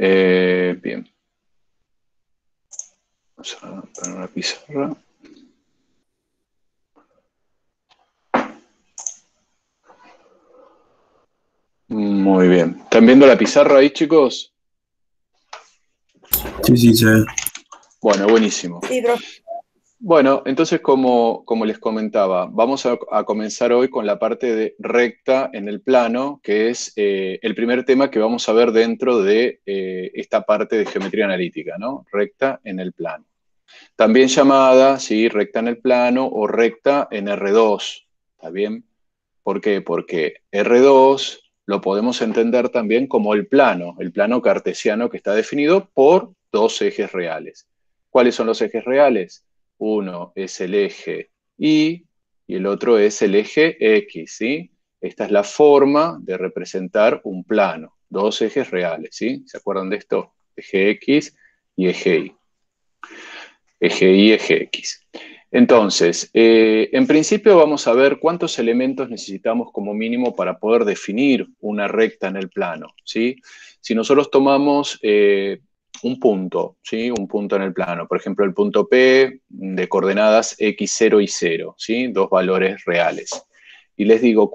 Bien. Vamos a poner una pizarra. Muy bien. ¿Están viendo la pizarra ahí, chicos? Sí, sí, se ve. Bueno, buenísimo. Sí, profe. Bueno, entonces como les comentaba, vamos a comenzar hoy con la parte de recta en el plano, que es el primer tema que vamos a ver dentro de esta parte de geometría analítica, ¿no? Recta en el plano. También llamada, ¿sí? Recta en el plano o recta en R2, ¿está bien? ¿Por qué? Porque R2 lo podemos entender también como el plano cartesiano que está definido por dos ejes reales. ¿Cuáles son los ejes reales? Uno es el eje y el otro es el eje X, ¿sí? Esta es la forma de representar un plano, dos ejes reales, ¿sí? ¿Se acuerdan de esto? Eje X y eje Y. Eje Y, eje X. Entonces, en principio vamos a ver cuántos elementos necesitamos como mínimo para poder definir una recta en el plano, ¿sí? Si nosotros tomamos un punto, ¿sí? Un punto en el plano, por ejemplo, el punto P de coordenadas x0 y 0, ¿sí? Dos valores reales. Y les digo,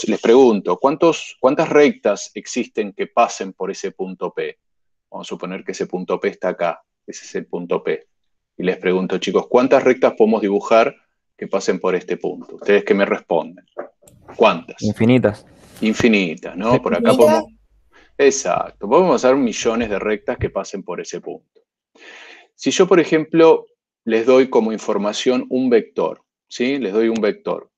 les pregunto, ¿cuántas rectas existen que pasen por ese punto P? Vamos a suponer que ese punto P está acá, ese es el punto P. Y les pregunto, chicos, ¿cuántas rectas podemos dibujar que pasen por este punto? ¿Ustedes qué me responden? ¿Cuántas? Infinitas. Infinitas, Sí. ¿no? Por acá ¿Infinita? podemos... Exacto, podemos hacer millones de rectas que pasen por ese punto. Si yo, por ejemplo, les doy como información un vector, ¿sí? Les doy un vector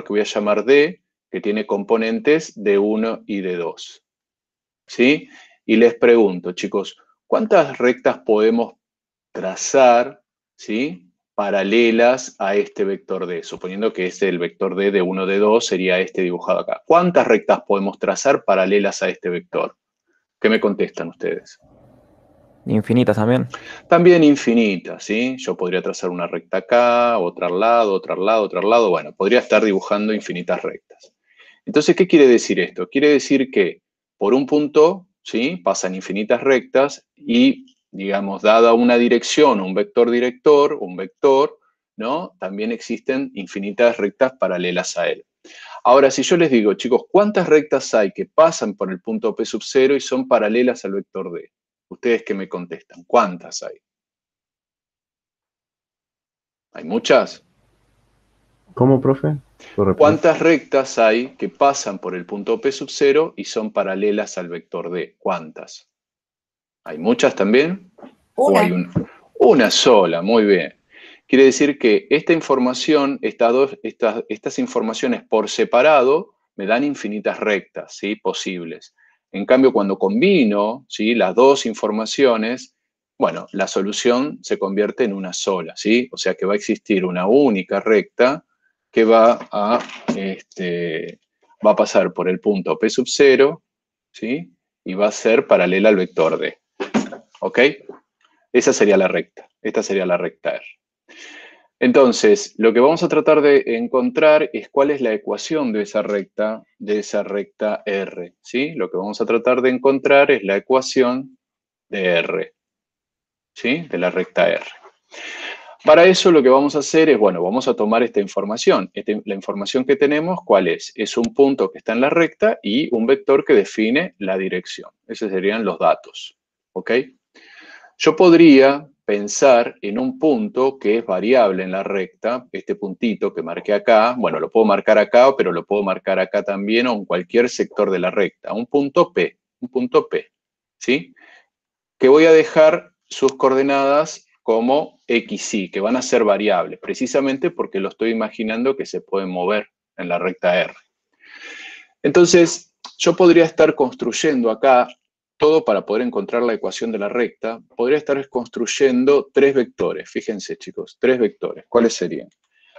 que voy a llamar D, que tiene componentes de 1 y de 2, ¿sí? Y les pregunto, chicos, ¿cuántas rectas podemos trazar, ¿sí? Paralelas a este vector D, suponiendo que el vector D de 1 de 2 sería este dibujado acá. ¿Cuántas rectas podemos trazar paralelas a este vector? ¿Qué me contestan ustedes? Infinitas también. También infinitas, ¿sí? Yo podría trazar una recta acá, otra al lado, otra al lado, otra al lado. Bueno, podría estar dibujando infinitas rectas. Entonces, ¿qué quiere decir esto? Quiere decir que por un punto, ¿sí? Pasan infinitas rectas y, digamos, dada una dirección, un vector director, un vector, ¿no? También existen infinitas rectas paralelas a él. Ahora, si yo les digo, chicos, ¿cuántas rectas hay que pasan por el punto P sub 0 y son paralelas al vector D? ¿Ustedes qué me contestan? ¿Cuántas hay? ¿Hay muchas? ¿Cómo, profe? ¿Puedo repetir? ¿Cuántas rectas hay que pasan por el punto P sub 0 y son paralelas al vector D? ¿Cuántas? ¿Hay muchas también? ¿O hay Una. una sola? Muy bien. Quiere decir que esta información, estas informaciones por separado, me dan infinitas rectas, ¿sí? Posibles. En cambio, cuando combino, ¿sí? Las dos informaciones, bueno, la solución se convierte en una sola, ¿sí? O sea que va a existir una única recta que va a pasar por el punto P sub 0, ¿sí? Y va a ser paralela al vector D. ¿Ok? Esa sería la recta. Esta sería la recta R. Entonces, lo que vamos a tratar de encontrar es cuál es la ecuación de esa recta R, ¿sí? Lo que vamos a tratar de encontrar es la ecuación de R, ¿sí? De la recta R. Para eso lo que vamos a hacer es, bueno, vamos a tomar esta información. La información que tenemos, ¿cuál es? Es un punto que está en la recta y un vector que define la dirección. Esos serían los datos, ¿ok? Yo podría pensar en un punto que es variable en la recta, este puntito que marqué acá, bueno, lo puedo marcar acá, pero lo puedo marcar acá también o en cualquier sector de la recta, un punto P, ¿sí? Que voy a dejar sus coordenadas como x, y, que van a ser variables, precisamente porque lo estoy imaginando que se pueden mover en la recta R. Entonces, yo podría estar construyendo acá todo para poder encontrar la ecuación de la recta. Podría estar construyendo tres vectores. Fíjense, chicos, tres vectores. ¿Cuáles serían?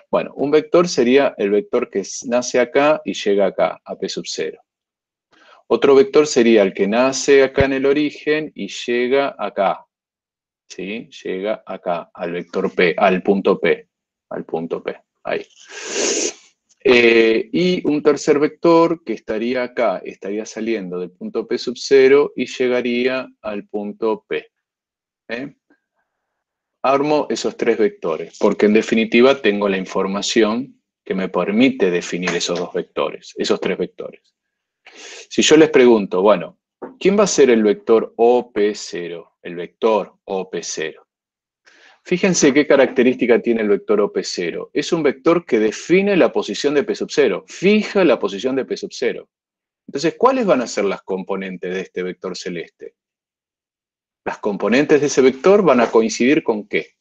Bueno, un vector sería el vector que nace acá y llega acá, a P sub 0. Otro vector sería el que nace acá en el origen y llega acá, ¿sí? Llega acá, al vector P, al punto P, ahí. Y un tercer vector que estaría acá, estaría saliendo del punto P sub 0 y llegaría al punto P. Armo esos tres vectores, porque en definitiva tengo la información que me permite definir esos dos vectores, esos tres vectores. Si yo les pregunto, bueno, ¿quién va a ser el vector OP0? El vector OP0. Fíjense qué característica tiene el vector OP0. Es un vector que define la posición de P sub 0, fija la posición de P sub 0. Entonces, ¿cuáles van a ser las componentes de este vector celeste? Las componentes de ese vector van a coincidir ¿con qué?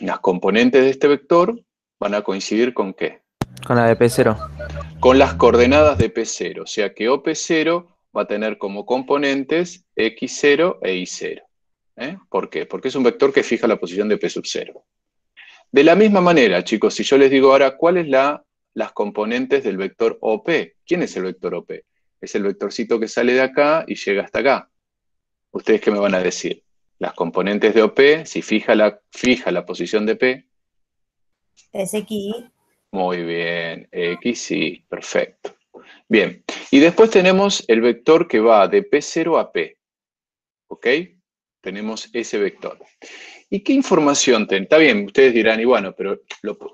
Las componentes de este vector van a coincidir ¿con qué? Con la de P0. Con las coordenadas de P0, o sea que OP0 va a tener como componentes X0 e Y0. ¿Por qué? Porque es un vector que fija la posición de P sub 0. De la misma manera, chicos, si yo les digo ahora, ¿cuáles las componentes del vector OP? ¿Quién es el vector OP? Es el vectorcito que sale de acá y llega hasta acá. ¿Ustedes qué me van a decir? Las componentes de OP, si fija la posición de P. Es X. Muy bien, X, sí, perfecto. Bien, y después tenemos el vector que va de P0 a P. ¿Ok? Tenemos ese vector. ¿Y qué información tenés? Está bien, ustedes dirán, y bueno, pero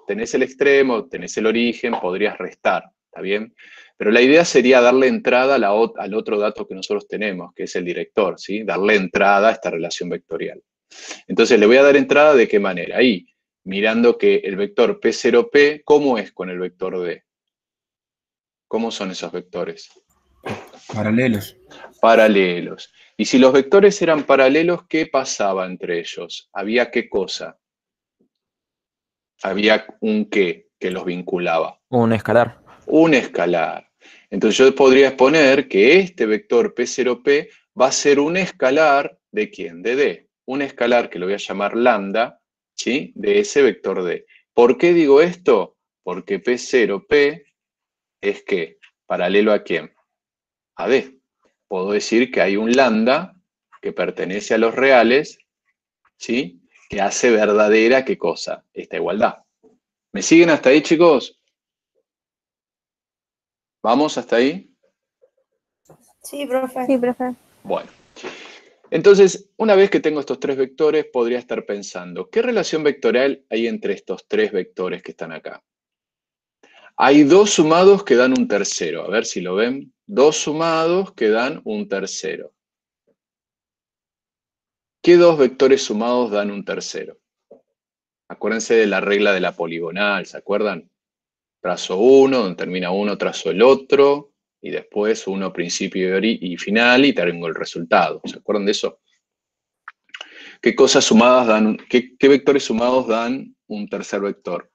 tenés el extremo, tenés el origen, podrías restar, ¿está bien? Pero la idea sería darle entrada al otro dato que nosotros tenemos, que es el director, ¿sí? Darle entrada a esta relación vectorial. Entonces, le voy a dar entrada ¿de qué manera? Ahí, mirando que el vector P0P, ¿cómo es con el vector D? ¿Cómo son esos vectores? Paralelos. Paralelos. Y si los vectores eran paralelos, ¿qué pasaba entre ellos? ¿Había qué cosa? Había un qué que los vinculaba. Un escalar. Un escalar. Entonces yo podría exponer que este vector P0P va a ser un escalar ¿de quién? De D. Un escalar que lo voy a llamar lambda, ¿sí? De ese vector D. ¿Por qué digo esto? Porque P0P es ¿qué? ¿Paralelo a quién? A D. Puedo decir que hay un lambda que pertenece a los reales, ¿sí? Que hace verdadera ¿qué cosa? Esta igualdad. ¿Me siguen hasta ahí, chicos? ¿Vamos hasta ahí? Sí, profe. Sí, profe. Bueno. Entonces, una vez que tengo estos tres vectores, podría estar pensando, ¿qué relación vectorial hay entre estos tres vectores que están acá? Hay dos sumados que dan un tercero. A ver si lo ven. Dos sumados que dan un tercero. ¿Qué dos vectores sumados dan un tercero? Acuérdense de la regla de la poligonal, ¿se acuerdan? Trazo uno, donde termina uno, trazo el otro, y después uno principio y final, y tengo el resultado. ¿Se acuerdan de eso? ¿Qué cosas sumadas dan, qué vectores sumados dan un tercer vector?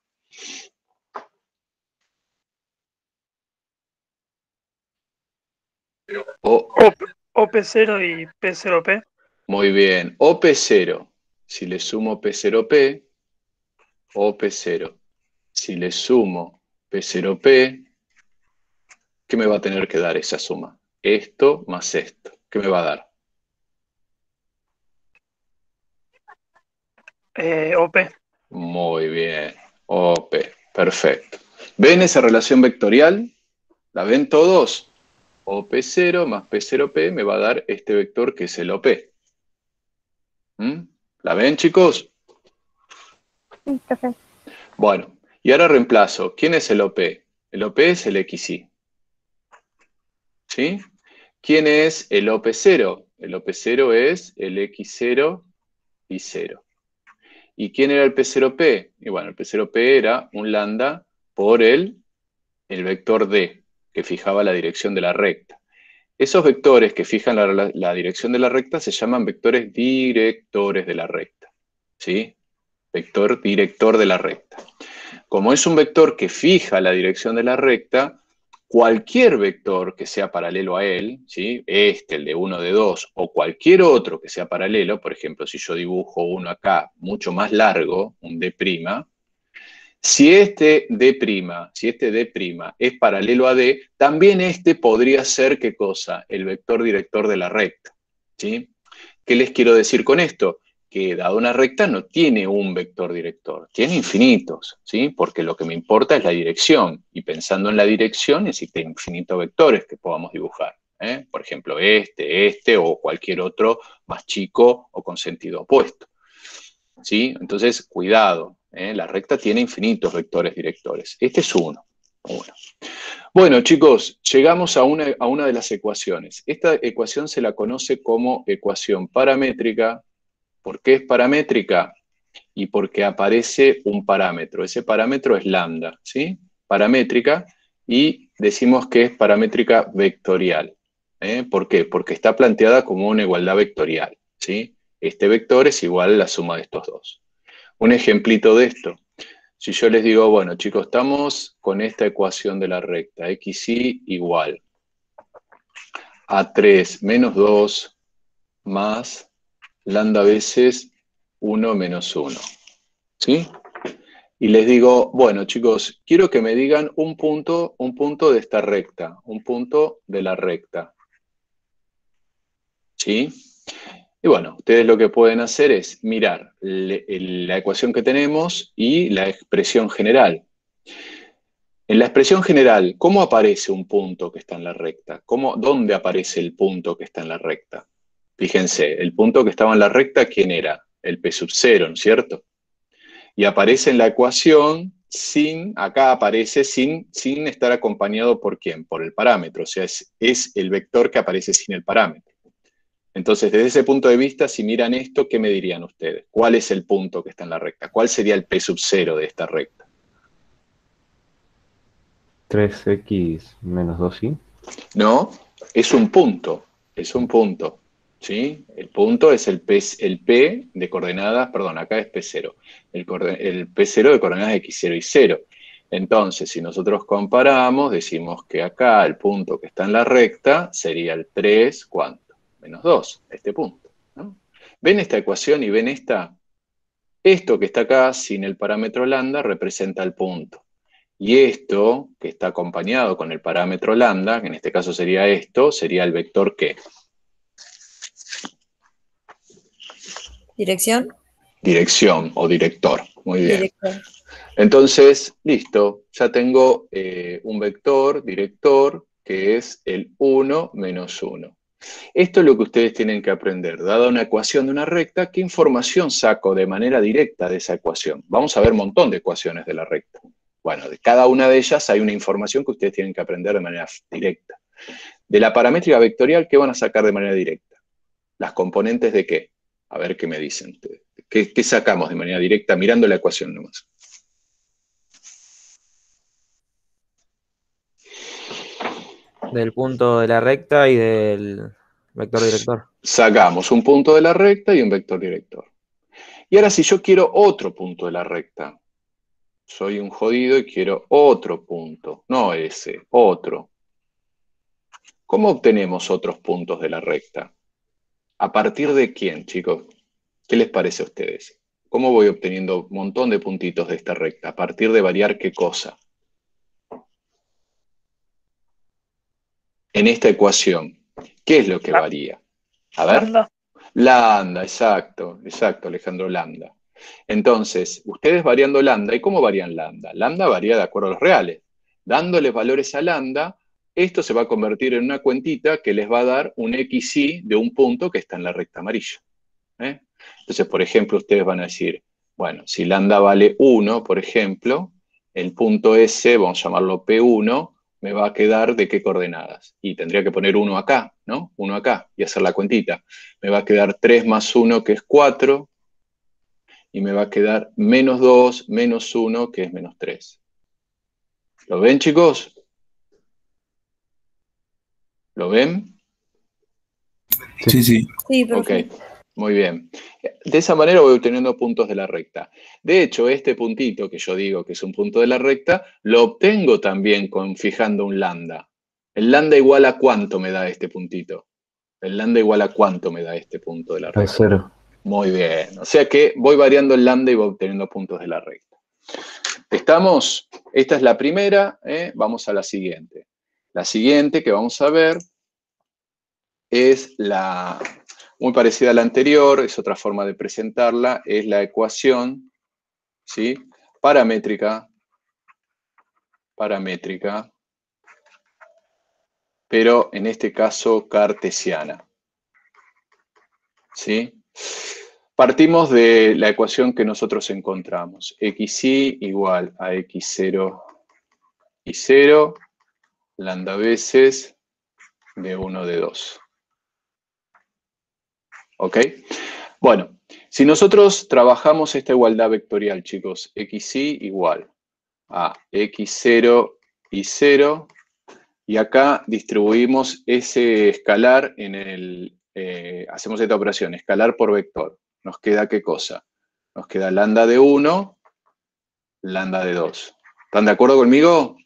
OP0 y P0P. Muy bien. OP0, si le sumo P0P, OP0. Si le sumo P0P, ¿qué me va a tener que dar esa suma? Esto más esto. ¿Qué me va a dar? OP. Muy bien. OP. Perfecto. ¿Ven esa relación vectorial? ¿La ven todos? OP0 más P0P me va a dar este vector que es el OP. ¿La ven, chicos? Sí, profe. Bueno, y ahora reemplazo. ¿Quién es el OP? El OP es el XY. ¿Sí? ¿Quién es el OP0? El OP0 es el X0 y 0. ¿Y quién era el P0P? Y bueno, el P0P era un lambda por el vector D, que fijaba la dirección de la recta. Esos vectores que fijan la dirección de la recta se llaman vectores directores de la recta. ¿Sí? Vector director de la recta. Como es un vector que fija la dirección de la recta, cualquier vector que sea paralelo a él, ¿sí? Este, el de 1, de 2, o cualquier otro que sea paralelo, por ejemplo, si yo dibujo uno acá mucho más largo, un D', si este D' es paralelo a D, también este podría ser, ¿qué cosa? El vector director de la recta, ¿sí? ¿Qué les quiero decir con esto? que dada una recta no tiene un vector director, tiene infinitos, ¿sí? Porque lo que me importa es la dirección, y pensando en la dirección existen infinitos vectores que podamos dibujar, ¿eh? Por ejemplo, este o cualquier otro más chico o con sentido opuesto, ¿sí? Entonces, cuidado, ¿eh? La recta tiene infinitos vectores directores. Este es uno. Bueno, chicos, llegamos a una de las ecuaciones. Esta ecuación se la conoce como ecuación paramétrica. ¿Por qué es paramétrica? Y porque aparece un parámetro. Ese parámetro es lambda, ¿sí? Paramétrica, y decimos que es paramétrica vectorial. ¿Por qué? Porque está planteada como una igualdad vectorial, ¿sí? Este vector es igual a la suma de estos dos. Un ejemplito de esto. Si yo les digo, bueno, chicos, estamos con esta ecuación de la recta, xy igual a 3 menos 2 más lambda veces 1 menos 1, ¿sí? Y les digo, bueno, chicos, quiero que me digan un punto de esta recta, un punto de la recta, ¿sí? Y bueno, ustedes lo que pueden hacer es mirar la ecuación que tenemos y la expresión general. En la expresión general, ¿cómo aparece un punto que está en la recta? ¿Dónde aparece el punto que está en la recta? Fíjense, el punto que estaba en la recta, ¿quién era? El P sub 0, ¿no es cierto? Y aparece en la ecuación acá aparece sin estar acompañado por ¿quién? Por el parámetro, o sea, es el vector que aparece sin el parámetro. Entonces, desde ese punto de vista, si miran esto, ¿qué me dirían ustedes? ¿Cuál es el punto que está en la recta? ¿Cuál sería el P sub 0 de esta recta? 3x menos 2y. No, es un punto, ¿sí? El punto es el P de coordenadas, perdón, acá es P0, el P0 de coordenadas x0 y 0. Entonces, si nosotros comparamos, decimos que acá el punto que está en la recta sería el 3, ¿cuánto? Menos 2, este punto, ¿no? ¿Ven esta ecuación y ven esta? Esto que está acá, sin el parámetro lambda, representa el punto. Y esto, que está acompañado con el parámetro lambda, que en este caso sería esto, sería el vector ¿qué? Dirección. Dirección o director. Muy bien. Director. Entonces, listo, ya tengo un vector director que es el 1 menos 1. Esto es lo que ustedes tienen que aprender. Dada una ecuación de una recta, ¿qué información saco de manera directa de esa ecuación? Vamos a ver un montón de ecuaciones de la recta. Bueno, de cada una de ellas hay una información que ustedes tienen que aprender de manera directa. De la paramétrica vectorial, ¿qué van a sacar de manera directa? ¿Las componentes de qué? A ver qué me dicen ustedes. ¿Qué sacamos de manera directa mirando la ecuación nomás? Del punto de la recta y del vector director. Sacamos un punto de la recta y un vector director. Y ahora si yo quiero otro punto de la recta, soy un jodido y quiero otro punto, no ese, otro. ¿Cómo obtenemos otros puntos de la recta? ¿A partir de quién, chicos? ¿Qué les parece a ustedes? ¿Cómo voy obteniendo un montón de puntitos de esta recta? ¿A partir de variar qué cosa? En esta ecuación, ¿qué es lo que varía? A ver. Lambda. Lambda, exacto, Alejandro, lambda. Entonces, ustedes variando lambda, ¿y cómo varían lambda? Lambda varía de acuerdo a los reales. Dándoles valores a lambda, esto se va a convertir en una cuentita que les va a dar un xy de un punto que está en la recta amarilla. Entonces, por ejemplo, ustedes van a decir, bueno, si lambda vale 1, por ejemplo, el punto S, vamos a llamarlo P1, me va a quedar ¿de qué coordenadas? Y tendría que poner 1 acá, ¿no? 1 acá, y hacer la cuentita. Me va a quedar 3 más 1, que es 4, y me va a quedar menos 2, menos 1, que es menos 3. ¿Lo ven, chicos? ¿Lo ven? Sí, sí. Sí, profe. Ok, muy bien. De esa manera voy obteniendo puntos de la recta. De hecho, este puntito que yo digo que es un punto de la recta, lo obtengo también fijando un lambda. ¿El lambda igual a cuánto me da este puntito? El lambda igual a cuánto me da este punto de la recta. A 0. Muy bien. O sea que voy variando el lambda y voy obteniendo puntos de la recta. ¿Estamos? Esta es la primera. Vamos a la siguiente. La siguiente que vamos a ver es muy parecida a la anterior, es otra forma de presentarla, es la ecuación, ¿sí? Paramétrica, pero en este caso cartesiana, ¿sí? Partimos de la ecuación que nosotros encontramos, xy igual a x0 y 0, lambda veces de 1 de 2. ¿Ok? Bueno, si nosotros trabajamos esta igualdad vectorial, chicos, xy igual a x0 y 0, y acá distribuimos ese escalar en el... hacemos esta operación, escalar por vector. ¿Nos queda qué cosa? Nos queda lambda de 1, lambda de 2. ¿Están de acuerdo conmigo?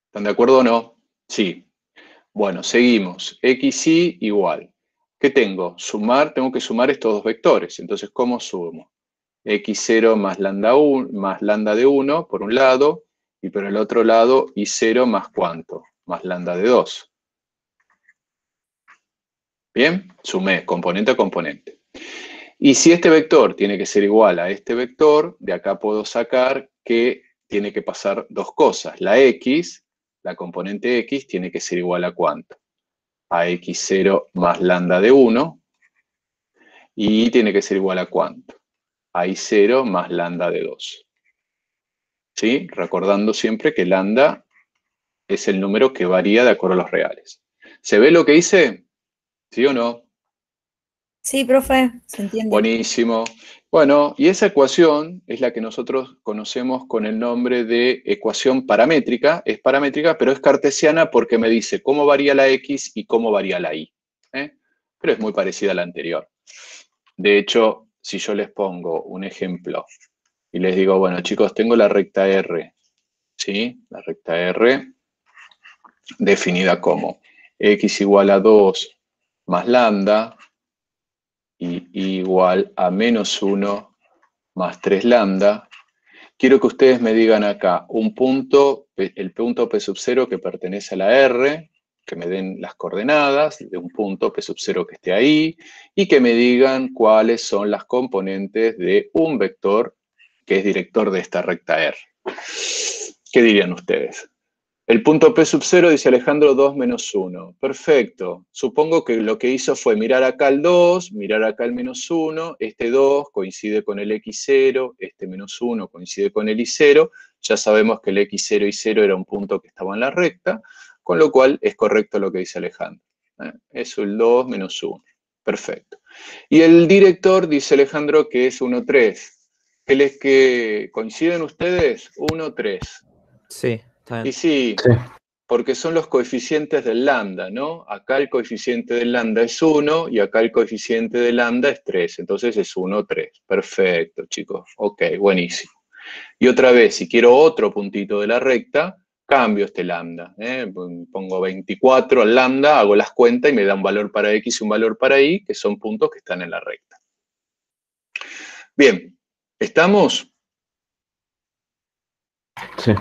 ¿Están de acuerdo o no? Sí. Bueno, seguimos. xy igual. ¿Qué tengo? Sumar, tengo que sumar estos dos vectores. Entonces, ¿cómo sumo? x0 más lambda de 1 por un lado, y por el otro lado y0 más ¿cuánto? Más lambda de 2. ¿Bien? Sumé componente a componente. Y si este vector tiene que ser igual a este vector, de acá puedo sacar que tiene que pasar dos cosas. La x, la componente x, tiene que ser igual a ¿cuánto? A x0 más lambda de 1, y tiene que ser igual a ¿cuánto? A y0 más lambda de 2. ¿Sí? Recordando siempre que lambda es el número que varía de acuerdo a los reales. ¿Se ve lo que hice? ¿Sí o no? Sí, profe, se entiende. Buenísimo. Bueno, y esa ecuación es la que nosotros conocemos con el nombre de ecuación paramétrica. Es paramétrica, pero es cartesiana porque me dice cómo varía la x y cómo varía la y. Pero es muy parecida a la anterior. De hecho, si yo les pongo un ejemplo y les digo, bueno, chicos, tengo la recta R, ¿sí? La recta R definida como x igual a 2 más lambda y igual a menos 1 más 3 lambda. Quiero que ustedes me digan acá un punto, el punto P sub 0 que pertenece a la R, que me den las coordenadas de un punto P sub 0 que esté ahí, y que me digan cuáles son las componentes de un vector que es director de esta recta R. ¿Qué dirían ustedes? El punto P sub 0, dice Alejandro, 2 menos 1. Perfecto. Supongo que lo que hizo fue mirar acá el 2, mirar acá el menos 1, este 2 coincide con el x0, este menos 1 coincide con el y0. Ya sabemos que el x0 y 0 era un punto que estaba en la recta, con lo cual es correcto lo que dice Alejandro. Es el 2 menos 1. Perfecto. Y el director, dice Alejandro, que es 1, 3. ¿Que coinciden ustedes? 1, 3. Sí, está Y bien. sí, Sí. porque son los coeficientes del lambda, ¿no? Acá el coeficiente del lambda es 1 y acá el coeficiente del lambda es 3. Entonces es 1, 3. Perfecto, chicos. Ok, buenísimo. Y otra vez, si quiero otro puntito de la recta, cambio este lambda. Pongo 24 al lambda, hago las cuentas y me da un valor para x y un valor para y, que son puntos que están en la recta. Bien, ¿estamos? Sí.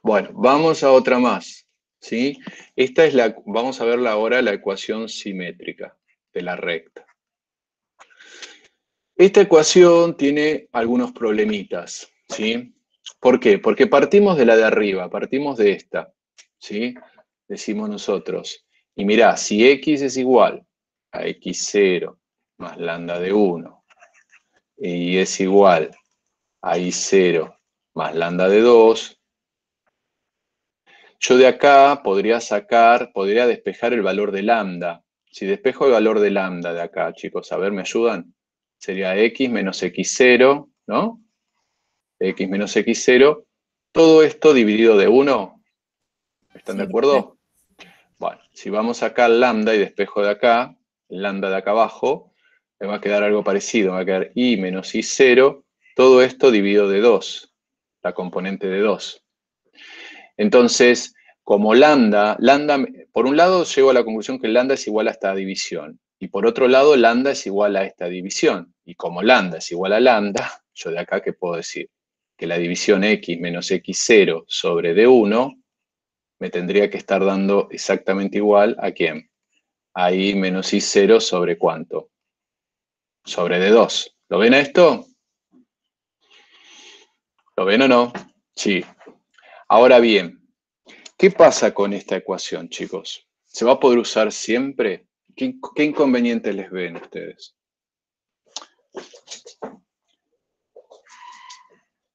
Bueno, vamos a otra más, ¿sí? Esta es vamos a ver ahora la ecuación simétrica de la recta. Esta ecuación tiene algunos problemitas, ¿sí? ¿Por qué? Porque partimos de la de arriba, partimos de esta, ¿sí? Decimos nosotros, y mirá, si x es igual a x0 más lambda de 1, y es igual a y0 más lambda de 2, yo de acá podría despejar el valor de lambda. Si despejo el valor de lambda de acá, chicos, a ver, ¿me ayudan? Sería x menos x0, ¿no? X menos x0. Todo esto dividido de 1. ¿Están Sí, de acuerdo? Bueno, si vamos acá al lambda y despejo de acá, el lambda de acá abajo, me va a quedar algo parecido. Me va a quedar y menos y0. Todo esto dividido de 2. La componente de 2. Entonces, como lambda, por un lado llego a la conclusión que lambda es igual a esta división, y por otro lado lambda es igual a esta división, y como lambda es igual a lambda, yo de acá, ¿qué puedo decir? Que la división x menos x0 sobre d1 me tendría que estar dando exactamente igual a ¿quién? ahí menos I0 sobre ¿cuánto? Sobre D2. ¿Lo ven a esto? ¿Lo ven o no? Sí. Ahora bien, ¿qué pasa con esta ecuación, chicos? ¿Se va a poder usar siempre? ¿Qué inconvenientes les ven ustedes?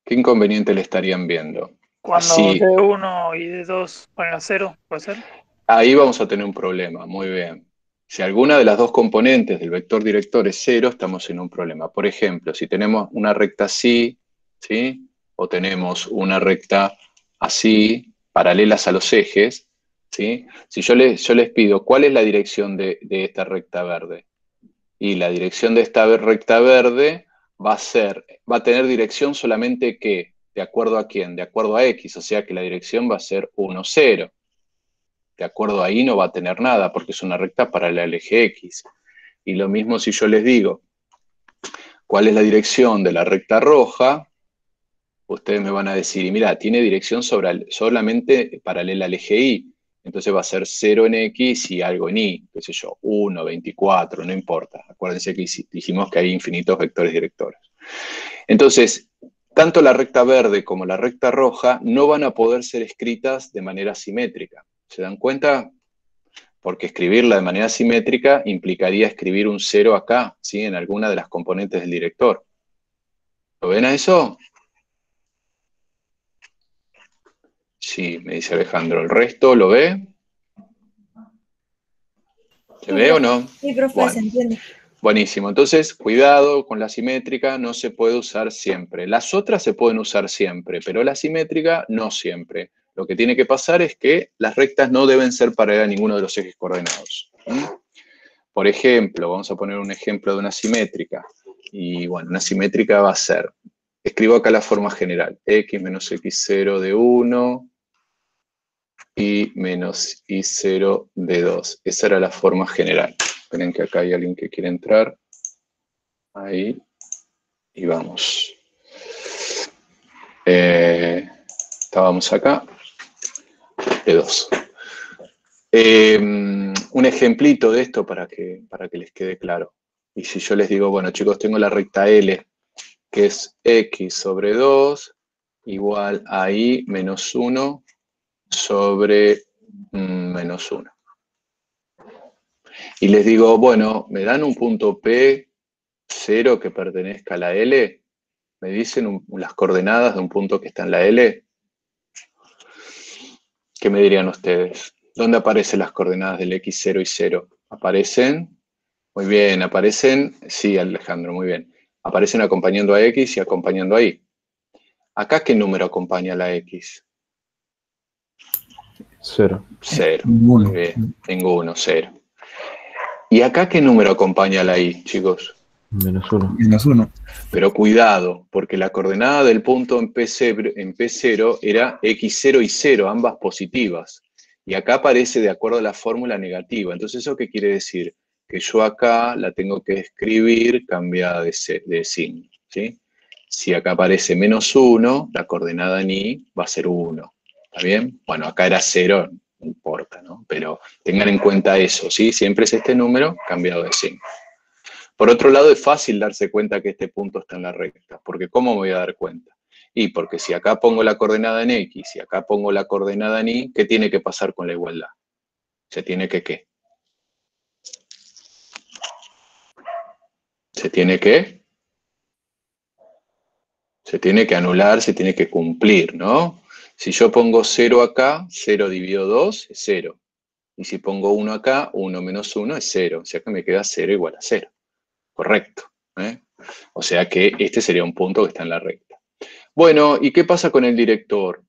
¿Qué inconveniente le estarían viendo? Cuando Así, D1 y D2 van a 0, ¿puede ser? ahí vamos a tener un problema, muy bien. Si alguna de las dos componentes del vector director es 0, estamos en un problema. Por ejemplo, si tenemos una recta así, ¿sí? O tenemos una recta así, paralelas a los ejes, ¿sí? Si yo les pido, ¿cuál es la dirección de esta recta verde? Y la dirección de esta recta verde va a tener dirección solamente ¿qué? ¿De acuerdo a quién? De acuerdo a X, o sea que la dirección va a ser 1, 0. De acuerdo ahí no va a tener nada, porque es una recta paralela al eje X. Y lo mismo si yo les digo, ¿cuál es la dirección de la recta roja? Ustedes me van a decir, y mira, tiene dirección solamente paralela al eje Y. Entonces va a ser 0 en X y algo en Y, qué sé yo, 1, 24, no importa. Acuérdense que dijimos que hay infinitos vectores directores. Entonces, tanto la recta verde como la recta roja no van a poder ser escritas de manera simétrica. ¿Se dan cuenta? Porque escribirla de manera simétrica implicaría escribir un 0 acá, ¿sí? En alguna de las componentes del director. ¿Lo ven a eso? Sí, me dice Alejandro. ¿El resto lo ve? ¿Se ve o no? Sí, profe, Bueno, se entiende. buenísimo. Entonces, cuidado con la simétrica, no se puede usar siempre. Las otras se pueden usar siempre, pero la simétrica no siempre. Lo que tiene que pasar es que las rectas no deben ser paralelas a ninguno de los ejes coordenados. Por ejemplo, vamos a poner un ejemplo de una simétrica. Y bueno, una simétrica va a ser, escribo acá la forma general, x menos x0 de 1 y menos y0 de 2. Esa era la forma general. Esperen que acá hay alguien que quiere entrar. Ahí. Y vamos. Estábamos acá. De 2. Un ejemplito de esto para que les quede claro. Y si yo les digo, bueno chicos, tengo la recta L, que es x sobre 2, igual a y menos 1 sobre menos 1. Y les digo, bueno, ¿me dan un punto P0 que pertenezca a la L? ¿Me dicen las coordenadas de un punto que está en la L? ¿Qué me dirían ustedes? ¿Dónde aparecen las coordenadas del x0 y 0? ¿Aparecen? Muy bien, aparecen, sí, Alejandro, muy bien. Aparecen acompañando a X y acompañando a Y. ¿Acá qué número acompaña a la X? 0. 0. Ninguno. Muy bien, ninguno, 0. ¿Y acá qué número acompaña a la Y, chicos? Menos 1. Menos 1. Pero cuidado, porque la coordenada del punto en P0 era X0 y 0, ambas positivas. Y acá aparece de acuerdo a la fórmula negativa. Entonces, ¿eso qué quiere decir? Que yo acá la tengo que escribir cambiada de signo, ¿sí? Si acá aparece menos 1, la coordenada en Y va a ser 1. ¿Está bien? Bueno, acá era 0, no importa, ¿no? Pero tengan en cuenta eso, ¿sí? Siempre es este número cambiado de signo. Por otro lado, es fácil darse cuenta que este punto está en la recta, porque ¿cómo me voy a dar cuenta? Y porque si acá pongo la coordenada en X y acá pongo la coordenada en Y, ¿qué tiene que pasar con la igualdad? ¿Se tiene que qué? ¿Se tiene que? Se tiene que anular, se tiene que cumplir, ¿no? Si yo pongo 0 acá, 0 dividido 2 es 0. Y si pongo 1 acá, 1 menos 1 es 0. O sea que me queda 0 igual a 0. Correcto. O sea que este sería un punto que está en la recta. Bueno, ¿y qué pasa con el director?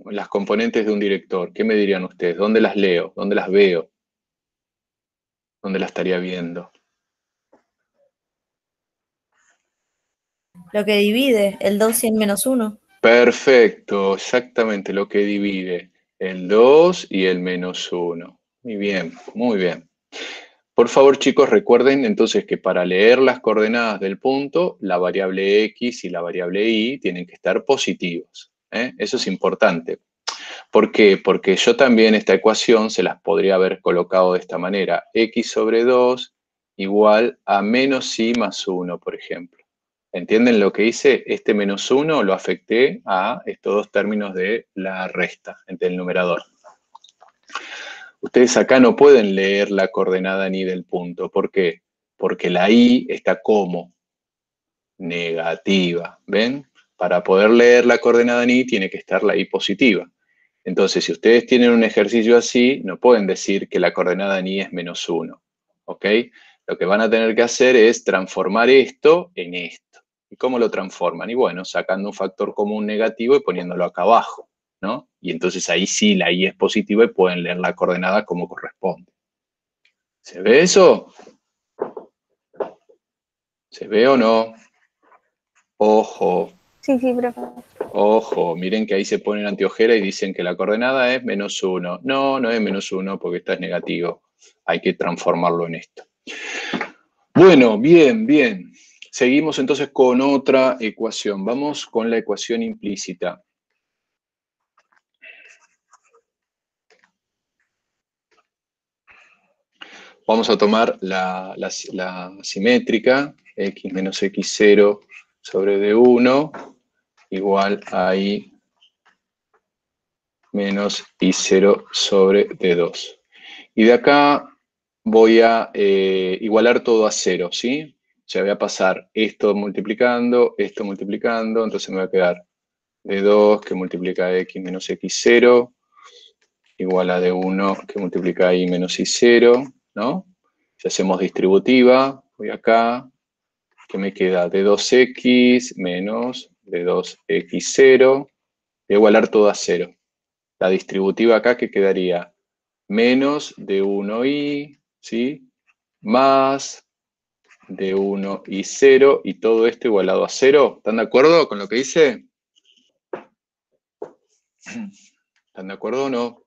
Las componentes de un director, ¿qué me dirían ustedes? ¿Dónde las leo? ¿Dónde las veo? ¿Dónde las estaría viendo? Lo que divide, el 2 y el menos 1. Perfecto, exactamente lo que divide el 2 y el menos 1. Muy bien, muy bien. Por favor, chicos, recuerden entonces que para leer las coordenadas del punto, la variable x y la variable y tienen que estar positivos. Eso es importante. ¿Por qué? Porque yo también esta ecuación se las podría haber colocado de esta manera. X sobre 2 igual a menos y más 1, por ejemplo. ¿Entienden lo que hice? Este menos 1 lo afecté a estos dos términos de la resta, entre el numerador. Ustedes acá no pueden leer la coordenada ni del punto. ¿Por qué? Porque la y está como negativa. ¿Ven? Para poder leer la coordenada ni tiene que estar la y positiva. Entonces, si ustedes tienen un ejercicio así, no pueden decir que la coordenada ni es menos 1. ¿Ok? Lo que van a tener que hacer es transformar esto en esto. ¿Y cómo lo transforman? Y bueno, sacando un factor común negativo y poniéndolo acá abajo, ¿no? Y entonces ahí sí la y es positiva y pueden leer la coordenada como corresponde. ¿Se ve eso? ¿Se ve o no? Ojo. Sí, sí, profe. Ojo, miren que ahí se ponen anteojera y dicen que la coordenada es menos 1. No, no es menos 1 porque esta es negativo. Hay que transformarlo en esto. Bueno, bien, bien. Seguimos entonces con otra ecuación. Vamos con la ecuación implícita. Vamos a tomar la simétrica, x menos x0 sobre d1 igual a y menos y0 sobre d2. Y de acá voy a igualar todo a 0, ¿sí? O sea, voy a pasar esto multiplicando, entonces me va a quedar d2 que multiplica x menos x0 igual a d1 que multiplica y menos y0, ¿no? Si hacemos distributiva, voy acá, que me queda d2x menos d2x0, voy a igualar todo a 0. La distributiva acá que quedaría menos d1y, ¿sí? Más d1y0 y todo esto igualado a 0. ¿Están de acuerdo con lo que hice? ¿Están de acuerdo o no?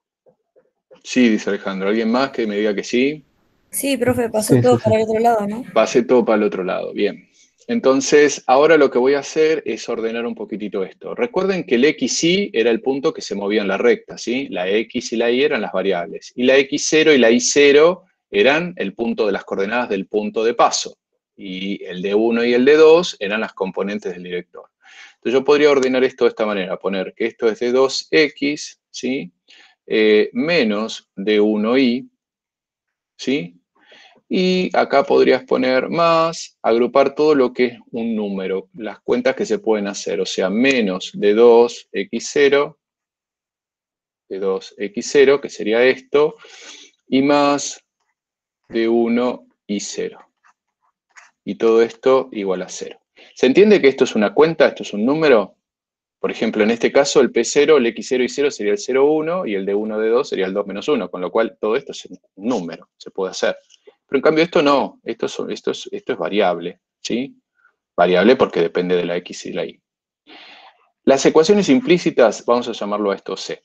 Sí, dice Alejandro. ¿Alguien más que me diga que sí? Sí, profe, pasó Sí, todo sí, sí. para el otro lado, ¿no? Pasé todo para el otro lado. Bien. Entonces, ahora lo que voy a hacer es ordenar un poquitito esto. Recuerden que el XY era el punto que se movía en la recta, ¿sí? La X y la Y eran las variables. Y la X0 y la Y0 eran el punto de las coordenadas del punto de paso. Y el D1 y el D2 eran las componentes del director. Entonces yo podría ordenar esto de esta manera, poner que esto es D2X, ¿sí? Menos D1Y, ¿sí? Y acá podrías poner más, agrupar todo lo que es un número, las cuentas que se pueden hacer, o sea, menos de 2x0, que sería esto, y más de 1 y 0. Y todo esto igual a 0. ¿Se entiende que esto es una cuenta, esto es un número? Por ejemplo, en este caso, el P0, el X0 y 0 sería el 0, 1, y el D1, D2 sería el 2 menos 1, con lo cual todo esto es un número, se puede hacer. Pero en cambio esto no, esto es variable, ¿sí? Variable porque depende de la X y la Y. Las ecuaciones implícitas, vamos a llamarlo a esto C.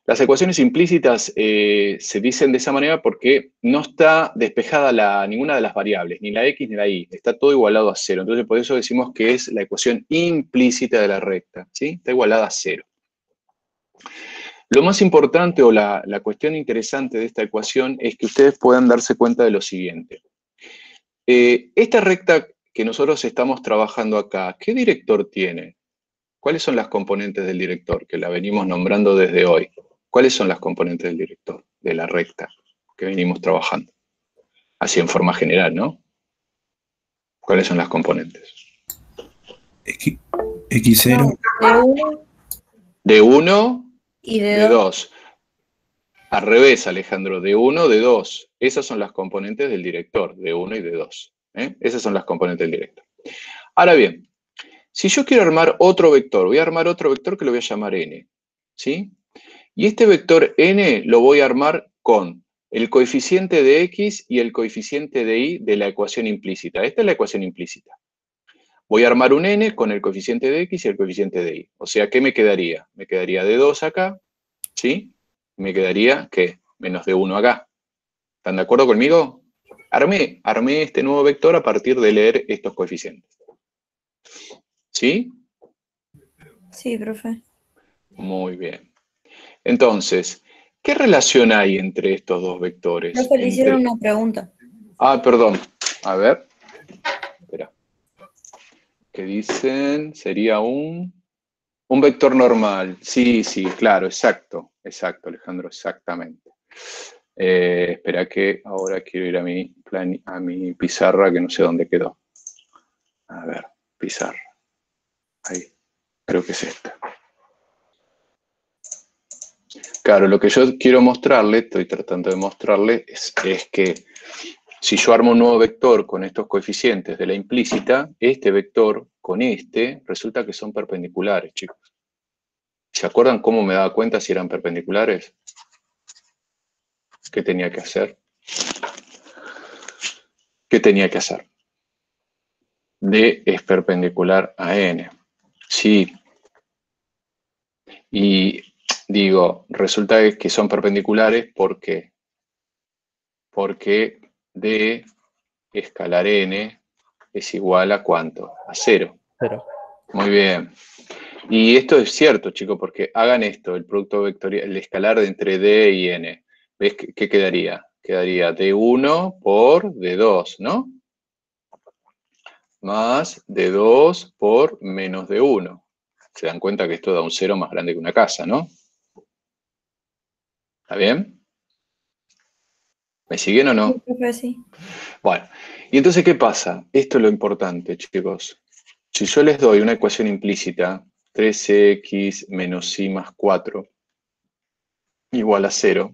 Las ecuaciones implícitas se dicen de esa manera porque no está despejada ninguna de las variables, ni la X ni la Y, está todo igualado a 0. Entonces por eso decimos que es la ecuación implícita de la recta, ¿sí? Está igualada a 0. Lo más importante o la cuestión interesante de esta ecuación es que ustedes puedan darse cuenta de lo siguiente. Esta recta que nosotros estamos trabajando acá, ¿qué director tiene? ¿Cuáles son las componentes del director? Que la venimos nombrando desde hoy. ¿Cuáles son las componentes del director, de la recta que venimos trabajando? Así en forma general, ¿no? ¿Cuáles son las componentes? X0. De 1 De 1, y de de 2. 2. Al revés, Alejandro, de 1, de 2. Esas son las componentes del director, de 1 y de 2. Esas son las componentes del director. Ahora bien, si yo quiero armar otro vector, voy a armar otro vector que lo voy a llamar n, ¿sí? Y este vector n lo voy a armar con el coeficiente de x y el coeficiente de y de la ecuación implícita. Esta es la ecuación implícita. Voy a armar un n con el coeficiente de x y el coeficiente de y. O sea, ¿qué me quedaría? Me quedaría de 2 acá, ¿sí? Me quedaría, ¿qué? Menos de 1 acá. ¿Están de acuerdo conmigo? Armé este nuevo vector a partir de leer estos coeficientes. ¿Sí? Sí, profe. Muy bien. Entonces, ¿qué relación hay entre estos dos vectores? Profe, le hicieron una pregunta. Ah, perdón. A ver. Espera. ¿Qué dicen? Sería un vector normal. Sí, sí, claro, exacto. Exacto, Alejandro, exactamente. Espera que ahora quiero ir a mi pizarra que no sé dónde quedó. A ver, pizarra. Ahí, creo que es esta. Claro, lo que yo quiero mostrarle, estoy tratando de mostrarle, es que si yo armo un nuevo vector con estos coeficientes de la implícita, este vector con este resulta que son perpendiculares, chicos. ¿Se acuerdan cómo me daba cuenta si eran perpendiculares? ¿Qué tenía que hacer? ¿Qué tenía que hacer? D es perpendicular a N. Sí. Y digo, resulta que son perpendiculares porque D escalar N es igual a ¿cuánto? A 0. 0. Muy bien. Y esto es cierto, chicos, porque hagan esto, el producto vectorial, el escalar de entre D y N. ¿Ves qué quedaría? Quedaría D1 por D2, ¿no? Más D2 por menos D1. Se dan cuenta que esto da un 0 más grande que una casa, ¿no? ¿Está bien? ¿Me siguen o no? Sí, profe, sí. Bueno, y entonces, ¿qué pasa? Esto es lo importante, chicos. Si yo les doy una ecuación implícita, 3x menos y más 4 igual a 0,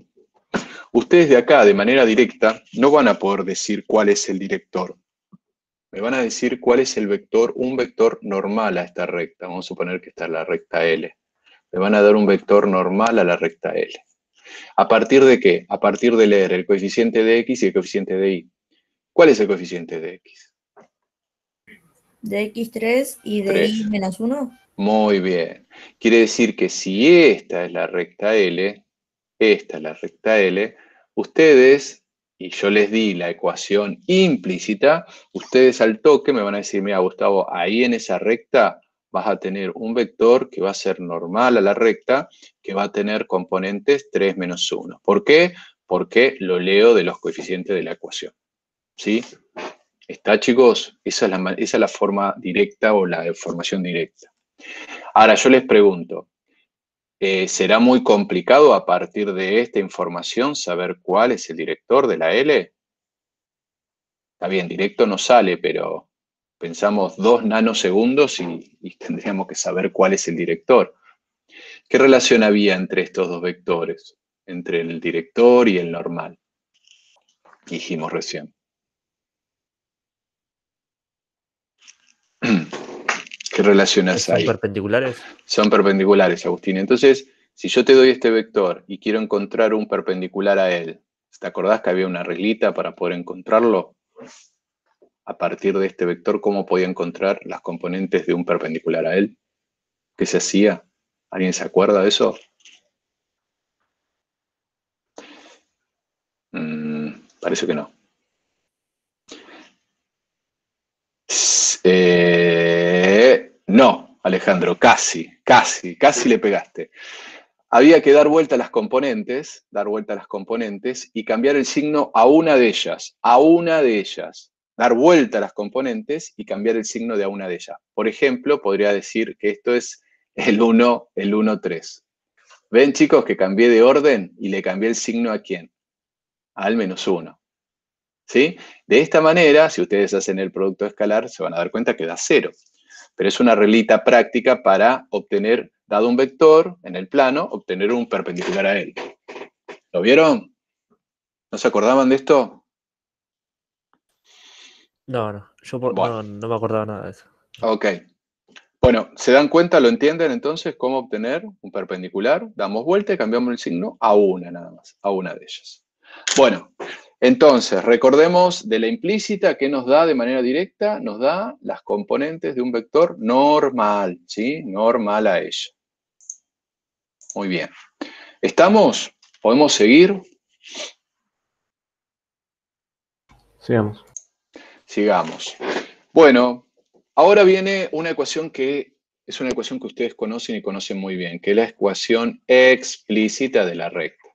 ustedes de acá, de manera directa, no van a poder decir cuál es el director. Me van a decir cuál es el vector, un vector normal a esta recta. Vamos a suponer que esta es la recta L. Me van a dar un vector normal a la recta L. ¿A partir de qué? A partir de leer el coeficiente de x y el coeficiente de y. ¿Cuál es el coeficiente de x? De x3 y de 3. y menos 1. Muy bien. Quiere decir que si esta es la recta L, esta es la recta L, ustedes, y yo les di la ecuación implícita, ustedes al toque me van a decir, mira, Gustavo, ahí en esa recta vas a tener un vector que va a ser normal a la recta, que va a tener componentes 3 menos 1. ¿Por qué? Porque lo leo de los coeficientes de la ecuación. ¿Sí? ¿Está, chicos? Esa es la forma directa o la información directa. Ahora, yo les pregunto, ¿será muy complicado a partir de esta información saber cuál es el director de la L? Está bien, directo no sale, pero pensamos 2 nanosegundos y tendríamos que saber cuál es el director. ¿Qué relación había entre estos dos vectores? Entre el director y el normal. Dijimos recién. ¿Qué relaciones ¿Son hay? perpendiculares? Son perpendiculares, Agustín. Entonces, si yo te doy este vector y quiero encontrar un perpendicular a él, ¿te acordás que había una reglita para poder encontrarlo? A partir de este vector, ¿cómo podía encontrar las componentes de un perpendicular a él? ¿Qué se hacía? ¿Alguien se acuerda de eso? Parece que no. No, Alejandro, casi le pegaste. Había que dar vuelta a las componentes y cambiar el signo a una de ellas, Dar vuelta a las componentes y cambiar el signo de a una de ellas. Por ejemplo, podría decir que esto es el 1, 3. ¿Ven, chicos, que cambié de orden y le cambié el signo a quién? Al menos 1. ¿Sí? De esta manera, si ustedes hacen el producto escalar, se van a dar cuenta que da 0. Pero es una reglita práctica para obtener, dado un vector en el plano, obtener un perpendicular a él. ¿Lo vieron? ¿No se acordaban de esto? No. Yo Bueno. no me acordaba nada de eso. Ok. Bueno, ¿se dan cuenta, lo entienden entonces cómo obtener un perpendicular? Damos vuelta y cambiamos el signo a una nada más, a una de ellas. Bueno, entonces, recordemos de la implícita que nos da de manera directa, nos da las componentes de un vector normal, ¿sí? Normal a ella. Muy bien. ¿Estamos? ¿Podemos seguir? Sigamos. Sigamos. Bueno, ahora viene una ecuación que es una ecuación que ustedes conocen y conocen muy bien, que es la ecuación explícita de la recta.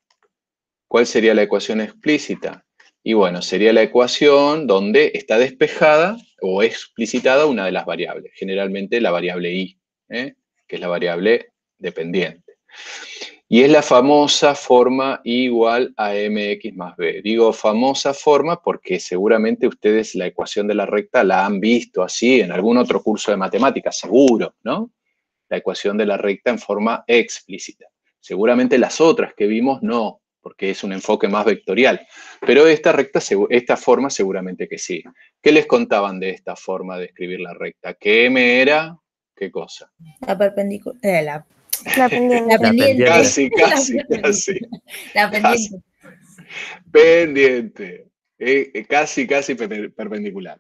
¿Cuál sería la ecuación explícita? Y bueno, sería la ecuación donde está despejada o explicitada una de las variables, generalmente la variable y, que es la variable dependiente. Y es la famosa forma y igual a mx más b. Digo famosa forma porque seguramente ustedes la ecuación de la recta la han visto así en algún otro curso de matemáticas, seguro, ¿no? La ecuación de la recta en forma explícita. Seguramente las otras que vimos no, porque es un enfoque más vectorial. Pero esta forma seguramente que sí. ¿Qué les contaban de esta forma de escribir la recta? Que m era, ¿qué cosa? La perpendicular. La pendiente. La pendiente. Casi, La casi, pendiente. casi. La pendiente. Pendiente. Casi, casi perpendicular.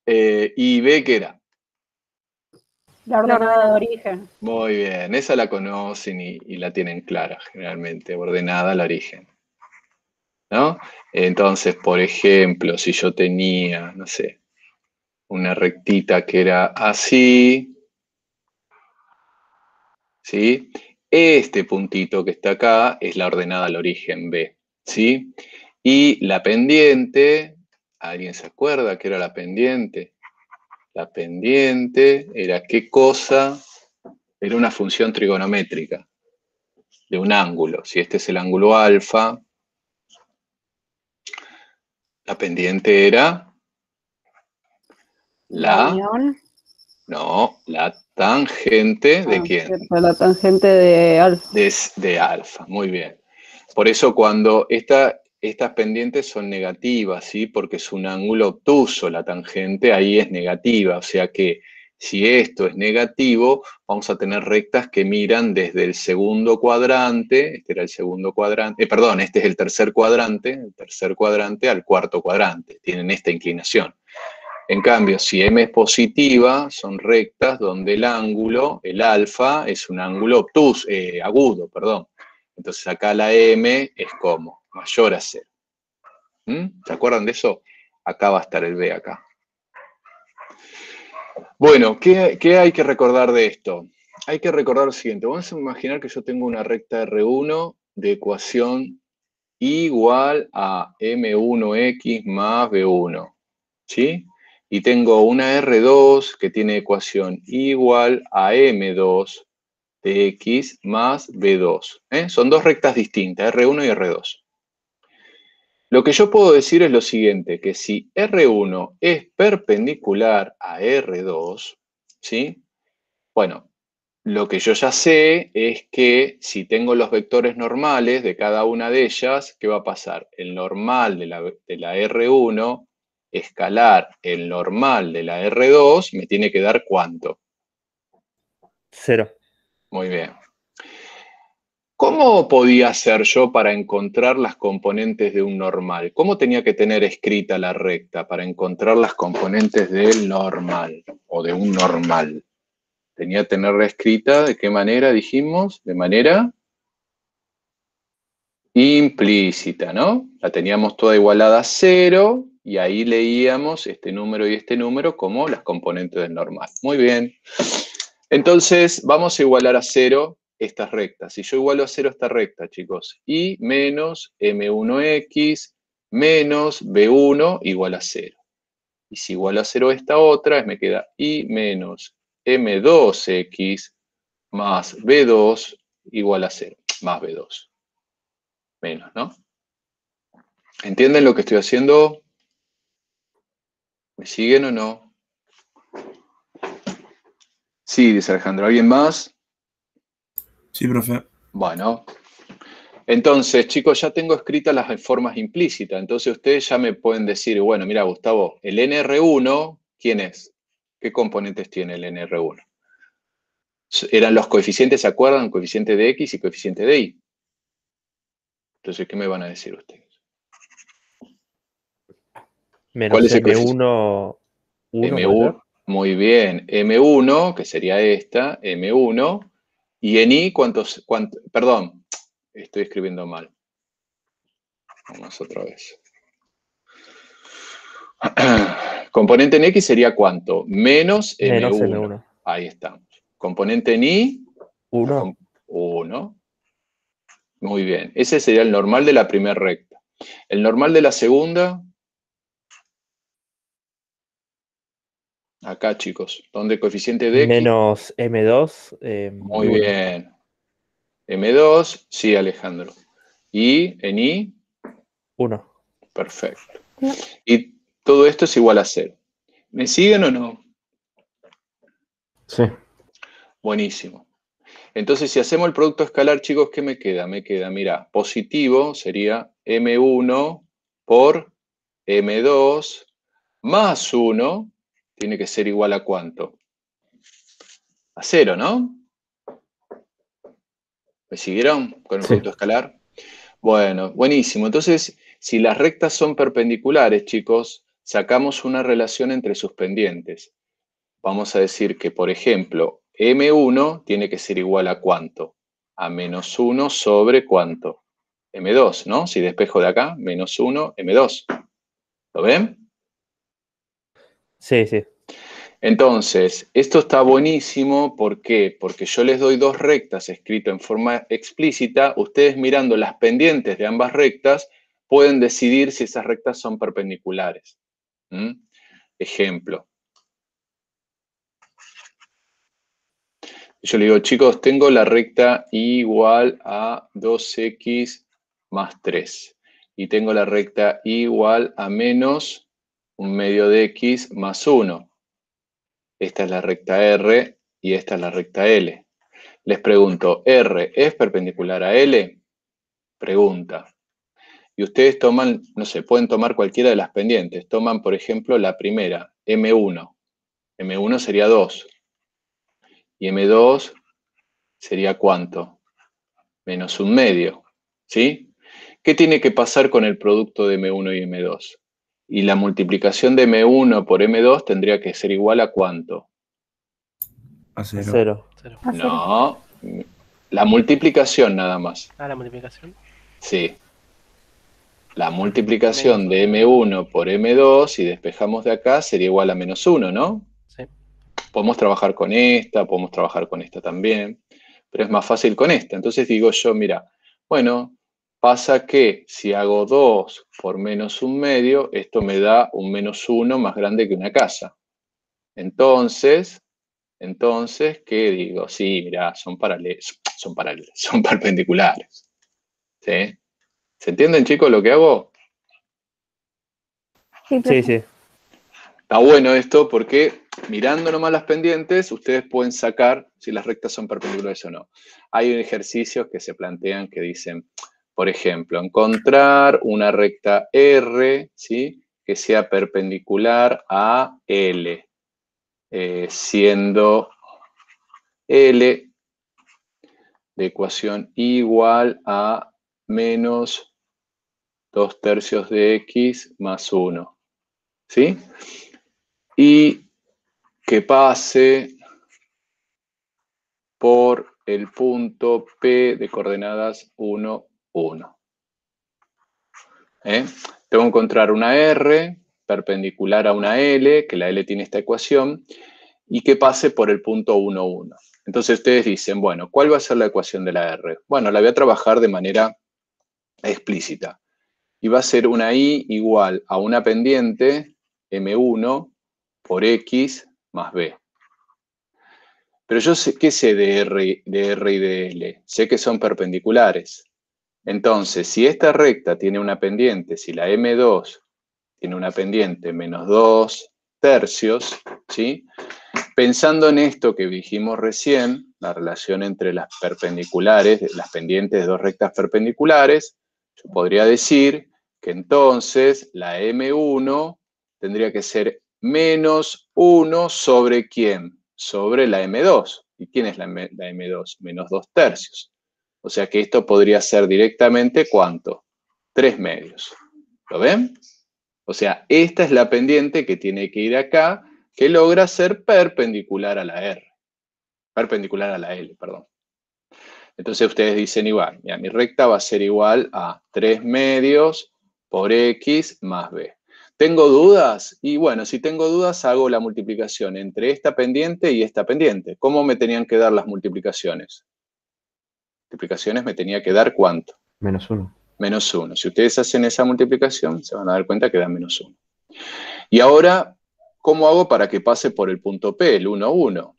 ¿Y B qué era? La ordenada de origen. Muy bien, esa la conocen y la tienen clara generalmente, ordenada al origen. ¿No? Entonces, por ejemplo, si yo tenía, no sé, una rectita que era así, ¿sí? Este puntito que está acá es la ordenada al origen B, ¿sí? Y la pendiente, ¿alguien se acuerda qué era la pendiente? La pendiente era ¿qué cosa? Era una función trigonométrica de un ángulo. Si este es el ángulo alfa, la pendiente era La unión. No, la tangente ¿de quién? Cierto, la tangente de alfa. De alfa, muy bien. Por eso cuando estas pendientes son negativas, ¿sí? Porque es un ángulo obtuso, la tangente ahí es negativa. O sea que si esto es negativo, vamos a tener rectas que miran desde el segundo cuadrante, este era el segundo cuadrante, perdón, este es el tercer cuadrante al cuarto cuadrante. Tienen esta inclinación. En cambio, si m es positiva, son rectas donde el ángulo, el alfa, es un ángulo obtuso, agudo, perdón. Entonces acá la m es como mayor a 0. ¿Se acuerdan de eso? Acá va a estar el b acá. Bueno, ¿qué hay que recordar de esto? Hay que recordar lo siguiente. Vamos a imaginar que yo tengo una recta R1 de ecuación igual a m1x más b1. ¿Sí? Y tengo una R2 que tiene ecuación igual a M2 de X más B2. Son dos rectas distintas, R1 y R2. Lo que yo puedo decir es lo siguiente, que si R1 es perpendicular a R2, ¿sí? Bueno, lo que yo ya sé es que si tengo los vectores normales de cada una de ellas, ¿qué va a pasar? El normal de la R1 escalar el normal de la R2 me tiene que dar ¿cuánto? 0. Muy bien. ¿Cómo podía hacer yo para encontrar las componentes de un normal? ¿Cómo tenía que tener escrita la recta para encontrar las componentes del normal o de un normal? Tenía que tenerla escrita, ¿de qué manera dijimos? De manera implícita, ¿no? La teníamos toda igualada a 0 y ahí leíamos este número y este número como las componentes del normal. Muy bien. Entonces, vamos a igualar a 0 estas rectas. Si yo igualo a 0 esta recta, chicos, y menos m1x menos b1 igual a 0. Y si igualo a 0 esta otra, me queda y menos m2x más b2 igual a 0, más b2. Menos, ¿no? ¿Entienden lo que estoy haciendo? ¿Me siguen o no? Sí, dice Alejandro. ¿Alguien más? Sí, profe. Bueno. Entonces, chicos, ya tengo escritas las formas implícitas. Entonces, ustedes ya me pueden decir, bueno, mira, Gustavo, el NR1, ¿quién es? ¿Qué componentes tiene el NR1? Eran los coeficientes, ¿se acuerdan? Coeficiente de X y coeficiente de Y. Entonces, ¿qué me van a decir ustedes? Menos ¿Cuál es el M1, M1, muy bien. M1, que sería esta, M1. Y en I, perdón, estoy escribiendo mal. Vamos otra vez. Componente en X sería ¿cuánto? Menos M1. Menos M1. Ahí estamos. Componente en I, 1. 1. Muy bien. Ese sería el normal de la primera recta. El normal de la segunda, acá, chicos, donde el coeficiente de X. Menos M2. Muy y 1. bien. M2, sí, Alejandro. Y en I, 1. perfecto. Y todo esto es igual a 0. ¿Me siguen o no? Sí. Buenísimo. Entonces, si hacemos el producto escalar, chicos, ¿qué me queda? Me queda, mira, positivo sería M1 por M2 más 1, tiene que ser igual a ¿cuánto? A 0, ¿no? ¿Me siguieron con el Sí. producto escalar? Bueno, buenísimo. Entonces, si las rectas son perpendiculares, chicos, sacamos una relación entre sus pendientes. Vamos a decir que, por ejemplo, M1 tiene que ser igual a ¿cuánto? A menos 1 sobre ¿cuánto? M2, ¿no? Si despejo de acá, menos 1, M2. ¿Lo ven? Sí, sí. Entonces, esto está buenísimo. ¿Por qué? Porque yo les doy dos rectas escrito en forma explícita. Ustedes mirando las pendientes de ambas rectas pueden decidir si esas rectas son perpendiculares. Ejemplo. Yo le digo, chicos, tengo la recta y igual a 2x más 3. Y tengo la recta y igual a menos un medio de x más 1. Esta es la recta R y esta es la recta L. Les pregunto, ¿R es perpendicular a L? Pregunta. Y ustedes toman, no sé, pueden tomar cualquiera de las pendientes. Toman, por ejemplo, la primera, M1. M1 sería 2. Y M2 sería ¿cuánto? Menos un medio. ¿Sí? ¿Qué tiene que pasar con el producto de M1 y M2? Y la multiplicación de M1 por M2 tendría que ser igual a ¿cuánto? A 0. 0. A 0. No, la multiplicación nada más. Ah, la multiplicación. Sí. La multiplicación de M1 por M2, si despejamos de acá, sería igual a menos 1, ¿no? Sí. Podemos trabajar con esta, podemos trabajar con esta también, pero es más fácil con esta. Entonces digo yo, mira, bueno, pasa que si hago 2 por menos un medio, esto me da un menos 1 más grande que una casa. Entonces, ¿qué digo? Sí, mira, son perpendiculares. ¿Sí? ¿Se entienden, chicos, lo que hago? Sí, Sí, profe. sí. Está bueno esto porque mirando nomás las pendientes, ustedes pueden sacar si las rectas son perpendiculares o no. Hay ejercicios que se plantean que dicen, por ejemplo, encontrar una recta R, ¿sí?, que sea perpendicular a L, siendo L de ecuación igual a menos 2/3 de X más 1. ¿Sí? Y que pase por el punto P de coordenadas 1, 1. Tengo que encontrar una R perpendicular a una L, que la L tiene esta ecuación, y que pase por el punto 1, 1. Entonces ustedes dicen, bueno, ¿cuál va a ser la ecuación de la R? Bueno, la voy a trabajar de manera explícita. Y va a ser una I igual a una pendiente, M1, por X más B. Pero yo sé, ¿qué sé de R y de L? Sé que son perpendiculares. Entonces, si esta recta tiene una pendiente, si la M2 tiene una pendiente menos 2/3, ¿sí? Pensando en esto que dijimos recién, la relación entre las perpendiculares, las pendientes de dos rectas perpendiculares, yo podría decir que entonces la M1 tendría que ser menos 1 sobre ¿quién? Sobre la M2. ¿Y quién es la M2? Menos 2/3. O sea que esto podría ser directamente ¿cuánto? 3 medios. ¿Lo ven? O sea, esta es la pendiente que tiene que ir acá, que logra ser perpendicular a la R. Perpendicular a la L, perdón. Entonces ustedes dicen igual, mira, mi recta va a ser igual a 3 medios por X más B. ¿Tengo dudas? Y bueno, si tengo dudas, hago la multiplicación entre esta pendiente y esta pendiente. ¿Cómo me tenían que dar las multiplicaciones? Multiplicaciones me tenía que dar ¿cuánto? -1. -1. Si ustedes hacen esa multiplicación, se van a dar cuenta que da -1. Y ahora, ¿cómo hago para que pase por el punto P, el 1, 1?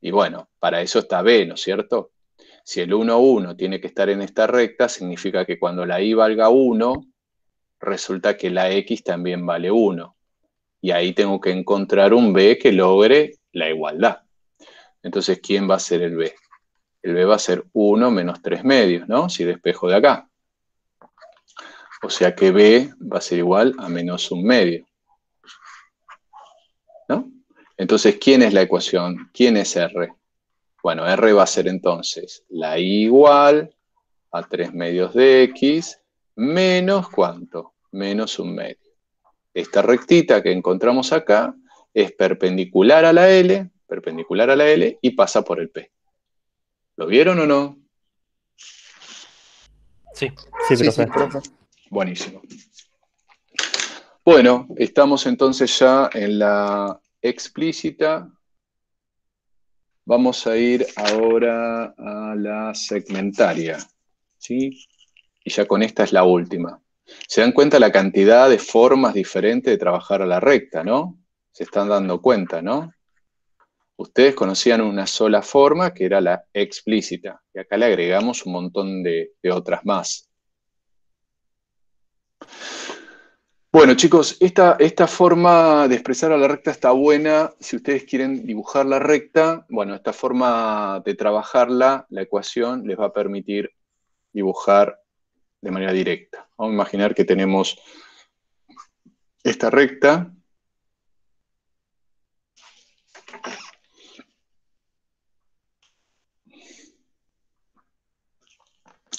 Y bueno, para eso está B, ¿no es cierto? Si el 1, 1 tiene que estar en esta recta, significa que cuando la Y valga 1, resulta que la X también vale 1. Y ahí tengo que encontrar un B que logre la igualdad. Entonces, ¿quién va a ser el B? El B va a ser 1 menos 3 medios, ¿no? Si despejo de acá. O sea que B va a ser igual a menos 1 medio. ¿No? Entonces, ¿quién es la ecuación? ¿Quién es R? Bueno, R va a ser entonces la Y igual a 3 medios de X menos ¿cuánto? Menos 1 medio. Esta rectita que encontramos acá es perpendicular a la L y pasa por el P. ¿Lo vieron o no? Sí, Sí, profe. profe. Buenísimo. Bueno, estamos entonces ya en la explícita. Vamos a ir ahora a la segmentaria, ¿sí? Y ya con esta es la última. ¿Se dan cuenta la cantidad de formas diferentes de trabajar a la recta, no? Se están dando cuenta, ¿no? Ustedes conocían una sola forma, que era la explícita, y acá le agregamos un montón de otras más. Bueno, chicos, esta forma de expresar a la recta está buena. Si ustedes quieren dibujar la recta, bueno, esta forma de trabajarla, la ecuación, les va a permitir dibujar de manera directa. Vamos a imaginar que tenemos esta recta.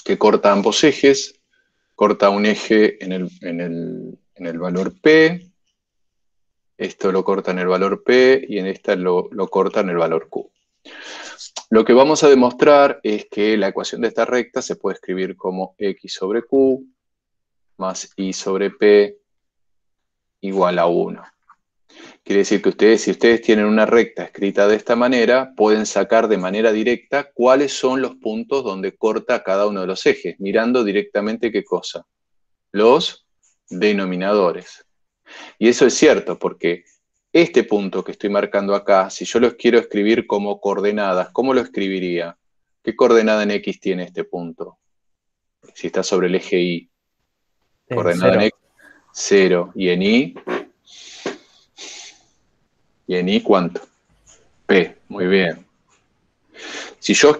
Que corta ambos ejes. Corta un eje en el valor P. Esto lo corta en el valor P y en esta lo corta en el valor Q. Lo que vamos a demostrar es que la ecuación de esta recta se puede escribir como X sobre Q más Y sobre P igual a 1. Quiere decir que si ustedes tienen una recta escrita de esta manera, pueden sacar de manera directa cuáles son los puntos donde corta cada uno de los ejes, mirando directamente ¿qué cosa? Los denominadores. Y eso es cierto, porque este punto que estoy marcando acá, si yo los quiero escribir como coordenadas, ¿cómo lo escribiría? ¿Qué coordenada en X tiene este punto? Si está sobre el eje Y. Coordenada en X, 0. ¿Y en Y? ¿Y en Y cuánto? P. Muy bien. Si yo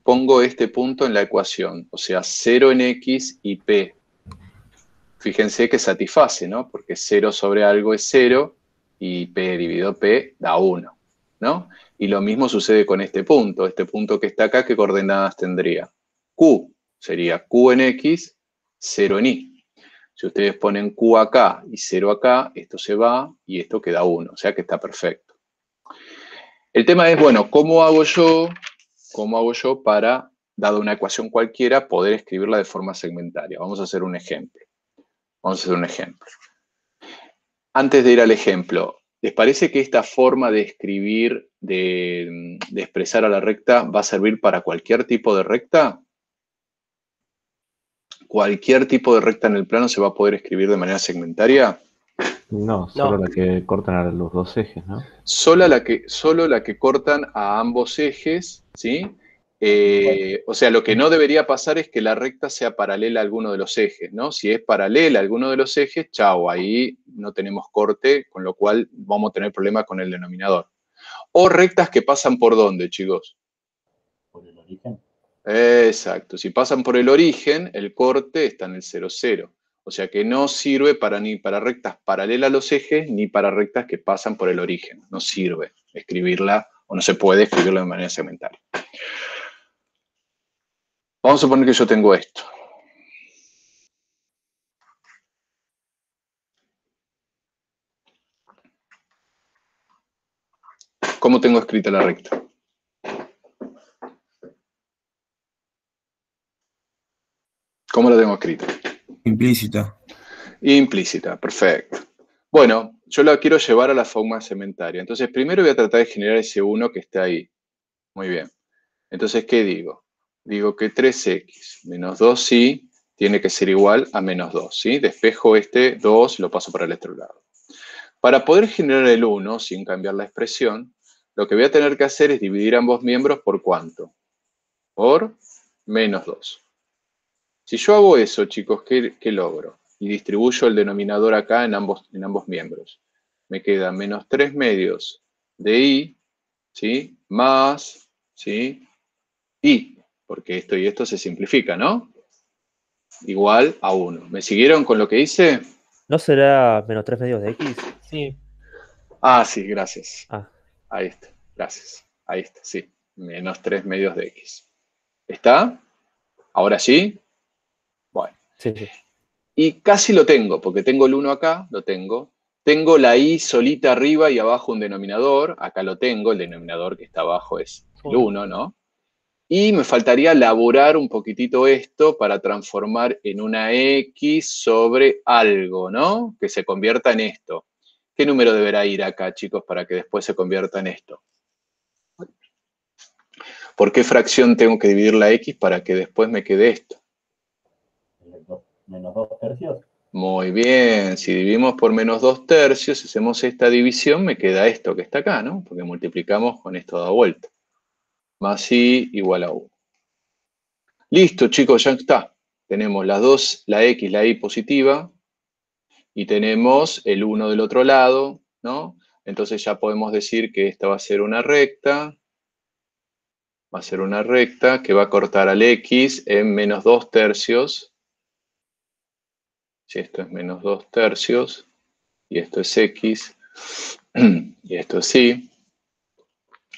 pongo este punto en la ecuación, o sea, 0 en X y P. Fíjense que satisface, ¿no? Porque 0 sobre algo es 0 y P dividido P da 1, ¿no? Y lo mismo sucede con este punto que está acá, ¿qué coordenadas tendría? Q, sería Q en X, 0 en Y. Si ustedes ponen Q acá y 0 acá, esto se va y esto queda 1, o sea que está perfecto. El tema es, bueno, ¿cómo hago yo para, dado una ecuación cualquiera, poder escribirla de forma segmentaria? Vamos a hacer un ejemplo. Antes de ir al ejemplo, ¿les parece que esta forma de escribir, de expresar a la recta, va a servir para cualquier tipo de recta? ¿Cualquier tipo de recta en el plano se va a poder escribir de manera segmentaria? No, solo la que cortan a los dos ejes, ¿no? Solo la que cortan a ambos ejes, ¿sí? O sea, lo que no debería pasar es que la recta sea paralela a alguno de los ejes, ¿no? Si es paralela a alguno de los ejes, chao, ahí no tenemos corte, con lo cual vamos a tener problemas con el denominador. O rectas que pasan por ¿dónde, chicos? Por el origen. Exacto. Si pasan por el origen, el corte está en el 0, 0. O sea que no sirve ni para rectas paralelas a los ejes, ni para rectas que pasan por el origen. No sirve escribirla, o no se puede escribirla de manera segmentaria. Vamos a suponer que yo tengo esto. ¿Cómo tengo escrita la recta? ¿Cómo la tengo escrita? Implícita. Implícita, perfecto. Bueno, yo la quiero llevar a la forma segmentaria. Entonces, primero voy a tratar de generar ese 1 que está ahí. Muy bien. Entonces, ¿qué digo? Digo que 3x menos 2y tiene que ser igual a menos 2, ¿sí? Despejo este 2 y lo paso para el otro lado. Para poder generar el 1 sin cambiar la expresión, lo que voy a tener que hacer es dividir ambos miembros por ¿cuánto? Por menos 2. Si yo hago eso, chicos, ¿qué logro? Y distribuyo el denominador acá en ambos miembros. Me queda menos 3 medios de y, ¿sí? Más, ¿sí? Y, porque esto y esto se simplifica, ¿no? Igual a 1. ¿Me siguieron con lo que hice? ¿No será menos 3 medios de X? Sí. Ah, sí, gracias. Ah. Ahí está, gracias. Ahí está, sí. Menos 3 medios de X. ¿Está? ¿Ahora sí? Bueno. Sí, sí. Y casi lo tengo, porque tengo el 1 acá, lo tengo. Tengo la i solita arriba y abajo un denominador. Acá lo tengo, el denominador que está abajo es el 1, ¿no? Y me faltaría elaborar un poquitito esto para transformar en una x sobre algo, ¿no? Que se convierta en esto. ¿Qué número deberá ir acá, chicos, para que después se convierta en esto? ¿Por qué fracción tengo que dividir la x para que después me quede esto? Menos 2 tercios. Muy bien, si dividimos por menos 2 tercios, hacemos esta división, me queda esto que está acá, ¿no? Porque multiplicamos con esto da vuelta. Más y igual a 1. Listo, chicos, ya está. Tenemos las dos, la x, la y positiva, y tenemos el 1 del otro lado, ¿no? Entonces ya podemos decir que esta va a ser una recta. Va a ser una recta que va a cortar al x en menos 2 tercios. Si esto es menos 2 tercios, y esto es x, y esto es y.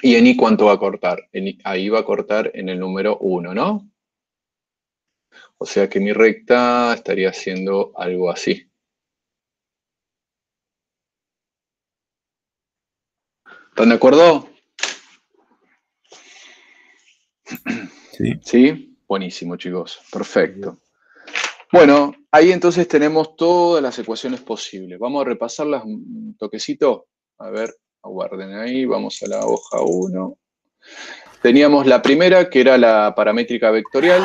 ¿Y en y cuánto va a cortar? Ahí va a cortar en el número 1, ¿no? O sea que mi recta estaría siendo algo así. ¿Están de acuerdo? Sí. ¿Sí? Buenísimo, chicos. Perfecto. Bueno, ahí entonces tenemos todas las ecuaciones posibles. Vamos a repasarlas un toquecito. A ver, aguarden ahí. Vamos a la hoja 1. Teníamos la primera, que era la paramétrica vectorial.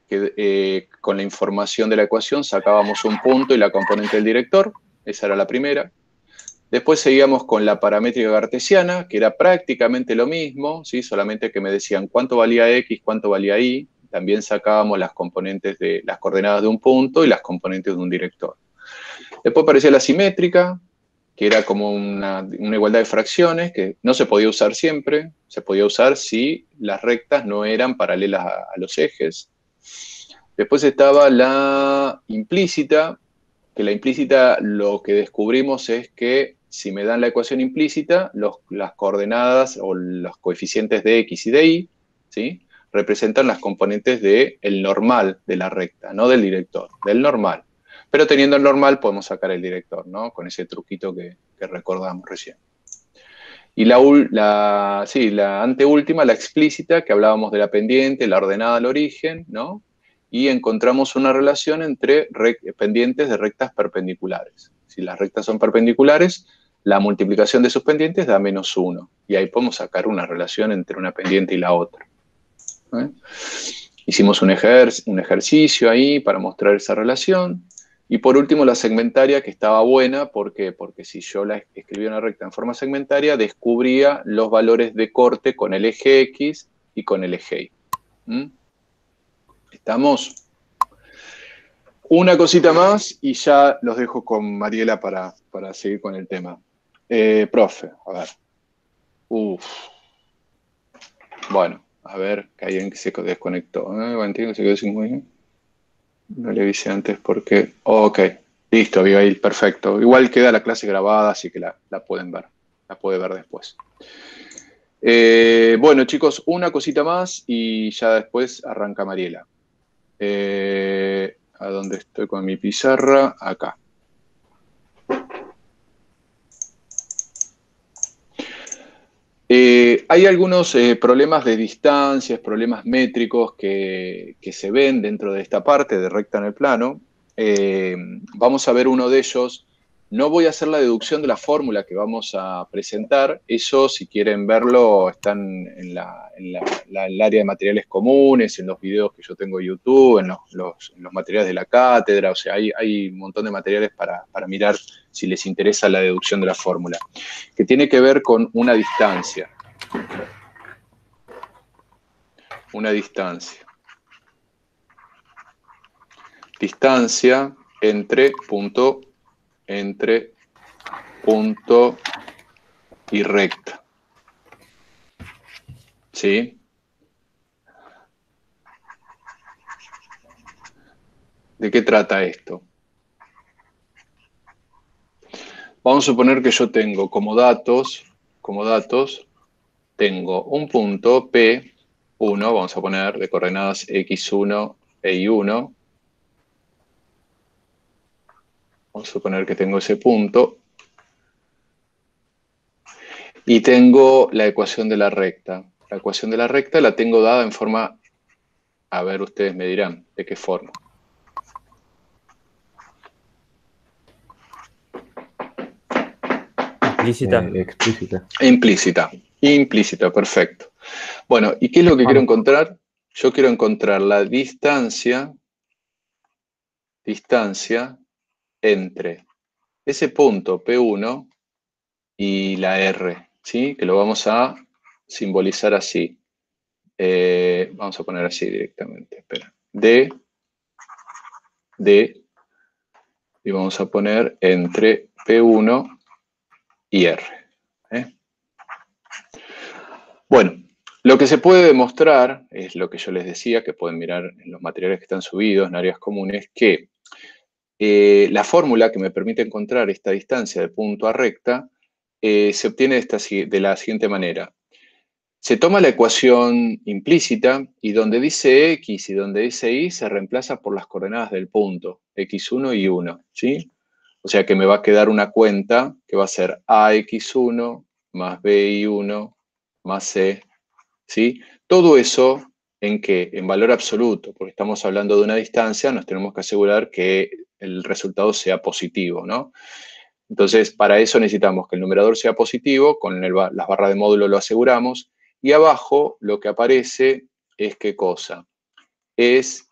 Que con la información de la ecuación sacábamos un punto y la componente del director. Esa era la primera. Después seguíamos con la paramétrica cartesiana, que era prácticamente lo mismo, ¿sí? Solamente que me decían cuánto valía x, cuánto valía y. También sacábamos las componentes de las coordenadas de un punto y las componentes de un director. Después aparecía la simétrica, que era como una igualdad de fracciones, que no se podía usar siempre, se podía usar si las rectas no eran paralelas a los ejes. Después estaba la implícita, que la implícita lo que descubrimos es que si me dan la ecuación implícita, las coordenadas o los coeficientes de x y de y, ¿sí?, representan las componentes del normal de la recta, no del director, del normal. Pero teniendo el normal podemos sacar el director, ¿no? Con ese truquito que recordamos recién. Y la anteúltima, la explícita, que hablábamos de la pendiente, la ordenada al origen, ¿no? Y encontramos una relación entre pendientes de rectas perpendiculares. Si las rectas son perpendiculares, la multiplicación de sus pendientes da menos 1. Y ahí podemos sacar una relación entre una pendiente y la otra. Hicimos un ejercicio ahí para mostrar esa relación. Y por último, la segmentaria, que estaba buena. ¿Por qué? Porque si yo la escribía una recta en forma segmentaria, descubría los valores de corte con el eje X y con el eje Y. ¿Estamos? Una cosita más y ya los dejo con Mariela para seguir con el tema. Profe, a ver. Bueno, a ver, que alguien que se desconectó. Entiendo que se quedó sin muy. No le avisé antes porque... ok, listo, Abigail, perfecto. Igual queda la clase grabada, así que la pueden ver. La puede ver después. Bueno, chicos, una cosita más y ya después arranca Mariela. ¿A dónde estoy con mi pizarra? Acá. Hay algunos problemas de distancias, problemas métricos que se ven dentro de esta parte de recta en el plano. Vamos a ver uno de ellos No voy a hacer la deducción de la fórmula que vamos a presentar. Eso, si quieren verlo, están en el área de materiales comunes, en los videos que yo tengo en YouTube, en los materiales de la cátedra. O sea, hay un montón de materiales para mirar si les interesa la deducción de la fórmula, que tiene que ver con una distancia. Una distancia. Distancia entre punto y recta. ¿Sí? ¿De qué trata esto? Vamos a suponer que yo tengo como datos, tengo un punto P1, vamos a poner de coordenadas X1 e Y1. Vamos a suponer que tengo ese punto. Y tengo la ecuación de la recta. La ecuación de la recta la tengo dada en forma, a ver, ustedes me dirán, ¿de qué forma? Explícita. Explícita. Implícita. Implícita, perfecto. Bueno, ¿y qué es lo que quiero encontrar? Yo quiero encontrar la distancia entre ese punto P1 y la R, ¿sí? Que lo vamos a simbolizar así. Vamos a poner así directamente. Espera. D, y vamos a poner entre P1 y R. Bueno, lo que se puede demostrar, es lo que yo les decía, que pueden mirar en los materiales que están subidos en áreas comunes, que la fórmula que me permite encontrar esta distancia de punto a recta se obtiene de la siguiente manera. Se toma la ecuación implícita y donde dice X y donde dice Y se reemplaza por las coordenadas del punto, X1 y 1, ¿sí? O sea que me va a quedar una cuenta que va a ser AX1 más BY1 más C, ¿sí? Todo eso, ¿en qué? En valor absoluto, porque estamos hablando de una distancia, nos tenemos que asegurar que el resultado sea positivo, ¿no? Entonces, para eso necesitamos que el numerador sea positivo, con las barras de módulo lo aseguramos, y abajo lo que aparece es ¿qué cosa? Es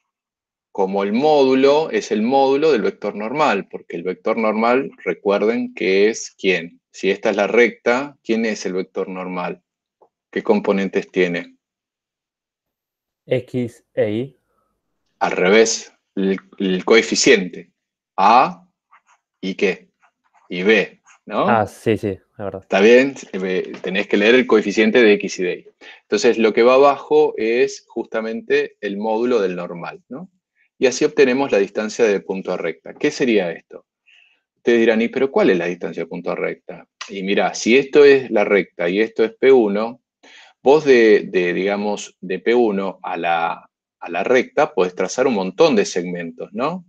como el módulo, es el módulo del vector normal, porque el vector normal, recuerden que es ¿quién? Si esta es la recta, ¿quién es el vector normal? ¿Qué componentes tiene? X e Y. Al revés, el coeficiente. A y ¿qué? Y B, ¿no? Ah, sí, es verdad. ¿Está bien? Tenés que leer el coeficiente de X y de Y. Entonces, lo que va abajo es justamente el módulo del normal, ¿no? Y así obtenemos la distancia de punto a recta. ¿Qué sería esto? Ustedes dirán, ¿y pero cuál es la distancia de punto a recta? Y mirá, si esto es la recta y esto es P1, vos digamos, de P1 a la recta podés trazar un montón de segmentos, ¿no?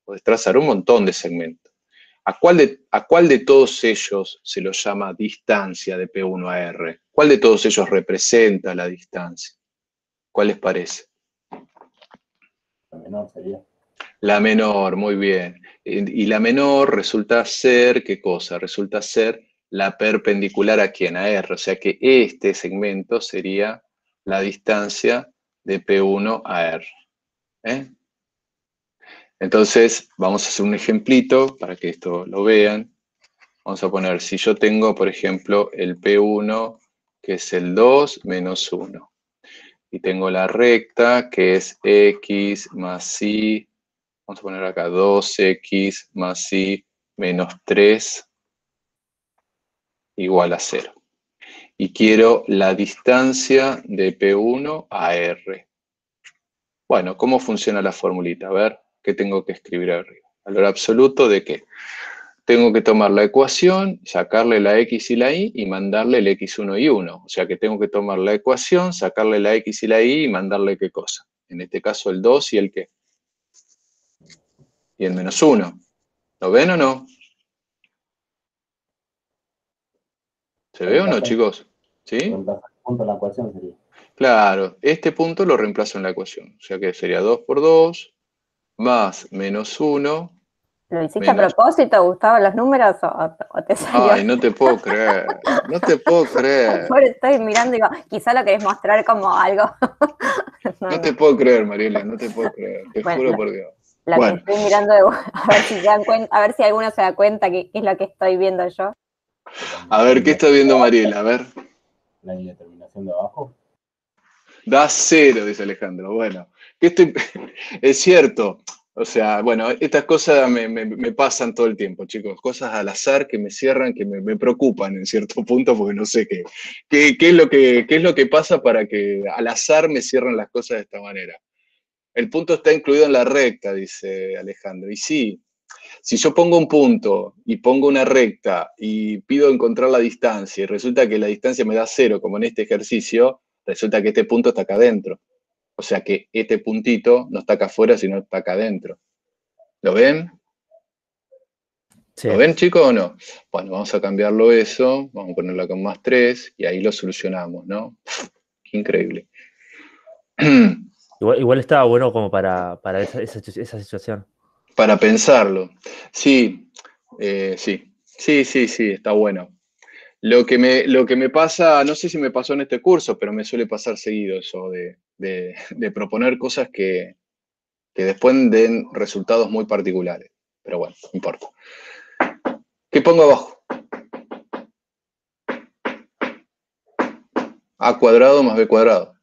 Podés trazar un montón de segmentos. ¿A cuál de todos ellos se los llama distancia de P1 a R? ¿Cuál de todos ellos representa la distancia? ¿Cuál les parece? La menor sería. La menor, muy bien. Y la menor resulta ser, ¿qué cosa? Resulta ser la perpendicular a quién, a R. O sea que este segmento sería la distancia de P1 a R. Entonces, vamos a hacer un ejemplito para que esto lo vean. Vamos a poner, si yo tengo, por ejemplo, el P1, que es el 2 menos 1. Y tengo la recta, que es X más Y. Vamos a poner acá 2X más Y menos 3 igual a 0. Y quiero la distancia de P1 a R. Bueno, ¿cómo funciona la formulita? A ver, ¿qué tengo que escribir arriba? Valor absoluto de qué. Tengo que tomar la ecuación, sacarle la X y la Y y mandarle el X1 y 1. O sea que tengo que tomar la ecuación, sacarle la X y la Y y mandarle qué cosa. En este caso el 2 y el qué. Y el menos 1. ¿Lo ven o no? ¿Se ve o no, chicos? ¿Sí? Reemplazar el punto en la ecuación sería. Claro, este punto lo reemplazo en la ecuación. O sea que sería 2 por 2 más menos 1 ¿Lo hiciste a Menos. propósito, Gustavo, los números o te salió? Ay, no te puedo creer. No te puedo creer. Por estoy mirando y digo, quizá lo querés mostrar como algo. No te puedo creer, Mariela, no te puedo creer. Te Bueno, juro por Dios. Lo Bueno. que estoy mirando, a ver si se dan cuenta, a ver si alguno se da cuenta que es lo que estoy viendo yo. A ver, ¿qué está viendo Mariela? A ver. La indeterminación de abajo. Da 0, dice Alejandro. Bueno, es cierto. O sea, bueno, estas cosas me pasan todo el tiempo, chicos. Cosas al azar que me cierran, que me preocupan en cierto punto, porque no sé qué es lo que pasa para que al azar me cierran las cosas de esta manera. El punto está incluido en la recta, dice Alejandro. Y sí, si yo pongo un punto y pongo una recta y pido encontrar la distancia y resulta que la distancia me da 0, como en este ejercicio, resulta que este punto está acá adentro. O sea que este puntito no está acá afuera, sino está acá adentro. ¿Lo ven? Sí. ¿Lo ven, chicos, o no? Bueno, vamos a cambiarlo eso, vamos a ponerlo con más 3 y ahí lo solucionamos, ¿no? Qué increíble. Igual estaba bueno como para esa situación. Para pensarlo. Sí, sí, está bueno. Lo que me pasa, no sé si me pasó en este curso, pero me suele pasar seguido eso de proponer cosas que después den resultados muy particulares. Pero bueno, no importa. ¿Qué pongo abajo? A cuadrado más B cuadrado.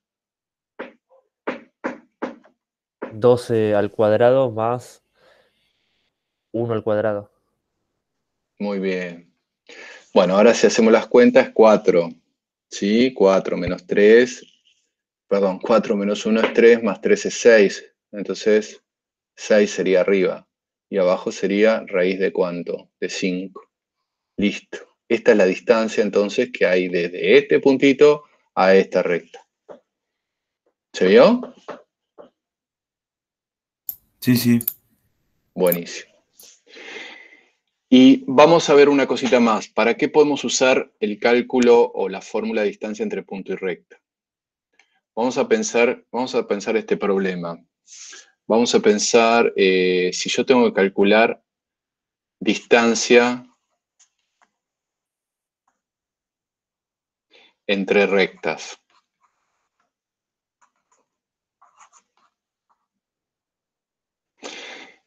12 al cuadrado más 1 al cuadrado. Muy bien. Bueno, ahora si hacemos las cuentas, 4. ¿Sí? 4 menos 3. Perdón, 4 menos 1 es 3, más 3 es 6. Entonces, 6 sería arriba. Y abajo sería raíz de ¿cuánto? De 5. Listo. Esta es la distancia entonces que hay desde este puntito a esta recta. ¿Se vio? Sí, sí. Buenísimo. Y vamos a ver una cosita más. ¿Para qué podemos usar el cálculo o la fórmula de distancia entre punto y recta? Vamos a pensar este problema. Vamos a pensar si yo tengo que calcular distancia entre rectas.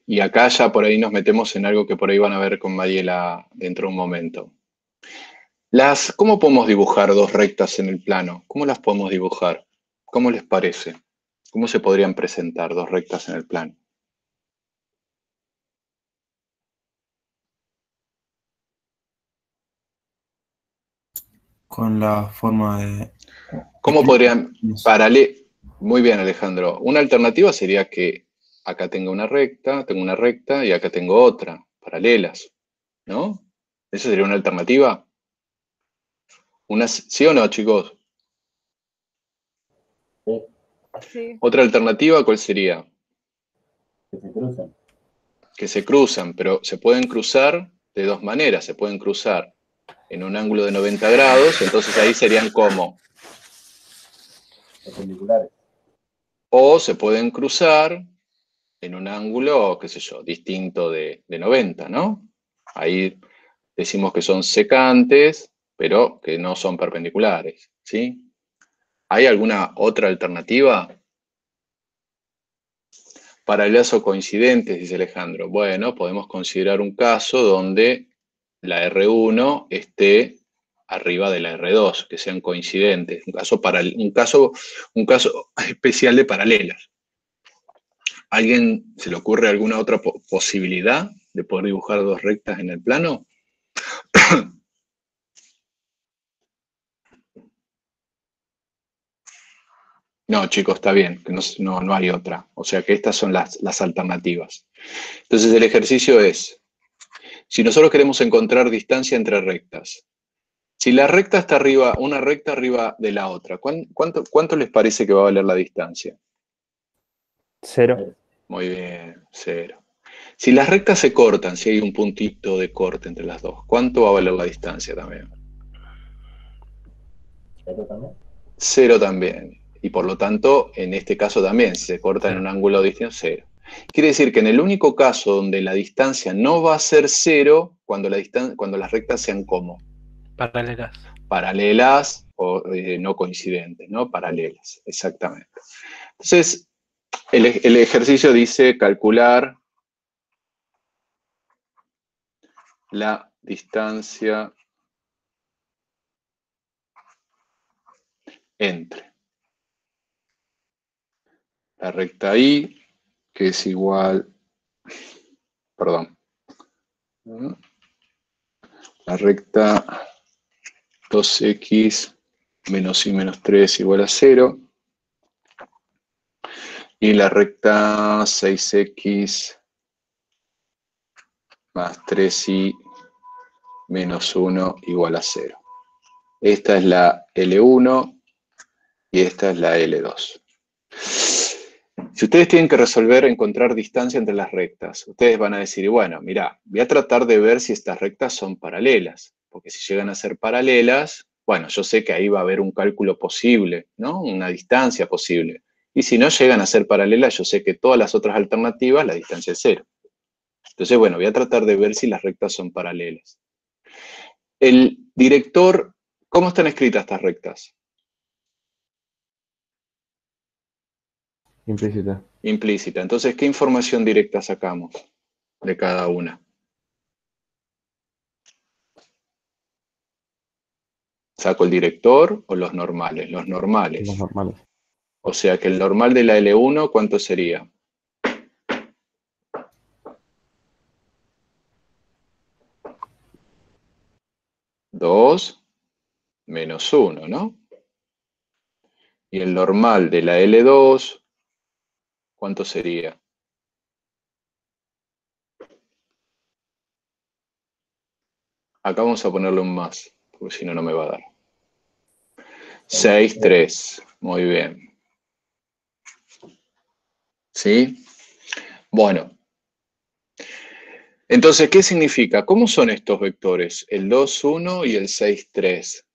Y acá ya por ahí nos metemos en algo que por ahí van a ver con Mariela dentro de un momento. ¿Cómo podemos dibujar dos rectas en el plano? ¿Cómo las podemos dibujar? ¿Cómo les parece? ¿Cómo se podrían presentar dos rectas en el plano? Con la forma de... ¿Cómo podrían Muy bien, Alejandro. Una alternativa sería que acá tengo una recta y acá tengo otra, paralelas, ¿no? ¿Esa sería una alternativa? ¿Sí o no, chicos? Sí, Sí. ¿Otra alternativa cuál sería? que se cruzan. Que se cruzan, pero se pueden cruzar de dos maneras. Se pueden cruzar en un ángulo de 90 grados, entonces ahí serían como. Perpendiculares. O se pueden cruzar en un ángulo, qué sé yo, distinto de 90, ¿no? Ahí decimos que son secantes, pero que no son perpendiculares, ¿sí? ¿Hay alguna otra alternativa? Paralelas o coincidentes, dice Alejandro. Bueno, podemos considerar un caso donde la R1 esté arriba de la R2, que sean coincidentes. Un caso especial de paralelas. ¿Alguien se le ocurre alguna otra posibilidad de poder dibujar dos rectas en el plano? No, chicos, está bien, que no hay otra. O sea que estas son las alternativas. Entonces el ejercicio es, si nosotros queremos encontrar distancia entre rectas, si la recta está arriba, una recta arriba de la otra, ¿cuánto les parece que va a valer la distancia? 0. Muy bien, 0. Si las rectas se cortan, si hay un puntito de corte entre las dos, ¿cuánto va a valer la distancia también? 0 también. 0 también. Y por lo tanto, en este caso también, si se corta en un ángulo distinto, 0. Quiere decir que en el único caso donde la distancia no va a ser 0, cuando las rectas sean ¿cómo? Paralelas. Paralelas o no coincidentes, ¿no? Paralelas, exactamente. Entonces, el ejercicio dice calcular la distancia entre la recta Y, que es igual, perdón, la recta 2x menos y menos 3 igual a 0, y la recta 6x más 3y menos 1 igual a 0. Esta es la L1 y esta es la L2. Si ustedes tienen que resolver, encontrar distancia entre las rectas, ustedes van a decir, bueno, mirá, voy a tratar de ver si estas rectas son paralelas, porque si llegan a ser paralelas, bueno, yo sé que ahí va a haber un cálculo posible, ¿no? Una distancia posible. Y si no llegan a ser paralelas, yo sé que todas las otras alternativas, la distancia es 0. Entonces, bueno, voy a tratar de ver si las rectas son paralelas. El director, ¿cómo están escritas estas rectas? Implícita. Implícita. Entonces, ¿qué información directa sacamos de cada una? ¿Saco el director o los normales? Los normales. Los normales. O sea que el normal de la L1, ¿cuánto sería? Dos menos 1, ¿no? Y el normal de la L2, ¿cuánto sería? Acá vamos a ponerle un más, porque si no, no me va a dar. 6, 3. Muy bien. ¿Sí? Bueno. Entonces, ¿qué significa? ¿Cómo son estos vectores? El 2, 1 y el 6, 3.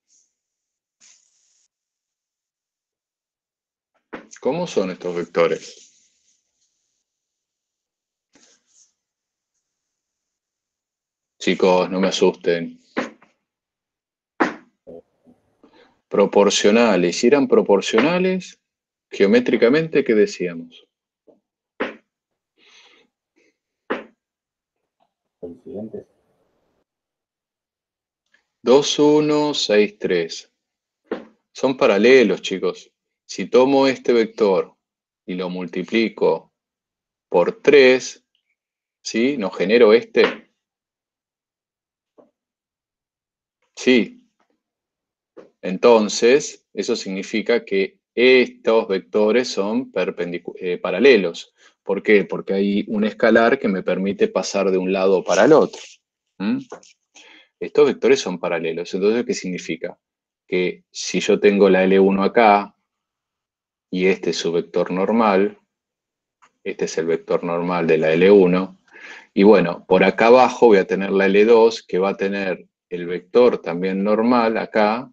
¿Cómo son estos vectores? Chicos, no me asusten. Proporcionales. Si eran proporcionales, geométricamente, ¿qué decíamos? Coincidentes. 2, 1, 6, 3. Son paralelos, chicos. Si tomo este vector y lo multiplico por 3, ¿sí? ¿No genero este? Sí. Entonces, eso significa que estos vectores son paralelos. ¿Por qué? Porque hay un escalar que me permite pasar de un lado para el otro. Estos vectores son paralelos. Entonces, ¿qué significa? Que si yo tengo la L1 acá, y este es su vector normal, este es el vector normal de la L1, y bueno, por acá abajo voy a tener la L2, que va a tener el vector también normal acá,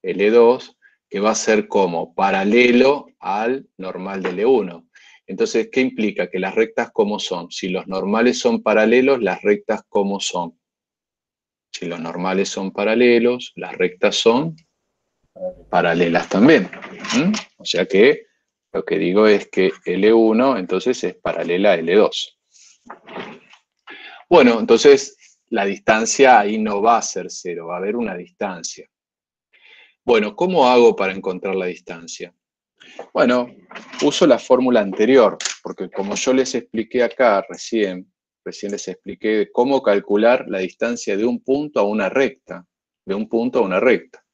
L2, que va a ser como paralelo al normal de L1. Entonces, ¿qué implica? Que las rectas ¿cómo son? Si los normales son paralelos, las rectas ¿cómo son? Si los normales son paralelos, las rectas son paralelas también. O sea que lo que digo es que L1 entonces es paralela a L2. Bueno, entonces la distancia ahí no va a ser 0, va a haber una distancia. Bueno, ¿cómo hago para encontrar la distancia? Bueno, uso la fórmula anterior, porque como yo les expliqué acá recién les expliqué cómo calcular la distancia de un punto a una recta, de un punto a una recta.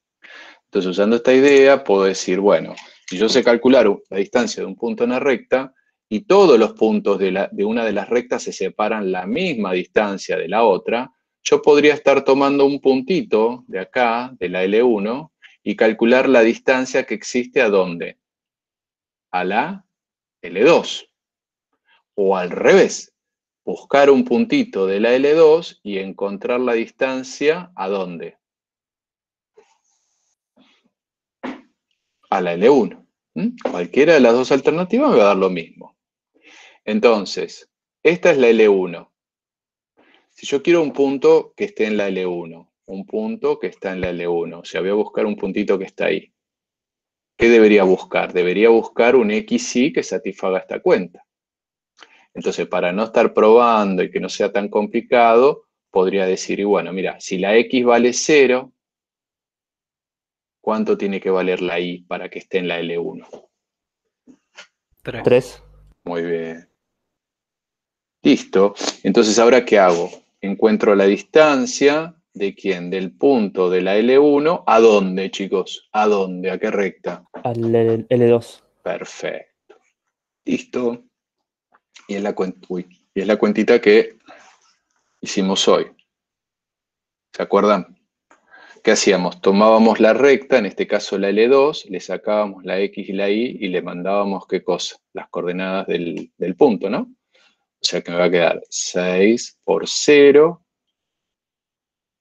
Entonces, usando esta idea, puedo decir, bueno, si yo sé calcular la distancia de un punto a una recta, y todos los puntos de una de las rectas se separan la misma distancia de la otra, yo podría estar tomando un puntito de acá, de la L1, y calcular la distancia que existe ¿a dónde? A la L2. O al revés, buscar un puntito de la L2 y encontrar la distancia ¿a dónde? A la L1. Cualquiera de las dos alternativas me va a dar lo mismo. Entonces, esta es la L1. Si yo quiero un punto que esté en la L1, un punto que está en la L1, o sea, voy a buscar un puntito que está ahí. ¿Qué debería buscar? Debería buscar un XY que satisfaga esta cuenta. Entonces, para no estar probando y que no sea tan complicado, podría decir, y bueno, mira, si la X vale 0, ¿cuánto tiene que valer la Y para que esté en la L1? 3. Muy bien. Listo. Entonces, ¿ahora qué hago? Encuentro la distancia de quién, del punto de la L1, ¿a dónde, chicos? ¿A dónde? ¿A qué recta? Al L2. Perfecto. Listo. Y es la cuentita que hicimos hoy. ¿Se acuerdan? ¿Qué hacíamos? Tomábamos la recta, en este caso la L2, le sacábamos la X y la Y y le mandábamos, ¿qué cosa? Las coordenadas del punto, ¿no? O sea que me va a quedar 6 por 0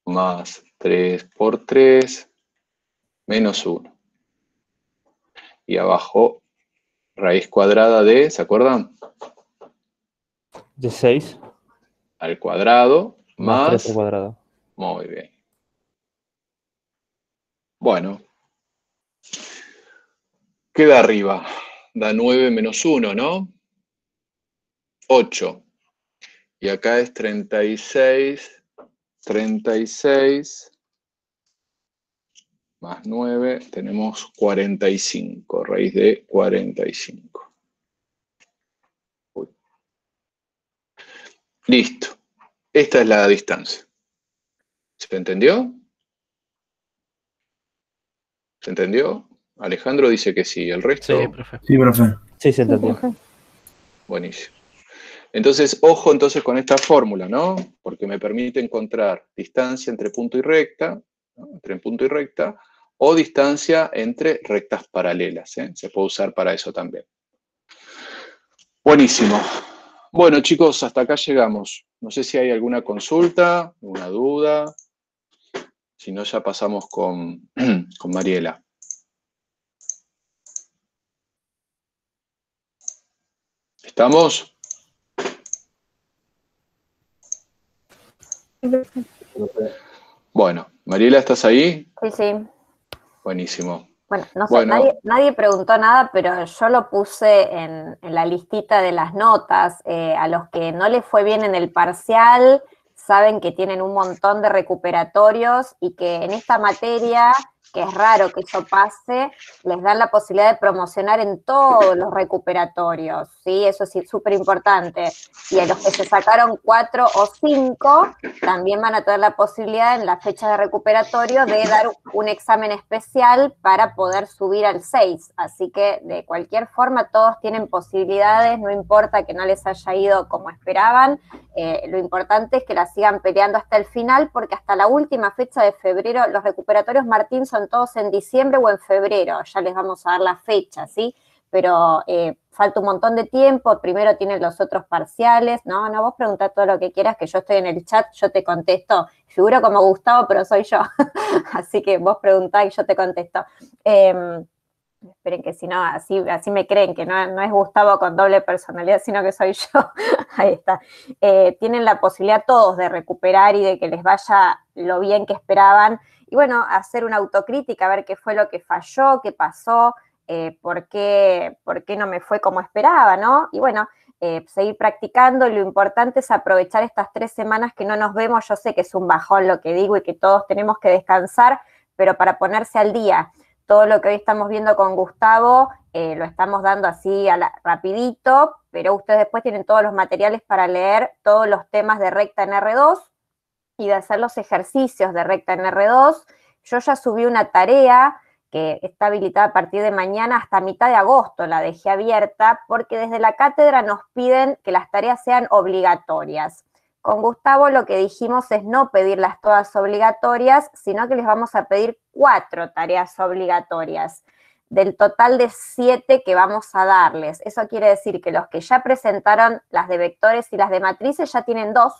más 3 por 3 menos 1. Y abajo, raíz cuadrada de, ¿se acuerdan? De 6 Al cuadrado más 3 más... al cuadrado. Muy bien. Bueno. Queda arriba. Da 9 menos 1, ¿no? 8. Y acá es 36. 36 más 9, tenemos 45, raíz de 45. Uy. Listo. Esta es la distancia. ¿Se entendió? ¿Se entendió? Alejandro dice que sí, el resto... Sí, profe. Sí, profe. Sí, se entendió. Buenísimo. Entonces, ojo entonces con esta fórmula, ¿no? Porque me permite encontrar distancia entre punto y recta, ¿no? Entre punto y recta, o distancia entre rectas paralelas, ¿eh? Se puede usar para eso también. Buenísimo. Bueno, chicos, hasta acá llegamos. No sé si hay alguna consulta, alguna duda. Si no, ya pasamos con Mariela. ¿Estamos? Bueno, Mariela, ¿estás ahí? Sí, sí. Buenísimo. Bueno, no sé, Bueno. nadie preguntó nada, pero yo lo puse en la listita de las notas. A los que no les fue bien en el parcial, saben que tienen un montón de recuperatorios y que en esta materia, que es raro que eso pase, les dan la posibilidad de promocionar en todos los recuperatorios, ¿sí? Eso es súper importante. Y a los que se sacaron 4 o 5, también van a tener la posibilidad en la fecha de recuperatorio de dar un examen especial para poder subir al 6. Así que, de cualquier forma, todos tienen posibilidades, no importa que no les haya ido como esperaban. Lo importante es que la sigan peleando hasta el final, porque hasta la última fecha de febrero, los recuperatorios Martín son todos en diciembre o en febrero, ya les vamos a dar la fecha, ¿sí? Pero falta un montón de tiempo, primero tienen los otros parciales. No, vos preguntá todo lo que quieras, que yo estoy en el chat, yo te contesto. Figuro como Gustavo, pero soy yo, así que vos preguntá y yo te contesto. Esperen que si no, así me creen que no es Gustavo con doble personalidad, sino que soy yo. Ahí está. Tienen la posibilidad todos de recuperar y de que les vaya lo bien que esperaban. Y bueno, hacer una autocrítica, ver qué fue lo que falló, qué pasó, por qué no me fue como esperaba, ¿no? Y bueno, seguir practicando. Lo importante es aprovechar estas 3 semanas que no nos vemos. Yo sé que es un bajón lo que digo y que todos tenemos que descansar, pero para ponerse al día. Todo lo que hoy estamos viendo con Gustavo lo estamos dando así rapidito, pero ustedes después tienen todos los materiales para leer todos los temas de recta en R2 y de hacer los ejercicios de recta en R2. Yo ya subí una tarea que está habilitada a partir de mañana hasta mitad de agosto, la dejé abierta, porque desde la cátedra nos piden que las tareas sean obligatorias. Con Gustavo lo que dijimos es no pedirlas todas obligatorias, sino que les vamos a pedir 4 tareas obligatorias, del total de 7 que vamos a darles. Eso quiere decir que los que ya presentaron las de vectores y las de matrices ya tienen 2,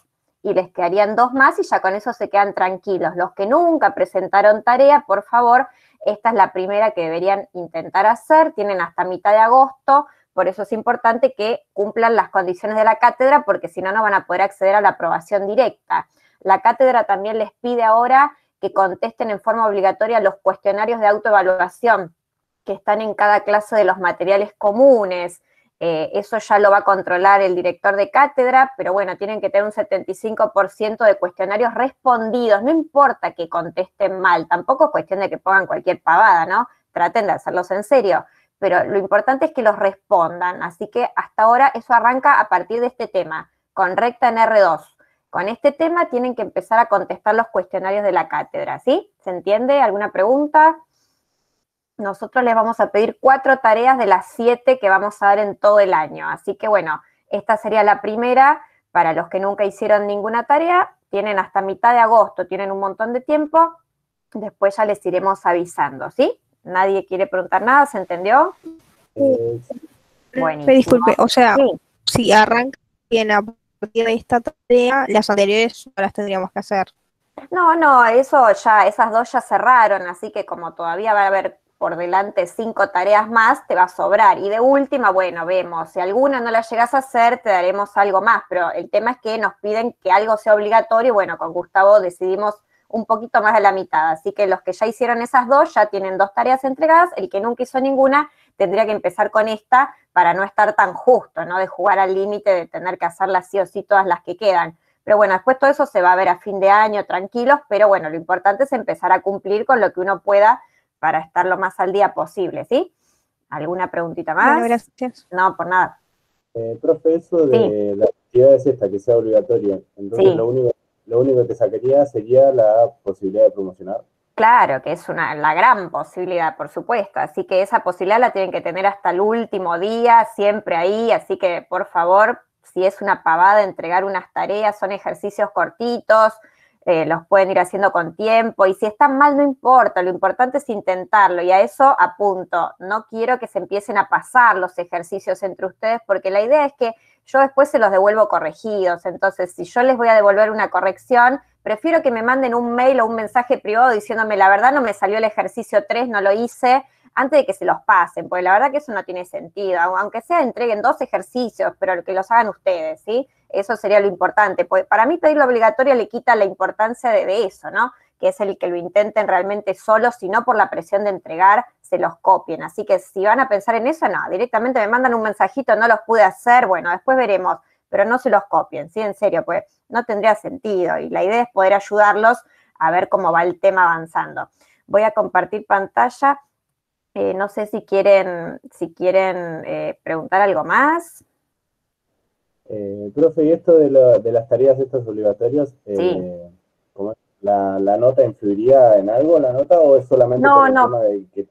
y les quedarían 2 más y ya con eso se quedan tranquilos. Los que nunca presentaron tarea, por favor, esta es la primera que deberían intentar hacer. Tienen hasta mitad de agosto por eso es importante que cumplan las condiciones de la cátedra, porque si no, no van a poder acceder a la aprobación directa. La cátedra también les pide ahora que contesten en forma obligatoria los cuestionarios de autoevaluación que están en cada clase de los materiales comunes. Eso ya lo va a controlar el director de cátedra, pero bueno, tienen que tener un 75% de cuestionarios respondidos, no importa que contesten mal, tampoco es cuestión de que pongan cualquier pavada, ¿no? Traten de hacerlos en serio, pero lo importante es que los respondan, así que hasta ahora eso arranca a partir de este tema, con recta en R2. Con este tema tienen que empezar a contestar los cuestionarios de la cátedra, ¿sí? ¿Se entiende? ¿Alguna pregunta? Nosotros les vamos a pedir 4 tareas de las 7 que vamos a dar en todo el año. Así que bueno, esta sería la primera. Para los que nunca hicieron ninguna tarea, tienen hasta mitad de agosto, tienen un montón de tiempo. Después ya les iremos avisando, ¿sí? ¿Nadie quiere preguntar nada? ¿Se entendió? Buenísimo. Disculpe, o sea, Sí. si arranca bien a partir de esta tarea, las anteriores no las tendríamos que hacer. No, eso ya, esas 2 ya cerraron, así que como todavía va a haber por delante 5 tareas más, te va a sobrar. Y de última, bueno, vemos, si alguna no la llegas a hacer, te daremos algo más, pero el tema es que nos piden que algo sea obligatorio, y bueno, con Gustavo decidimos un poquito más de la mitad, así que los que ya hicieron esas 2 ya tienen 2 tareas entregadas, el que nunca hizo ninguna tendría que empezar con esta para no estar tan justo, ¿no? De jugar al límite, de tener que hacerlas sí o sí todas las que quedan. Pero bueno, después todo eso se va a ver a fin de año, tranquilos, pero bueno, lo importante es empezar a cumplir con lo que uno pueda para estar lo más al día posible, ¿sí? ¿Alguna preguntita más? Bueno, gracias. No, por nada. Profe, eso de la actividad es esta, que sea obligatoria. Entonces Sí. lo único que sacaría sería la posibilidad de promocionar. Claro, que es la gran posibilidad, por supuesto. Así que esa posibilidad la tienen que tener hasta el último día, siempre ahí. Así que, por favor, si es una pavada entregar unas tareas, son ejercicios cortitos, los pueden ir haciendo con tiempo. Y si están mal, no importa. Lo importante es intentarlo. Y a eso apunto. No quiero que se empiecen a pasar los ejercicios entre ustedes, porque la idea es que yo después se los devuelvo corregidos. Entonces, si yo les voy a devolver una corrección, prefiero que me manden un mail o un mensaje privado diciéndome, la verdad no me salió el ejercicio 3, no lo hice, antes de que se los pasen, porque la verdad que eso no tiene sentido. Aunque sea entreguen 2 ejercicios, pero que los hagan ustedes, ¿sí? Eso sería lo importante. Porque para mí pedir lo obligatorio le quita la importancia de eso, ¿no? Que es el que lo intenten realmente solos, si no por la presión de entregar, se los copien. Así que si van a pensar en eso, no, directamente me mandan un mensajito, no los pude hacer, bueno, después veremos, pero no se los copien, ¿sí? En serio, pues no tendría sentido. Y la idea es poder ayudarlos a ver cómo va el tema avanzando. Voy a compartir pantalla. No sé si quieren preguntar algo más. Profe, y esto de las tareas estas obligatorias, Sí. ¿cómo es? ¿La nota influiría en algo, la nota, o es solamente No, por el no. tema de que es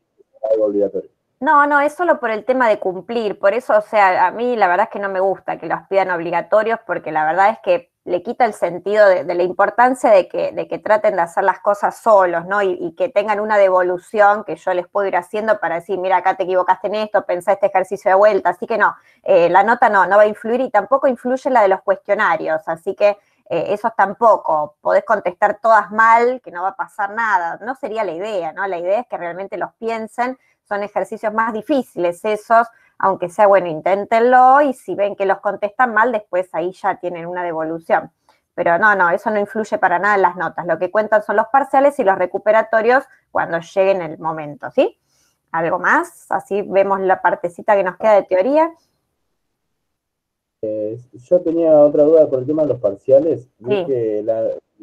algo obligatorio? No, es solo por el tema de cumplir. Por eso, o sea, a mí la verdad es que no me gusta que los pidan obligatorios, porque la verdad es que le quita el sentido de la importancia de que traten de hacer las cosas solos, ¿no? Y que tengan una devolución que yo les puedo ir haciendo para decir, mira, acá te equivocaste en esto, pensá este ejercicio de vuelta. Así que no, la nota no va a influir, y tampoco influye la de los cuestionarios. Así que esos tampoco. Podés contestar todas mal, que no va a pasar nada. No sería la idea, ¿no? La idea es que realmente los piensen. Son ejercicios más difíciles esos, aunque sea, bueno, inténtenlo, y si ven que los contestan mal, después ahí ya tienen una devolución. Pero no, eso no influye para nada en las notas. Lo que cuentan son los parciales y los recuperatorios cuando lleguen el momento, ¿sí? ¿Algo más? Así vemos la partecita que nos queda de teoría. Yo tenía otra duda con el tema de los parciales. Vi Sí. que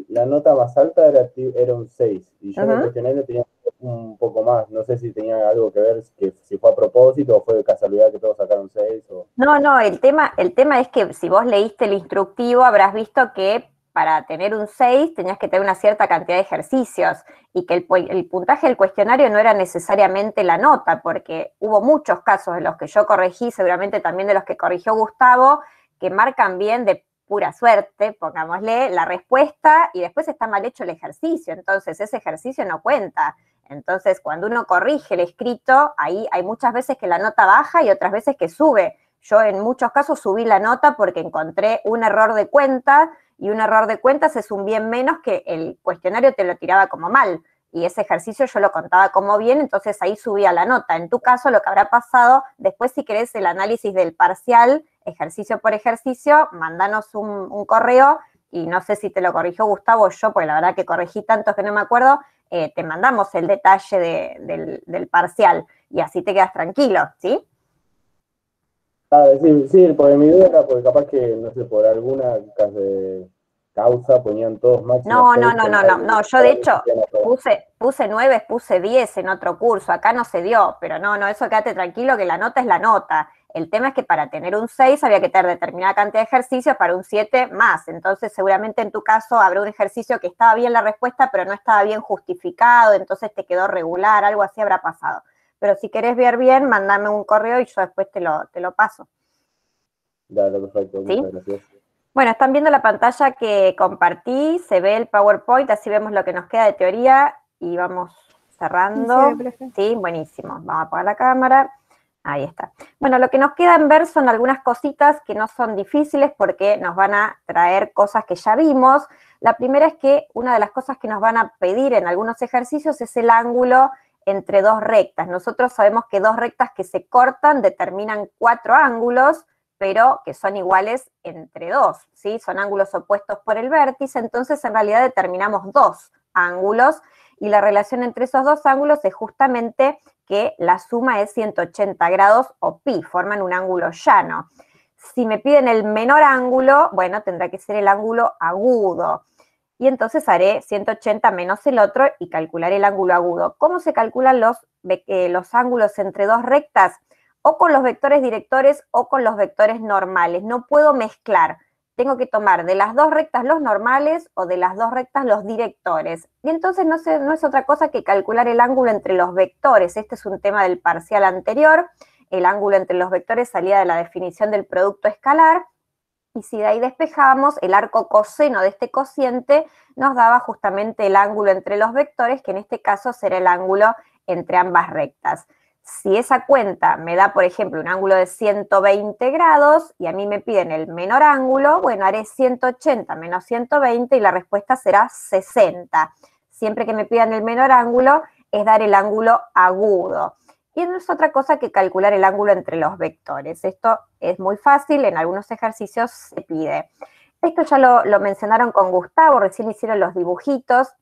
la nota más alta era un 6, y yo en el cuestionario tenía un poco más. No sé si tenía algo que ver, que si fue a propósito o fue de casualidad que todos sacaron 6. No, el tema es que si vos leíste el instructivo, habrás visto que para tener un 6 tenías que tener una cierta cantidad de ejercicios, y que el puntaje del cuestionario no era necesariamente la nota, porque hubo muchos casos de los que yo corregí, seguramente también de los que corrigió Gustavo, que marcan bien de pura suerte, pongámosle, la respuesta, y después está mal hecho el ejercicio. Entonces ese ejercicio no cuenta. Entonces cuando uno corrige el escrito, ahí hay muchas veces que la nota baja y otras veces que sube. Yo en muchos casos subí la nota porque encontré un error de cuenta, y un error de cuentas es un bien menos que el cuestionario te lo tiraba como mal. y ese ejercicio yo lo contaba como bien, entonces ahí subía la nota. En tu caso, lo que habrá pasado, después si querés el análisis del parcial, ejercicio por ejercicio, mandanos un correo, y no sé si te lo corrigió Gustavo o yo, porque la verdad que corregí tantos que no me acuerdo, te mandamos el detalle del parcial, y así te quedas tranquilo, ¿sí? Sí, porque mi duda era porque capaz que, no sé, por alguna causa ponían todos máximos. No, yo de hecho puse 9, puse 10 en otro curso, acá no se dio, pero no, eso quédate tranquilo que la nota es la nota. El tema es que para tener un 6 había que tener determinada cantidad de ejercicios, para un 7 más. Entonces seguramente en tu caso habrá un ejercicio que estaba bien la respuesta, pero no estaba bien justificado, entonces te quedó regular, algo así habrá pasado. Pero si querés ver bien, mandame un correo y yo después te lo paso. Dale, perfecto, ¿Sí? muchas gracias. Bueno, están viendo la pantalla que compartí, se ve el PowerPoint, así vemos lo que nos queda de teoría y vamos cerrando. Sí, buenísimo. Vamos a apagar la cámara. Ahí está. Bueno, lo que nos queda en ver son algunas cositas que no son difíciles porque nos van a traer cosas que ya vimos. La primera es que una de las cosas que nos van a pedir en algunos ejercicios es el ángulo entre dos rectas. Nosotros sabemos que dos rectas que se cortan determinan 4 ángulos, pero que son iguales entre 2, ¿sí? Son ángulos opuestos por el vértice, entonces en realidad determinamos 2 ángulos, y la relación entre esos 2 ángulos es justamente que la suma es 180 grados o pi, forman un ángulo llano. Si me piden el menor ángulo, bueno, tendrá que ser el ángulo agudo. Y entonces haré 180 menos el otro y calcularé el ángulo agudo. ¿Cómo se calculan los ángulos entre dos rectas? O con los vectores directores o con los vectores normales. No puedo mezclar. Tengo que tomar de las 2 rectas los normales o de las 2 rectas los directores. Y entonces no es otra cosa que calcular el ángulo entre los vectores. Este es un tema del parcial anterior. El ángulo entre los vectores salía de la definición del producto escalar. Y si de ahí despejábamos, el arco coseno de este cociente nos daba justamente el ángulo entre los vectores, que en este caso será el ángulo entre ambas rectas. Si esa cuenta me da, por ejemplo, un ángulo de 120 grados y a mí me piden el menor ángulo, bueno, haré 180 menos 120 y la respuesta será 60. Siempre que me pidan el menor ángulo es dar el ángulo agudo. Y no es otra cosa que calcular el ángulo entre los vectores. Esto es muy fácil, en algunos ejercicios se pide. Esto ya lo mencionaron con Gustavo, recién hicieron los dibujitos.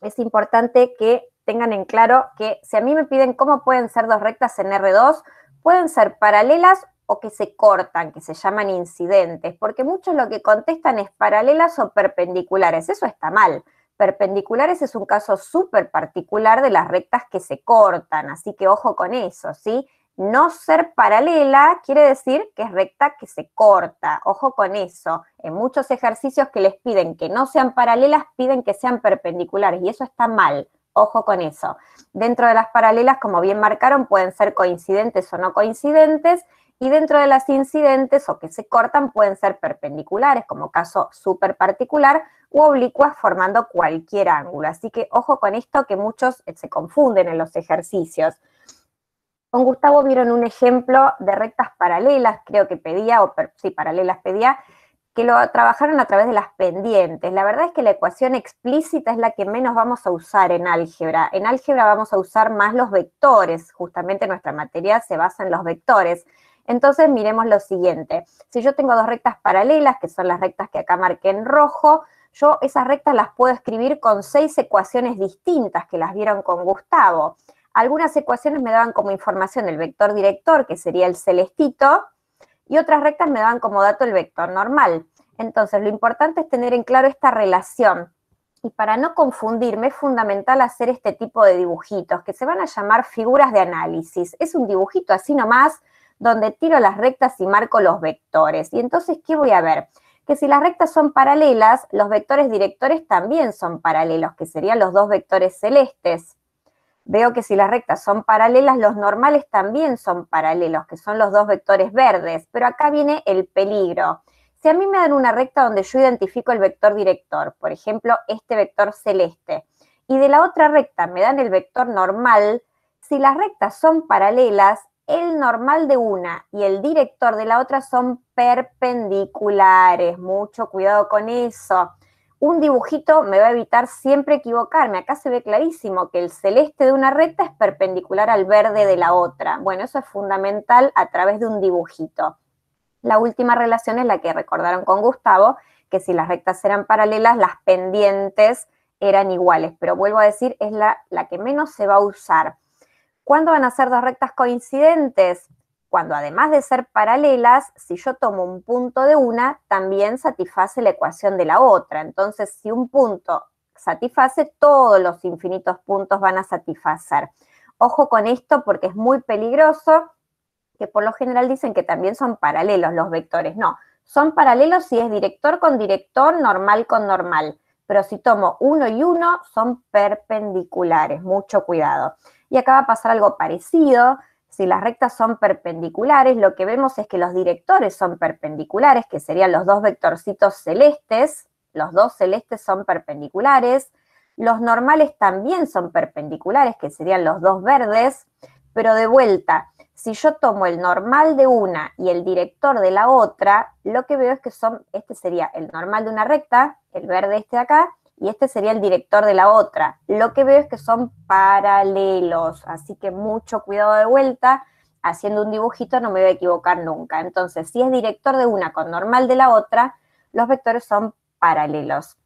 Es importante que tengan en claro que si a mí me piden cómo pueden ser 2 rectas en R2, pueden ser paralelas o que se cortan, que se llaman incidentes, porque muchos lo que contestan es paralelas o perpendiculares. Eso está mal. Perpendiculares es un caso súper particular de las rectas que se cortan, así que ojo con eso, ¿sí? No ser paralela quiere decir que es recta que se corta, ojo con eso. En muchos ejercicios que les piden que no sean paralelas, piden que sean perpendiculares, y eso está mal, ojo con eso. Dentro de las paralelas, como bien marcaron, pueden ser coincidentes o no coincidentes, y dentro de las incidentes o que se cortan pueden ser perpendiculares, como caso súper particular, u oblicuas formando cualquier ángulo. Así que ojo con esto, que muchos se confunden en los ejercicios. Con Gustavo vieron un ejemplo de rectas paralelas, creo que pedía, paralelas pedía, que lo trabajaron a través de las pendientes. La verdad es que la ecuación explícita es la que menos vamos a usar en álgebra. En álgebra vamos a usar más los vectores, justamente nuestra materia se basa en los vectores. Entonces miremos lo siguiente. Si yo tengo 2 rectas paralelas, que son las rectas que acá marqué en rojo, yo esas rectas las puedo escribir con 6 ecuaciones distintas que las vieron con Gustavo. Algunas ecuaciones me daban como información el vector director, que sería el celestito, y otras rectas me daban como dato el vector normal. Entonces, lo importante es tener en claro esta relación. Y para no confundirme, es fundamental hacer este tipo de dibujitos, que se van a llamar figuras de análisis. Es un dibujito así nomás, donde tiro las rectas y marco los vectores. Y entonces, ¿qué voy a ver? Que si las rectas son paralelas, los vectores directores también son paralelos, que serían los 2 vectores celestes. Veo que si las rectas son paralelas, los normales también son paralelos, que son los 2 vectores verdes. Pero acá viene el peligro. Si a mí me dan una recta donde yo identifico el vector director, por ejemplo, este vector celeste, y de la otra recta me dan el vector normal, si las rectas son paralelas, el normal de una y el director de la otra son perpendiculares. Mucho cuidado con eso. Un dibujito me va a evitar siempre equivocarme. Acá se ve clarísimo que el celeste de una recta es perpendicular al verde de la otra. Bueno, eso es fundamental a través de un dibujito. La última relación es la que recordaron con Gustavo, que si las rectas eran paralelas, las pendientes eran iguales. Pero vuelvo a decir, es la que menos se va a usar. ¿Cuándo van a ser dos rectas coincidentes? Cuando además de ser paralelas, si yo tomo un punto de una, también satisface la ecuación de la otra. Entonces, si un punto satisface, todos los infinitos puntos van a satisfacer. Ojo con esto porque es muy peligroso, que por lo general dicen que también son paralelos los vectores. No, son paralelos si es director con director, normal con normal. Pero si tomo uno y uno, son perpendiculares. Mucho cuidado. Y acá va a pasar algo parecido. Si las rectas son perpendiculares, lo que vemos es que los directores son perpendiculares, que serían los dos vectorcitos celestes. Los dos celestes son perpendiculares. Los normales también son perpendiculares, que serían los dos verdes. Pero de vuelta, si yo tomo el normal de una y el director de la otra, lo que veo es que este sería el normal de una recta, el verde este de acá, y este sería el director de la otra. Lo que veo es que son paralelos, así que mucho cuidado de vuelta, haciendo un dibujito no me voy a equivocar nunca. Entonces, si es director de una con normal de la otra, los vectores son paralelos.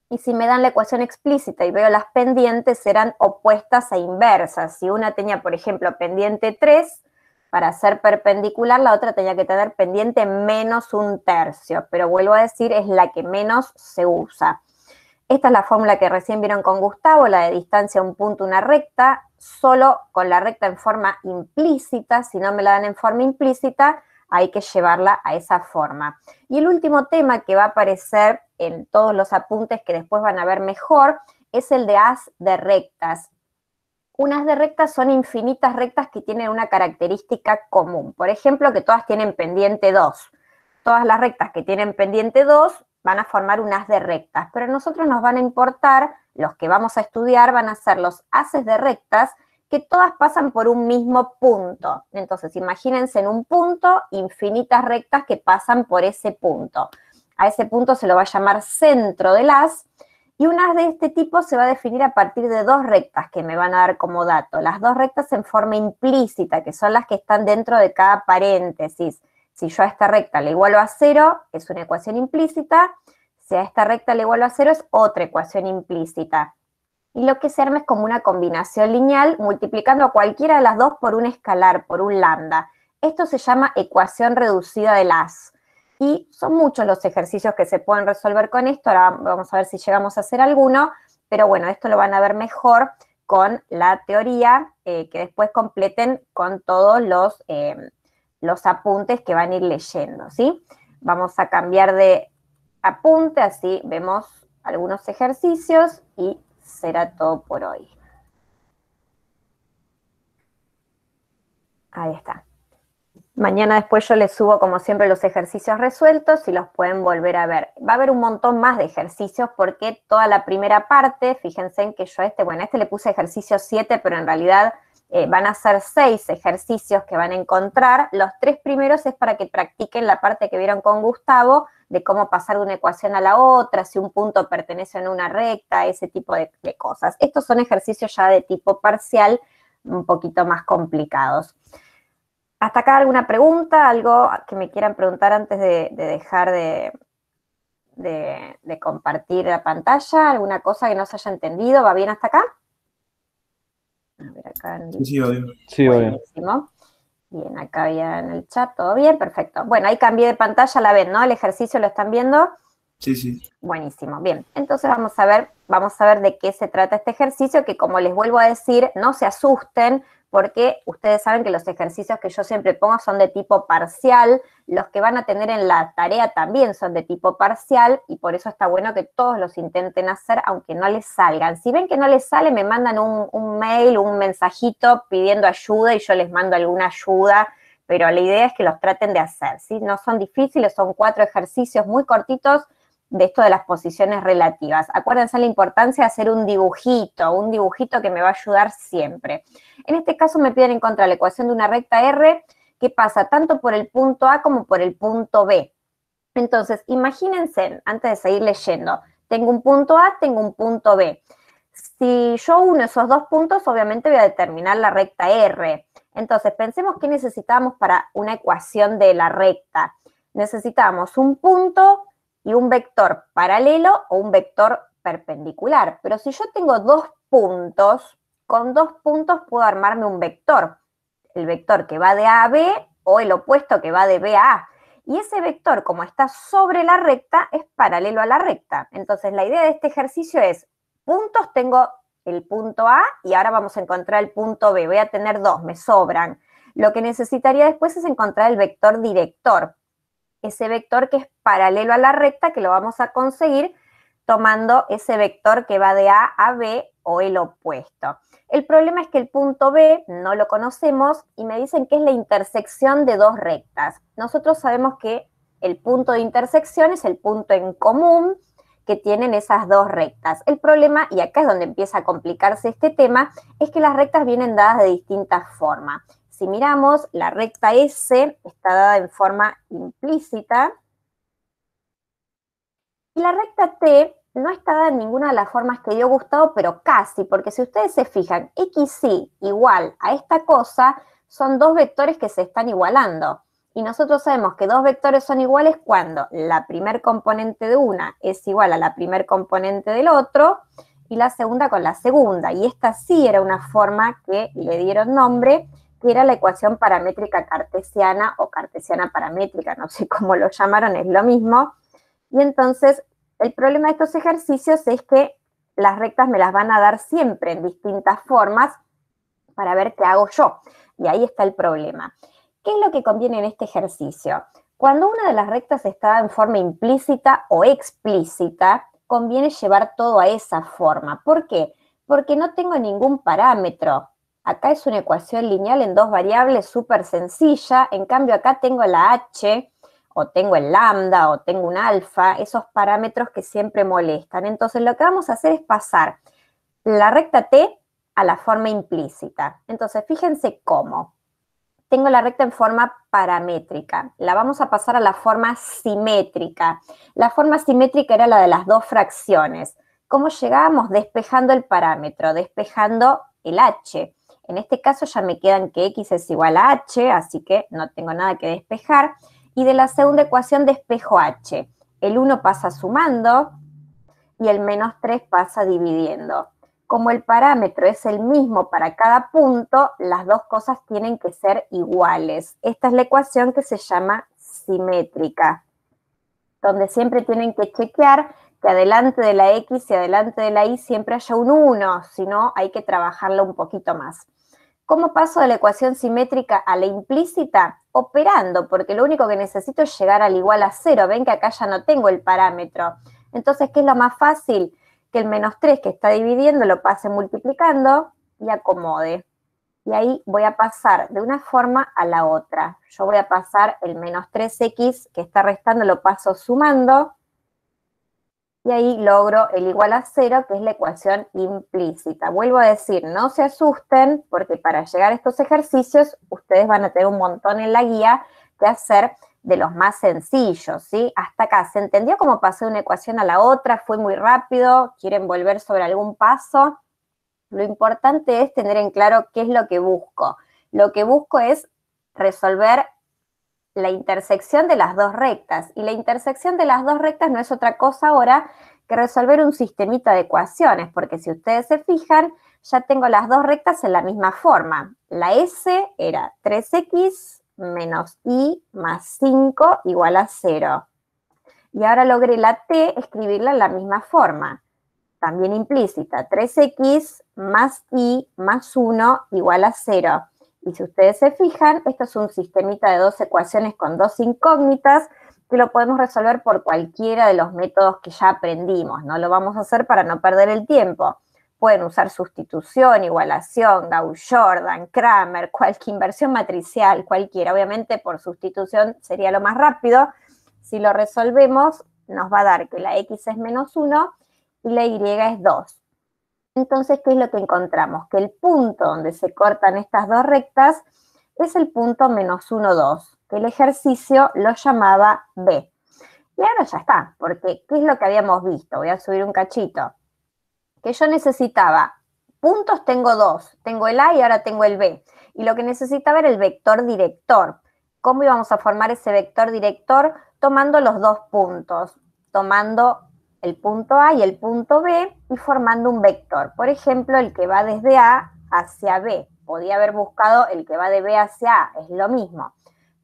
Y si me dan la ecuación explícita y veo las pendientes, serán opuestas e inversas. Si una tenía, por ejemplo, pendiente 3, para ser perpendicular, la otra tenía que tener pendiente menos 1/3. Pero vuelvo a decir, es la que menos se usa. Esta es la fórmula que recién vieron con Gustavo, la de distancia un punto, una recta, solo con la recta en forma implícita. Si no me la dan en forma implícita, hay que llevarla a esa forma. Y el último tema que va a aparecer en todos los apuntes que después van a ver mejor es el de haz de rectas. Un haz de rectas son infinitas rectas que tienen una característica común. Por ejemplo, que todas tienen pendiente 2. Todas las rectas que tienen pendiente 2 van a formar un haz de rectas, pero a nosotros nos van a importar, los que vamos a estudiar van a ser los haces de rectas que todas pasan por un mismo punto. Entonces, imagínense en un punto, infinitas rectas que pasan por ese punto. A ese punto se lo va a llamar centro del haz, y un haz de este tipo se va a definir a partir de dos rectas que me van a dar como dato. Las dos rectas en forma implícita, que son las que están dentro de cada paréntesis. Si yo a esta recta le igualo a 0, es una ecuación implícita. Si a esta recta le igualo a 0, es otra ecuación implícita. Y lo que se arma es como una combinación lineal, multiplicando a cualquiera de las dos por un escalar, por un lambda. Esto se llama ecuación reducida del haz. Y son muchos los ejercicios que se pueden resolver con esto. Ahora vamos a ver si llegamos a hacer alguno. Pero bueno, esto lo van a ver mejor con la teoría, que después completen con todos los apuntes que van a ir leyendo, ¿sí? Vamos a cambiar de apunte, así vemos algunos ejercicios y será todo por hoy. Ahí está. Mañana después yo les subo, como siempre, los ejercicios resueltos y los pueden volver a ver. Va a haber un montón más de ejercicios porque toda la primera parte, fíjense en que yo este le puse ejercicio 7, pero en realidad van a ser 6 ejercicios que van a encontrar. Los 3 primeros es para que practiquen la parte que vieron con Gustavo, de cómo pasar de una ecuación a la otra, si un punto pertenece a una recta, ese tipo de cosas. Estos son ejercicios ya de tipo parcial, un poquito más complicados. ¿Hasta acá alguna pregunta? ¿Algo que me quieran preguntar antes de dejar de compartir la pantalla? ¿Alguna cosa que no se haya entendido? ¿Va bien hasta acá? A ver, acá Sí, obvio. Sí, obvio. buenísimo. Bien, acá ya en el chat, todo bien, perfecto. Bueno, ahí cambié de pantalla, la ven, ¿no? El ejercicio lo están viendo. Sí, sí. Buenísimo, bien. Entonces vamos a ver de qué se trata este ejercicio, que como les vuelvo a decir, no se asusten, porque ustedes saben que los ejercicios que yo siempre pongo son de tipo parcial, los que van a tener en la tarea también son de tipo parcial, y por eso está bueno que todos los intenten hacer, aunque no les salgan. Si ven que no les sale, me mandan un mail, un mensajito pidiendo ayuda, y yo les mando alguna ayuda, pero la idea es que los traten de hacer, ¿sí? No son difíciles, son 4 ejercicios muy cortitos de esto de las posiciones relativas. Acuérdense la importancia de hacer un dibujito que me va a ayudar siempre. En este caso me piden encontrar la ecuación de una recta R que pasa tanto por el punto A como por el punto B. Entonces, imagínense, antes de seguir leyendo, tengo un punto A, tengo un punto B. Si yo uno esos dos puntos, obviamente voy a determinar la recta R. Entonces, pensemos que necesitamos para una ecuación de la recta. Necesitamos un punto y un vector paralelo o un vector perpendicular. Pero si yo tengo dos puntos, con dos puntos puedo armarme un vector. El vector que va de A a B o el opuesto que va de B a A. Y ese vector, como está sobre la recta, es paralelo a la recta. Entonces, la idea de este ejercicio es, puntos tengo el punto A y ahora vamos a encontrar el punto B. Voy a tener dos, me sobran. Lo que necesitaría después es encontrar el vector director. Ese vector que es paralelo a la recta, que lo vamos a conseguir tomando ese vector que va de A a B o el opuesto. El problema es que el punto B no lo conocemos y me dicen que es la intersección de dos rectas. Nosotros sabemos que el punto de intersección es el punto en común que tienen esas dos rectas. El problema, y acá es donde empieza a complicarse este tema, es que las rectas vienen dadas de distintas formas. Si miramos, la recta S está dada en forma implícita y la recta T no está dada en ninguna de las formas que dio Gustavo, pero casi, porque si ustedes se fijan, XY igual a esta cosa son dos vectores que se están igualando. Y nosotros sabemos que dos vectores son iguales cuando la primer componente de una es igual a la primer componente del otro y la segunda con la segunda. Y esta sí era una forma que le dieron nombre, que era la ecuación paramétrica cartesiana o cartesiana paramétrica, no sé cómo lo llamaron, es lo mismo. Y entonces, el problema de estos ejercicios es que las rectas me las van a dar siempre en distintas formas para ver qué hago yo. Y ahí está el problema. ¿Qué es lo que conviene en este ejercicio? Cuando una de las rectas está en forma implícita o explícita, conviene llevar todo a esa forma. ¿Por qué? Porque no tengo ningún parámetro. Acá es una ecuación lineal en dos variables súper sencilla, en cambio acá tengo la h, o tengo el lambda, o tengo un alfa, esos parámetros que siempre molestan. Entonces lo que vamos a hacer es pasar la recta t a la forma implícita. Entonces fíjense cómo. Tengo la recta en forma paramétrica, la vamos a pasar a la forma simétrica. La forma simétrica era la de las dos fracciones. ¿Cómo llegábamos? Despejando el parámetro, despejando el h. En este caso ya me quedan que x es igual a h, así que no tengo nada que despejar. Y de la segunda ecuación despejo h. El 1 pasa sumando y el menos 3 pasa dividiendo. Como el parámetro es el mismo para cada punto, las dos cosas tienen que ser iguales. Esta es la ecuación que se llama simétrica, donde siempre tienen que chequear que adelante de la x y adelante de la y siempre haya un 1, si no hay que trabajarla un poquito más. ¿Cómo paso de la ecuación simétrica a la implícita? Operando, porque lo único que necesito es llegar al igual a 0. Ven que acá ya no tengo el parámetro. Entonces, ¿qué es lo más fácil? Que el menos 3 que está dividiendo lo pase multiplicando y acomode. Y ahí voy a pasar de una forma a la otra. Yo voy a pasar el menos 3x que está restando, lo paso sumando. Y ahí logro el igual a 0, que es la ecuación implícita. Vuelvo a decir, no se asusten, porque para llegar a estos ejercicios, ustedes van a tener un montón en la guía que hacer de los más sencillos, ¿sí? Hasta acá, ¿se entendió cómo pasé de una ecuación a la otra? ¿Fue muy rápido? ¿Quieren volver sobre algún paso? Lo importante es tener en claro qué es lo que busco. Lo que busco es resolver la intersección de las dos rectas. Y la intersección de las dos rectas no es otra cosa ahora que resolver un sistemita de ecuaciones, porque si ustedes se fijan, ya tengo las dos rectas en la misma forma. La S era 3x menos y más 5 igual a 0. Y ahora logré la t escribirla en la misma forma, también implícita, 3x más y más 1 igual a 0. Y si ustedes se fijan, esto es un sistemita de dos ecuaciones con dos incógnitas que lo podemos resolver por cualquiera de los métodos que ya aprendimos. No lo vamos a hacer para no perder el tiempo. Pueden usar sustitución, igualación, Gauss-Jordan, Kramer, cualquier inversión matricial, cualquiera. Obviamente por sustitución sería lo más rápido. Si lo resolvemos, nos va a dar que la x es menos 1 y la y es 2. Entonces, ¿qué es lo que encontramos? Que el punto donde se cortan estas dos rectas es el punto menos 1, 2, que el ejercicio lo llamaba B. Y Claro, ya está, porque ¿qué es lo que habíamos visto? Voy a subir un cachito. Que yo necesitaba, puntos tengo 2, tengo el A y ahora tengo el B. Y lo que necesitaba era el vector director. ¿Cómo íbamos a formar ese vector director? Tomando los 2 puntos, tomando el punto A y el punto B y formando un vector. Por ejemplo, el que va desde A hacia B. Podía haber buscado el que va de B hacia A, es lo mismo.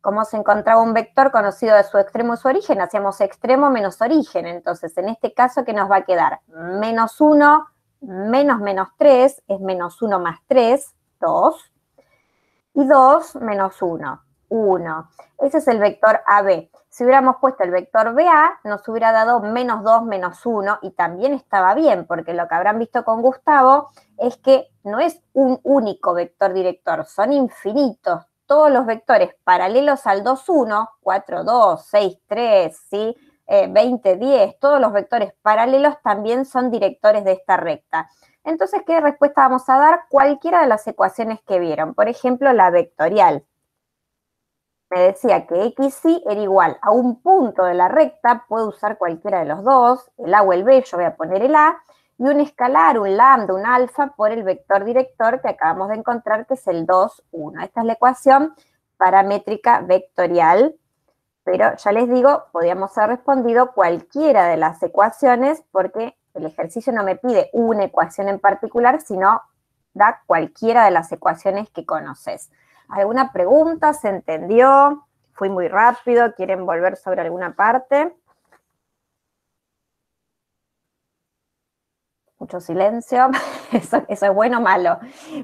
¿Cómo se encontraba un vector conocido de su extremo y su origen? Hacíamos extremo menos origen. Entonces, en este caso, ¿qué nos va a quedar? Menos 1 menos menos 3 es menos 1 más 3, 2. Y 2 menos 1, 1. Ese es el vector AB. Si hubiéramos puesto el vector BA, nos hubiera dado menos 2 menos 1 y también estaba bien, porque lo que habrán visto con Gustavo es que no es un único vector director, son infinitos. Todos los vectores paralelos al 2, 1, 4, 2, 6, 3, ¿sí? 20, 10, todos los vectores paralelos también son directores de esta recta. Entonces, ¿qué respuesta vamos a dar? Cualquiera de las ecuaciones que vieron. Por ejemplo, la vectorial. Me decía que XY era igual a un punto de la recta, puedo usar cualquiera de los dos, el A o el B, yo voy a poner el A, y un escalar, un lambda, un alfa, por el vector director que acabamos de encontrar, que es el 2, 1. Esta es la ecuación paramétrica vectorial, pero ya les digo, podíamos haber respondido cualquiera de las ecuaciones, porque el ejercicio no me pide una ecuación en particular, sino da cualquiera de las ecuaciones que conoces. ¿Alguna pregunta? ¿Se entendió? ¿Fui muy rápido? ¿Quieren volver sobre alguna parte? Mucho silencio. Eso es bueno o malo.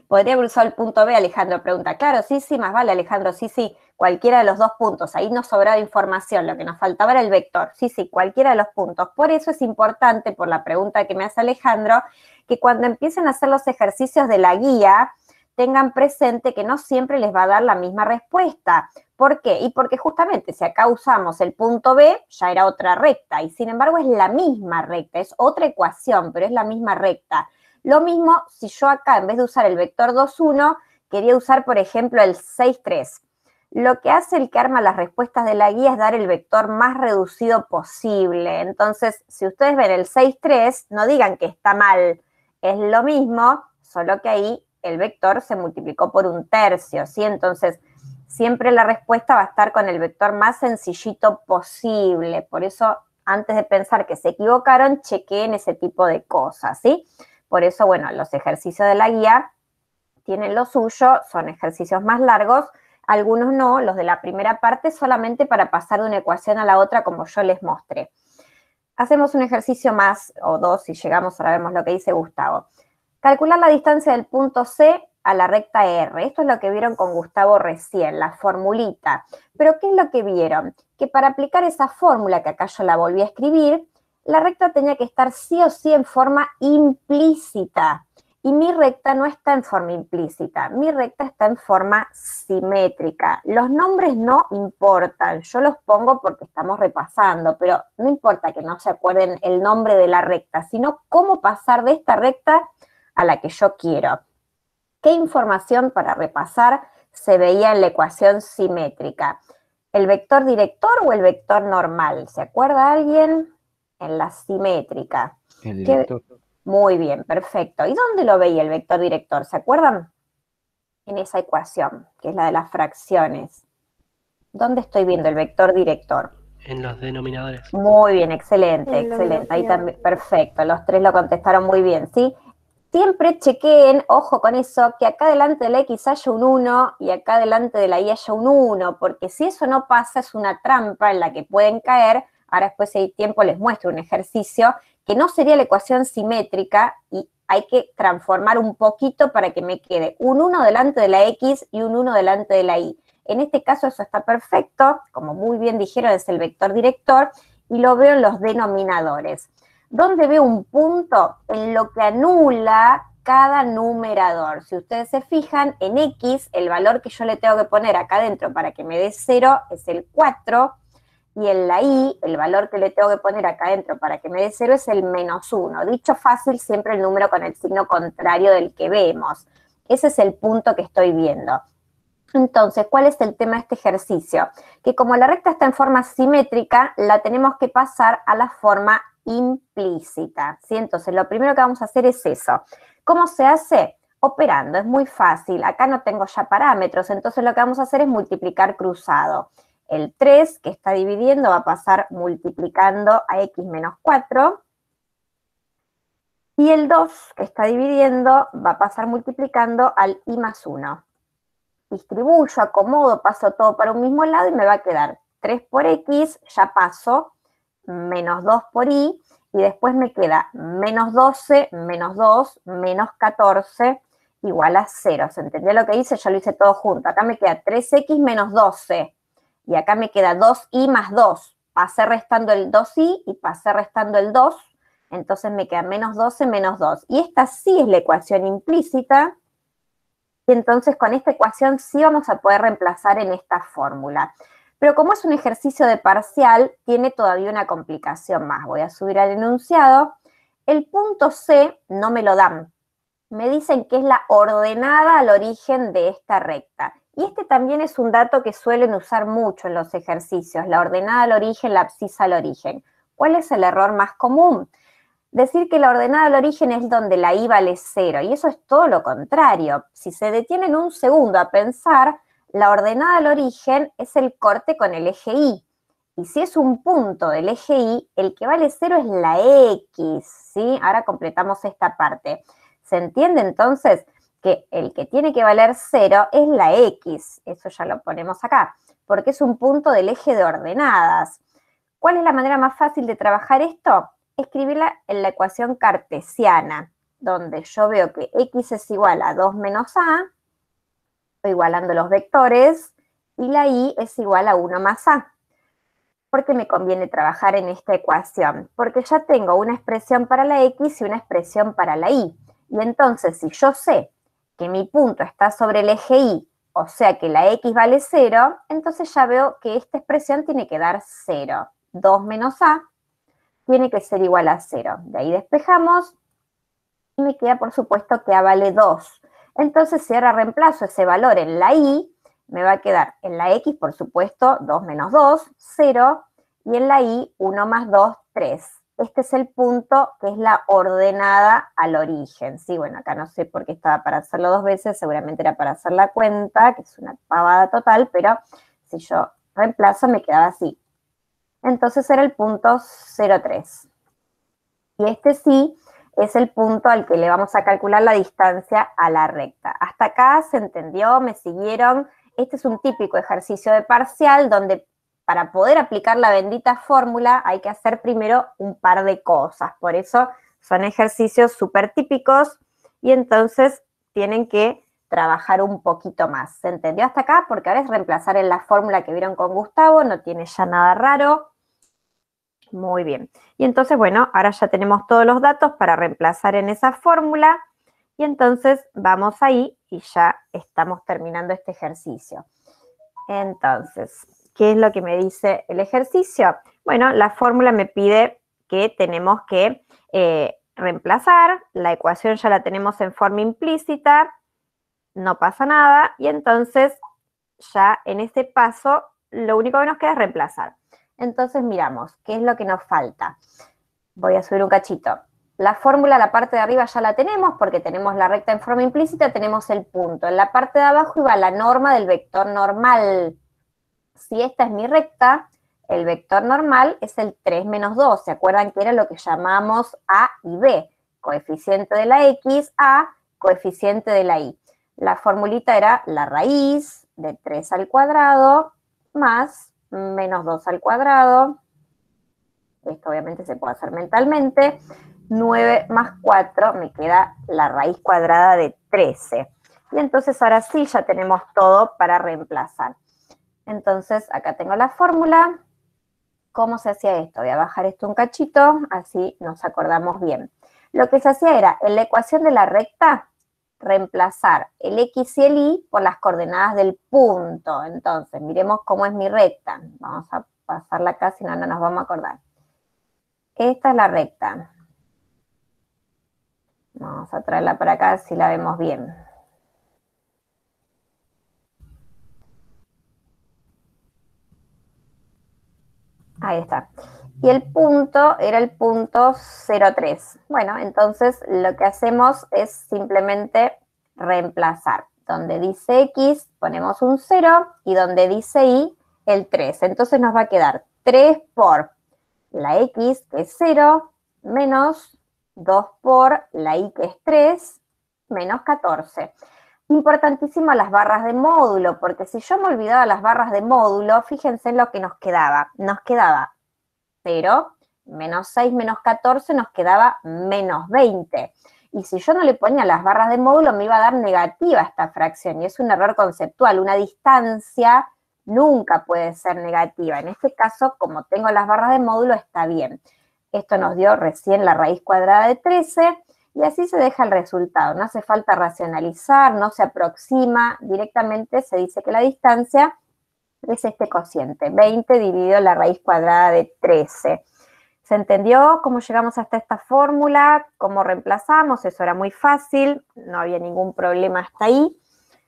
¿Podría haber usado el punto B? Alejandro pregunta. Claro, sí, más vale, Alejandro. Sí, cualquiera de los 2 puntos. Ahí nos sobraba información. Lo que nos faltaba era el vector. Sí, cualquiera de los puntos. Por eso es importante, por la pregunta que me hace Alejandro, que cuando empiecen a hacer los ejercicios de la guía, tengan presente que no siempre les va a dar la misma respuesta. ¿Por qué? Y porque justamente si acá usamos el punto B, ya era otra recta, y sin embargo es la misma recta, es otra ecuación, pero es la misma recta. Lo mismo si yo acá, en vez de usar el vector 2, 1, quería usar, por ejemplo, el 6, 3. Lo que hace el que arma las respuestas de la guía es dar el vector más reducido posible. Entonces, si ustedes ven el 6, 3, no digan que está mal, es lo mismo, solo que ahí el vector se multiplicó por 1/3, ¿sí? Entonces, siempre la respuesta va a estar con el vector más sencillito posible. Por eso, antes de pensar que se equivocaron, chequeen ese tipo de cosas, ¿sí? Por eso, bueno, los ejercicios de la guía tienen lo suyo, son ejercicios más largos, algunos no, los de la primera parte solamente para pasar de una ecuación a la otra como yo les mostré. Hacemos un ejercicio más, o 2, si llegamos, ahora vemos lo que dice Gustavo. Calcular la distancia del punto C a la recta R. Esto es lo que vieron con Gustavo recién, la formulita. Pero ¿qué es lo que vieron? Que para aplicar esa fórmula, que acá yo la volví a escribir, la recta tenía que estar sí o sí en forma implícita. Y mi recta no está en forma implícita, mi recta está en forma simétrica. Los nombres no importan, yo los pongo porque estamos repasando, pero no importa que no se acuerden el nombre de la recta, sino cómo pasar de esta recta a la que yo quiero. ¿Qué información para repasar se veía en la ecuación simétrica? ¿El vector director o el vector normal? ¿Se acuerda alguien? En la simétrica. El director. Muy bien, perfecto. ¿Y dónde lo veía el vector director? ¿Se acuerdan? En esa ecuación, que es la de las fracciones. ¿Dónde estoy viendo el vector director? En los denominadores. Muy bien, excelente. Ahí también, perfecto. Los 3 lo contestaron muy bien, ¿sí? Siempre chequeen, ojo con eso, que acá delante de la X haya un 1 y acá delante de la Y haya un 1, porque si eso no pasa es una trampa en la que pueden caer. Ahora después, si hay tiempo, les muestro un ejercicio que no sería la ecuación simétrica y hay que transformar un poquito para que me quede un 1 delante de la X y un 1 delante de la Y. En este caso eso está perfecto, como muy bien dijeron, es el vector director y lo veo en los denominadores. ¿Dónde veo un punto? En lo que anula cada numerador. Si ustedes se fijan, en X, el valor que yo le tengo que poner acá adentro para que me dé 0 es el 4, y en la Y, el valor que le tengo que poner acá adentro para que me dé 0 es el -1. Dicho fácil, siempre el número con el signo contrario del que vemos. Ese es el punto que estoy viendo. Entonces, ¿cuál es el tema de este ejercicio? Que como la recta está en forma simétrica, la tenemos que pasar a la forma implícita, ¿sí? Entonces, lo primero que vamos a hacer es eso. ¿Cómo se hace? Operando, es muy fácil. Acá no tengo ya parámetros, entonces lo que vamos a hacer es multiplicar cruzado. El 3 que está dividiendo va a pasar multiplicando a x menos 4. Y el 2 que está dividiendo va a pasar multiplicando al i más 1. Distribuyo, acomodo, paso todo para un mismo lado y me va a quedar 3 por x, ya paso, menos 2 por y después me queda menos 12, menos 2, menos 14, igual a 0. ¿Se entendió lo que hice? Yo lo hice todo junto. Acá me queda 3x menos 12, y acá me queda 2y más 2. Pasé restando el 2y y pasé restando el 2, entonces me queda menos 12 menos 2. Y esta sí es la ecuación implícita, y entonces con esta ecuación sí vamos a poder reemplazar en esta fórmula. Pero como es un ejercicio de parcial, tiene todavía una complicación más. Voy a subir al enunciado. El punto C no me lo dan. Me dicen que es la ordenada al origen de esta recta. Y este también es un dato que suelen usar mucho en los ejercicios, la ordenada al origen, la abscisa al origen. ¿Cuál es el error más común? Decir que la ordenada al origen es donde la i vale 0, y eso es todo lo contrario. Si se detienen un segundo a pensar, la ordenada al origen es el corte con el eje y. Y si es un punto del eje y, el que vale 0 es la x, ¿sí? Ahora completamos esta parte. ¿Se entiende entonces que el que tiene que valer 0 es la x? Eso ya lo ponemos acá, porque es un punto del eje de ordenadas. ¿Cuál es la manera más fácil de trabajar esto? Escribirla en la ecuación cartesiana, donde yo veo que x es igual a 2 menos a, igualando los vectores, y la y es igual a 1 más a. ¿Por qué me conviene trabajar en esta ecuación? Porque ya tengo una expresión para la x y una expresión para la y. Y entonces, si yo sé que mi punto está sobre el eje y, o sea que la x vale 0, entonces ya veo que esta expresión tiene que dar 0. 2 menos a tiene que ser igual a 0. De ahí despejamos y me queda, por supuesto, que a vale 2. Entonces, si ahora reemplazo ese valor en la y, me va a quedar en la x, por supuesto, 2 menos 2, 0, y en la y, 1 más 2, 3. Este es el punto que es la ordenada al origen. Sí, bueno, acá no sé por qué estaba para hacerlo 2 veces, seguramente era para hacer la cuenta, que es una pavada total, pero si yo reemplazo me quedaba así. Entonces era el punto 0,3. Y este sí es el punto al que le vamos a calcular la distancia a la recta. Hasta acá se entendió, me siguieron. Este es un típico ejercicio de parcial donde para poder aplicar la bendita fórmula hay que hacer primero un par de cosas. Por eso son ejercicios súper típicos y entonces tienen que trabajar un poquito más. ¿Se entendió hasta acá? Porque ahora es reemplazar en la fórmula que vieron con Gustavo, no tiene ya nada raro. Muy bien. Y entonces, bueno, ahora ya tenemos todos los datos para reemplazar en esa fórmula. Y entonces vamos ahí y ya estamos terminando este ejercicio. Entonces, ¿qué es lo que me dice el ejercicio? Bueno, la fórmula me pide que tenemos que reemplazar. La ecuación ya la tenemos en forma implícita. No pasa nada. Y entonces, ya en este paso, lo único que nos queda es reemplazar. Entonces miramos, ¿qué es lo que nos falta? Voy a subir un cachito. La fórmula, la parte de arriba ya la tenemos, porque tenemos la recta en forma implícita, tenemos el punto. En la parte de abajo iba la norma del vector normal. Si esta es mi recta, el vector normal es el 3 menos 2. ¿Se acuerdan que era lo que llamamos A y B? Coeficiente de la X, A, coeficiente de la Y. La formulita era la raíz de 3 al cuadrado más menos 2 al cuadrado, esto obviamente se puede hacer mentalmente, 9 más 4 me queda la raíz cuadrada de 13. Y entonces ahora sí ya tenemos todo para reemplazar. Entonces acá tengo la fórmula. ¿Cómo se hacía esto? Voy a bajar esto un cachito, así nos acordamos bien. Lo que se hacía era, en la ecuación de la recta, reemplazar el x y el y por las coordenadas del punto. Entonces, miremos cómo es mi recta. Vamos a pasarla acá, si no, no nos vamos a acordar. Esta es la recta. Vamos a traerla para acá, si la vemos bien. Ahí está. Y el punto era el punto 0,3. Bueno, entonces lo que hacemos es simplemente reemplazar. Donde dice X ponemos un 0 y donde dice Y el 3. Entonces nos va a quedar 3 por la X, que es 0, menos 2 por la Y, que es 3, menos 14. Importantísimo las barras de módulo, porque si yo me olvidaba las barras de módulo, fíjense en lo que nos quedaba. Nos quedaba 0, menos 6, menos 14, nos quedaba menos 20. Y si yo no le ponía las barras de módulo, me iba a dar negativa esta fracción. Y es un error conceptual. Una distancia nunca puede ser negativa. En este caso, como tengo las barras de módulo, está bien. Esto nos dio recién la raíz cuadrada de 13. Y así se deja el resultado. No hace falta racionalizar, no se aproxima. Directamente se dice que la distancia es este cociente. 20 dividido la raíz cuadrada de 13. ¿Se entendió cómo llegamos hasta esta fórmula? ¿Cómo reemplazamos? Eso era muy fácil, no había ningún problema hasta ahí.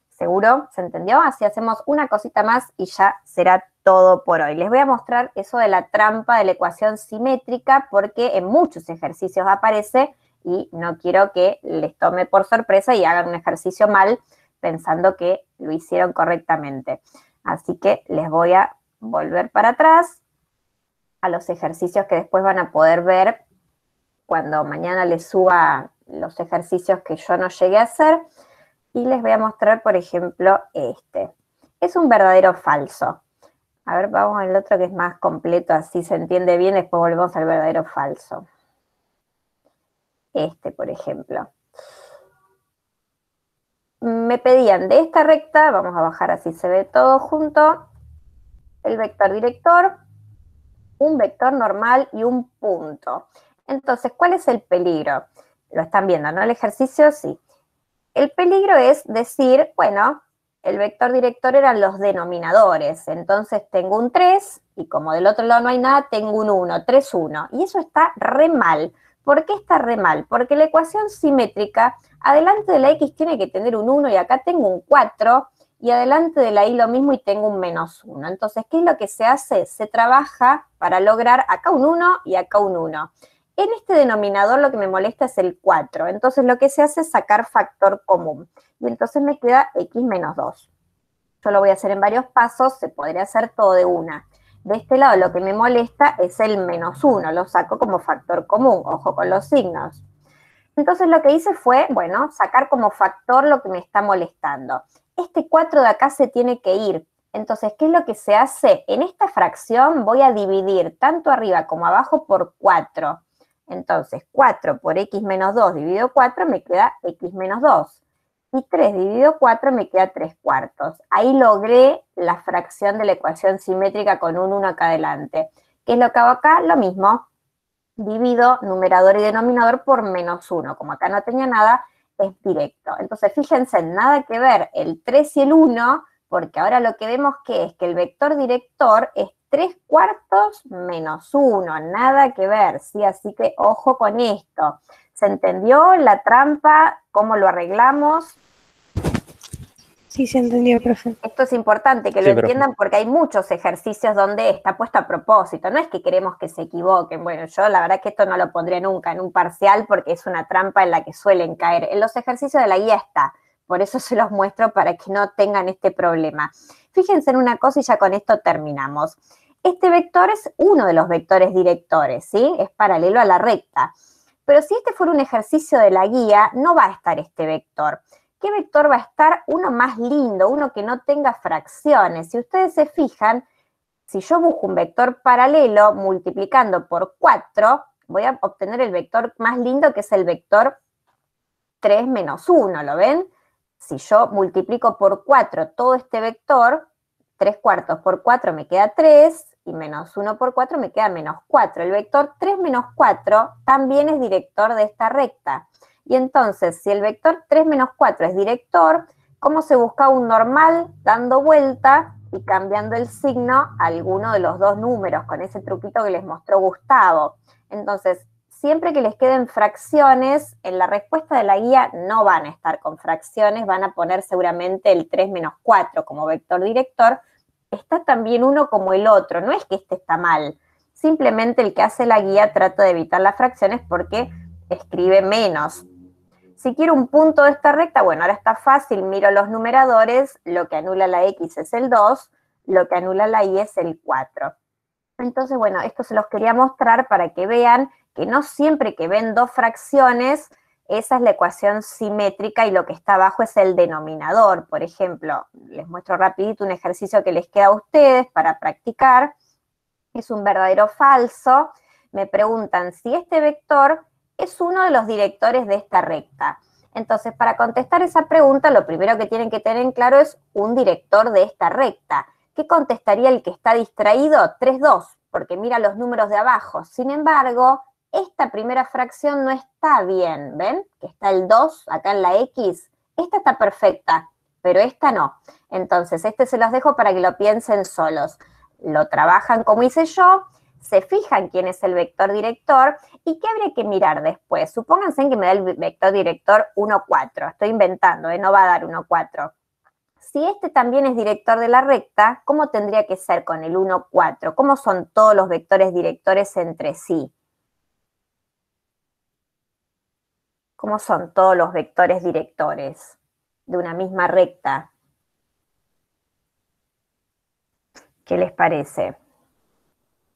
¿Seguro? ¿Se entendió? Así hacemos una cosita más y ya será todo por hoy. Les voy a mostrar eso de la trampa de la ecuación simétrica porque en muchos ejercicios aparece y no quiero que les tome por sorpresa y hagan un ejercicio mal pensando que lo hicieron correctamente. Así que les voy a volver para atrás a los ejercicios que después van a poder ver cuando mañana les suba los ejercicios que yo no llegué a hacer. Y les voy a mostrar, por ejemplo, este. Es un verdadero falso. A ver, vamos al otro que es más completo, así se entiende bien, después volvemos al verdadero falso. Este, por ejemplo. Me pedían de esta recta, vamos a bajar así se ve todo junto, el vector director, un vector normal y un punto. Entonces, ¿cuál es el peligro? Lo están viendo, ¿no? El ejercicio, sí. El peligro es decir, bueno, el vector director eran los denominadores. Entonces tengo un 3 y como del otro lado no hay nada, tengo un 1, 3, 1. Y eso está re mal. ¿Por qué está re mal? Porque la ecuación simétrica, adelante de la X tiene que tener un 1 y acá tengo un 4, y adelante de la Y lo mismo y tengo un menos 1. Entonces, ¿qué es lo que se hace? Se trabaja para lograr acá un 1 y acá un 1. En este denominador lo que me molesta es el 4. Entonces, lo que se hace es sacar factor común. Y entonces me queda X menos 2. Yo lo voy a hacer en varios pasos, se podría hacer todo de una. De este lado lo que me molesta es el menos 1. Lo saco como factor común. Ojo con los signos. Entonces, lo que hice fue, bueno, sacar como factor lo que me está molestando. Este 4 de acá se tiene que ir. Entonces, ¿qué es lo que se hace? En esta fracción voy a dividir tanto arriba como abajo por 4. Entonces, 4 por X menos 2 dividido 4 me queda X menos 2. Y 3 dividido 4 me queda 3 cuartos. Ahí logré la fracción de la ecuación simétrica con un 1 acá adelante. ¿Qué es lo que hago acá? Lo mismo. Divido numerador y denominador por menos 1. Como acá no tenía nada, es directo. Entonces, fíjense, nada que ver el 3 y el 1, porque ahora lo que vemos que es que el vector director es 3 cuartos menos 1, nada que ver, ¿sí? Así que ojo con esto. ¿Se entendió la trampa? ¿Cómo lo arreglamos? Sí, se entendió, profe. Esto es importante que lo entiendan porque hay muchos ejercicios donde está puesto a propósito. No es que queremos que se equivoquen. Bueno, yo la verdad que esto no lo pondré nunca en un parcial porque es una trampa en la que suelen caer. En los ejercicios de la guía está. Por eso se los muestro para que no tengan este problema. Fíjense en una cosa y ya con esto terminamos. Este vector es uno de los vectores directores, ¿sí? Es paralelo a la recta. Pero si este fuera un ejercicio de la guía, no va a estar este vector. ¿Qué vector va a estar? Uno más lindo, uno que no tenga fracciones. Si ustedes se fijan, si yo busco un vector paralelo multiplicando por 4, voy a obtener el vector más lindo que es el vector 3 menos 1, ¿lo ven? Si yo multiplico por 4 todo este vector, 3 cuartos por 4 me queda 3 y menos 1 por 4 me queda menos 4. El vector 3 menos 4 también es director de esta recta. Y entonces, si el vector 3 menos 4 es director, ¿cómo se busca un normal? Dando vuelta y cambiando el signo a alguno de los dos números, con ese truquito que les mostró Gustavo. Entonces, siempre que les queden fracciones, en la respuesta de la guía no van a estar con fracciones, van a poner seguramente el 3 menos 4 como vector director. Está también uno como el otro, no es que este está mal, Simplemente el que hace la guía trata de evitar las fracciones porque escribe menos. Si quiero un punto de esta recta, bueno, ahora está fácil, miro los numeradores, lo que anula la X es el 2, lo que anula la Y es el 4. Entonces, bueno, esto se los quería mostrar para que vean que no siempre que ven dos fracciones, esa es la ecuación simétrica y lo que está abajo es el denominador. Por ejemplo, les muestro rapidito un ejercicio que les queda a ustedes para practicar. Es un verdadero o falso. Me preguntan si este vector es uno de los directores de esta recta. Entonces, para contestar esa pregunta, lo primero que tienen que tener en claro es un director de esta recta. ¿Qué contestaría el que está distraído? 3, 2, porque mira los números de abajo. Sin embargo, esta primera fracción no está bien, ¿ven? Que está el 2 acá en la X. Esta está perfecta, pero esta no. Entonces, este se los dejo para que lo piensen solos. Lo trabajan como hice yo, se fijan quién es el vector director y qué habría que mirar después. Supónganse que me da el vector director 1, 4. Estoy inventando, no va a dar 1, 4. Si este también es director de la recta, ¿cómo tendría que ser con el 1, 4? ¿Cómo son todos los vectores directores entre sí? ¿Cómo son todos los vectores directores de una misma recta? ¿Qué les parece?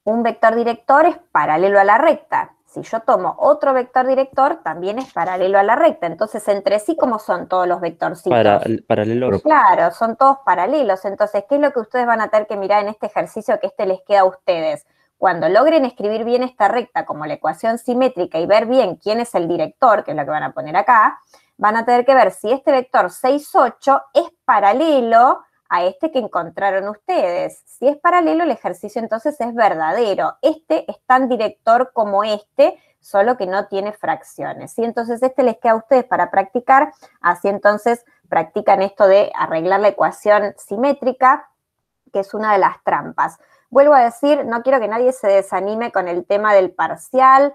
Un vector director es paralelo a la recta. Si yo tomo otro vector director, también es paralelo a la recta. Entonces, entre sí, ¿cómo son todos los vectorcitos? Paralelos. Claro, son todos paralelos. Entonces, ¿qué es lo que ustedes van a tener que mirar en este ejercicio que les queda a ustedes? Cuando logren escribir bien esta recta como la ecuación simétrica y ver bien quién es el director, que es lo que van a poner acá, van a tener que ver si este vector 6, 8 es paralelo a este que encontraron ustedes. Si es paralelo, el ejercicio entonces es verdadero. Este es tan director como este, solo que no tiene fracciones. ¿Sí? Entonces este les queda a ustedes para practicar, así entonces practican esto de arreglar la ecuación simétrica, que es una de las trampas. Vuelvo a decir, no quiero que nadie se desanime con el tema del parcial.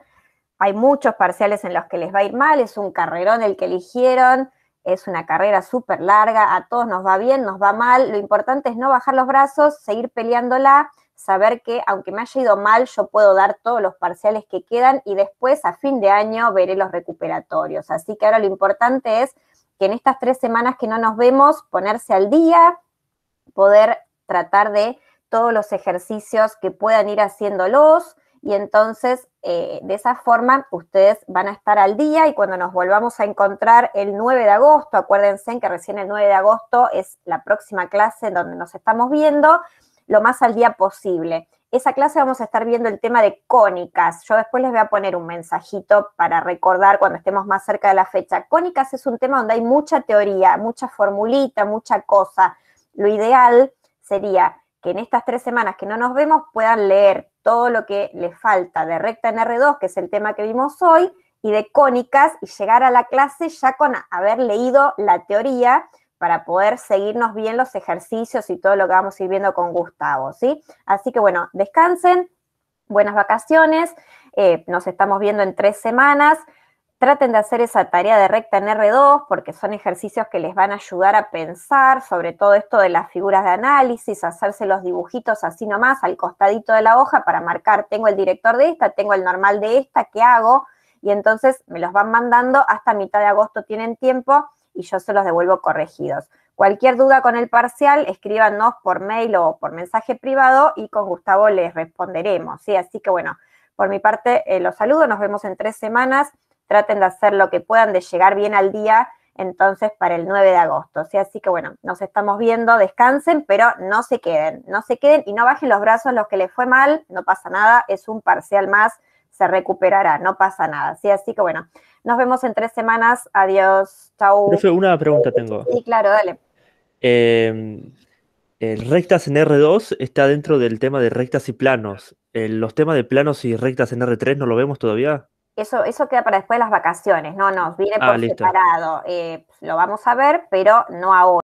Hay muchos parciales en los que les va a ir mal, es un carrerón el que eligieron, es una carrera súper larga, a todos nos va bien, nos va mal. Lo importante es no bajar los brazos, seguir peleándola, saber que aunque me haya ido mal, yo puedo dar todos los parciales que quedan y después a fin de año veré los recuperatorios. Así que ahora lo importante es que en estas 3 semanas que no nos vemos, ponerse al día, poder tratar de todos los ejercicios que puedan ir haciéndolos y entonces de esa forma ustedes van a estar al día y cuando nos volvamos a encontrar el 9 de agosto, acuérdense que recién el 9 de agosto es la próxima clase donde nos estamos viendo, lo más al día posible. Esa clase vamos a estar viendo el tema de cónicas. Yo después les voy a poner un mensajito para recordar cuando estemos más cerca de la fecha. Cónicas es un tema donde hay mucha teoría, mucha formulita, mucha cosa. Lo ideal sería que en estas 3 semanas que no nos vemos puedan leer todo lo que les falta de recta en R2, que es el tema que vimos hoy, y de cónicas, y llegar a la clase ya con haber leído la teoría para poder seguirnos bien los ejercicios y todo lo que vamos a ir viendo con Gustavo, ¿sí? Así que bueno, descansen, buenas vacaciones, nos estamos viendo en 3 semanas. Traten de hacer esa tarea de recta en R2 porque son ejercicios que les van a ayudar a pensar sobre todo esto de las figuras de análisis, hacerse los dibujitos así nomás al costadito de la hoja para marcar, tengo el director de esta, tengo el normal de esta, ¿qué hago? Y entonces me los van mandando, hasta mitad de agosto tienen tiempo y yo se los devuelvo corregidos. Cualquier duda con el parcial, escríbanos por mail o por mensaje privado y con Gustavo les responderemos, ¿sí? Así que bueno, por mi parte los saludo, nos vemos en 3 semanas. Traten de hacer lo que puedan, de llegar bien al día, entonces, para el 9 de agosto. ¿Sí? Así que, bueno, nos estamos viendo, descansen, pero no se queden y no bajen los brazos los que les fue mal, no pasa nada, es un parcial más, se recuperará, no pasa nada. ¿Sí? Así que, bueno, nos vemos en 3 semanas, adiós, chau. Profe, una pregunta tengo. Sí, claro, dale. Rectas en R2 está dentro del tema de rectas y planos. ¿Los temas de planos y rectas en R3 no lo vemos todavía? Eso queda para después de las vacaciones, no, viene por listo. separado. Lo vamos a ver, pero no ahora.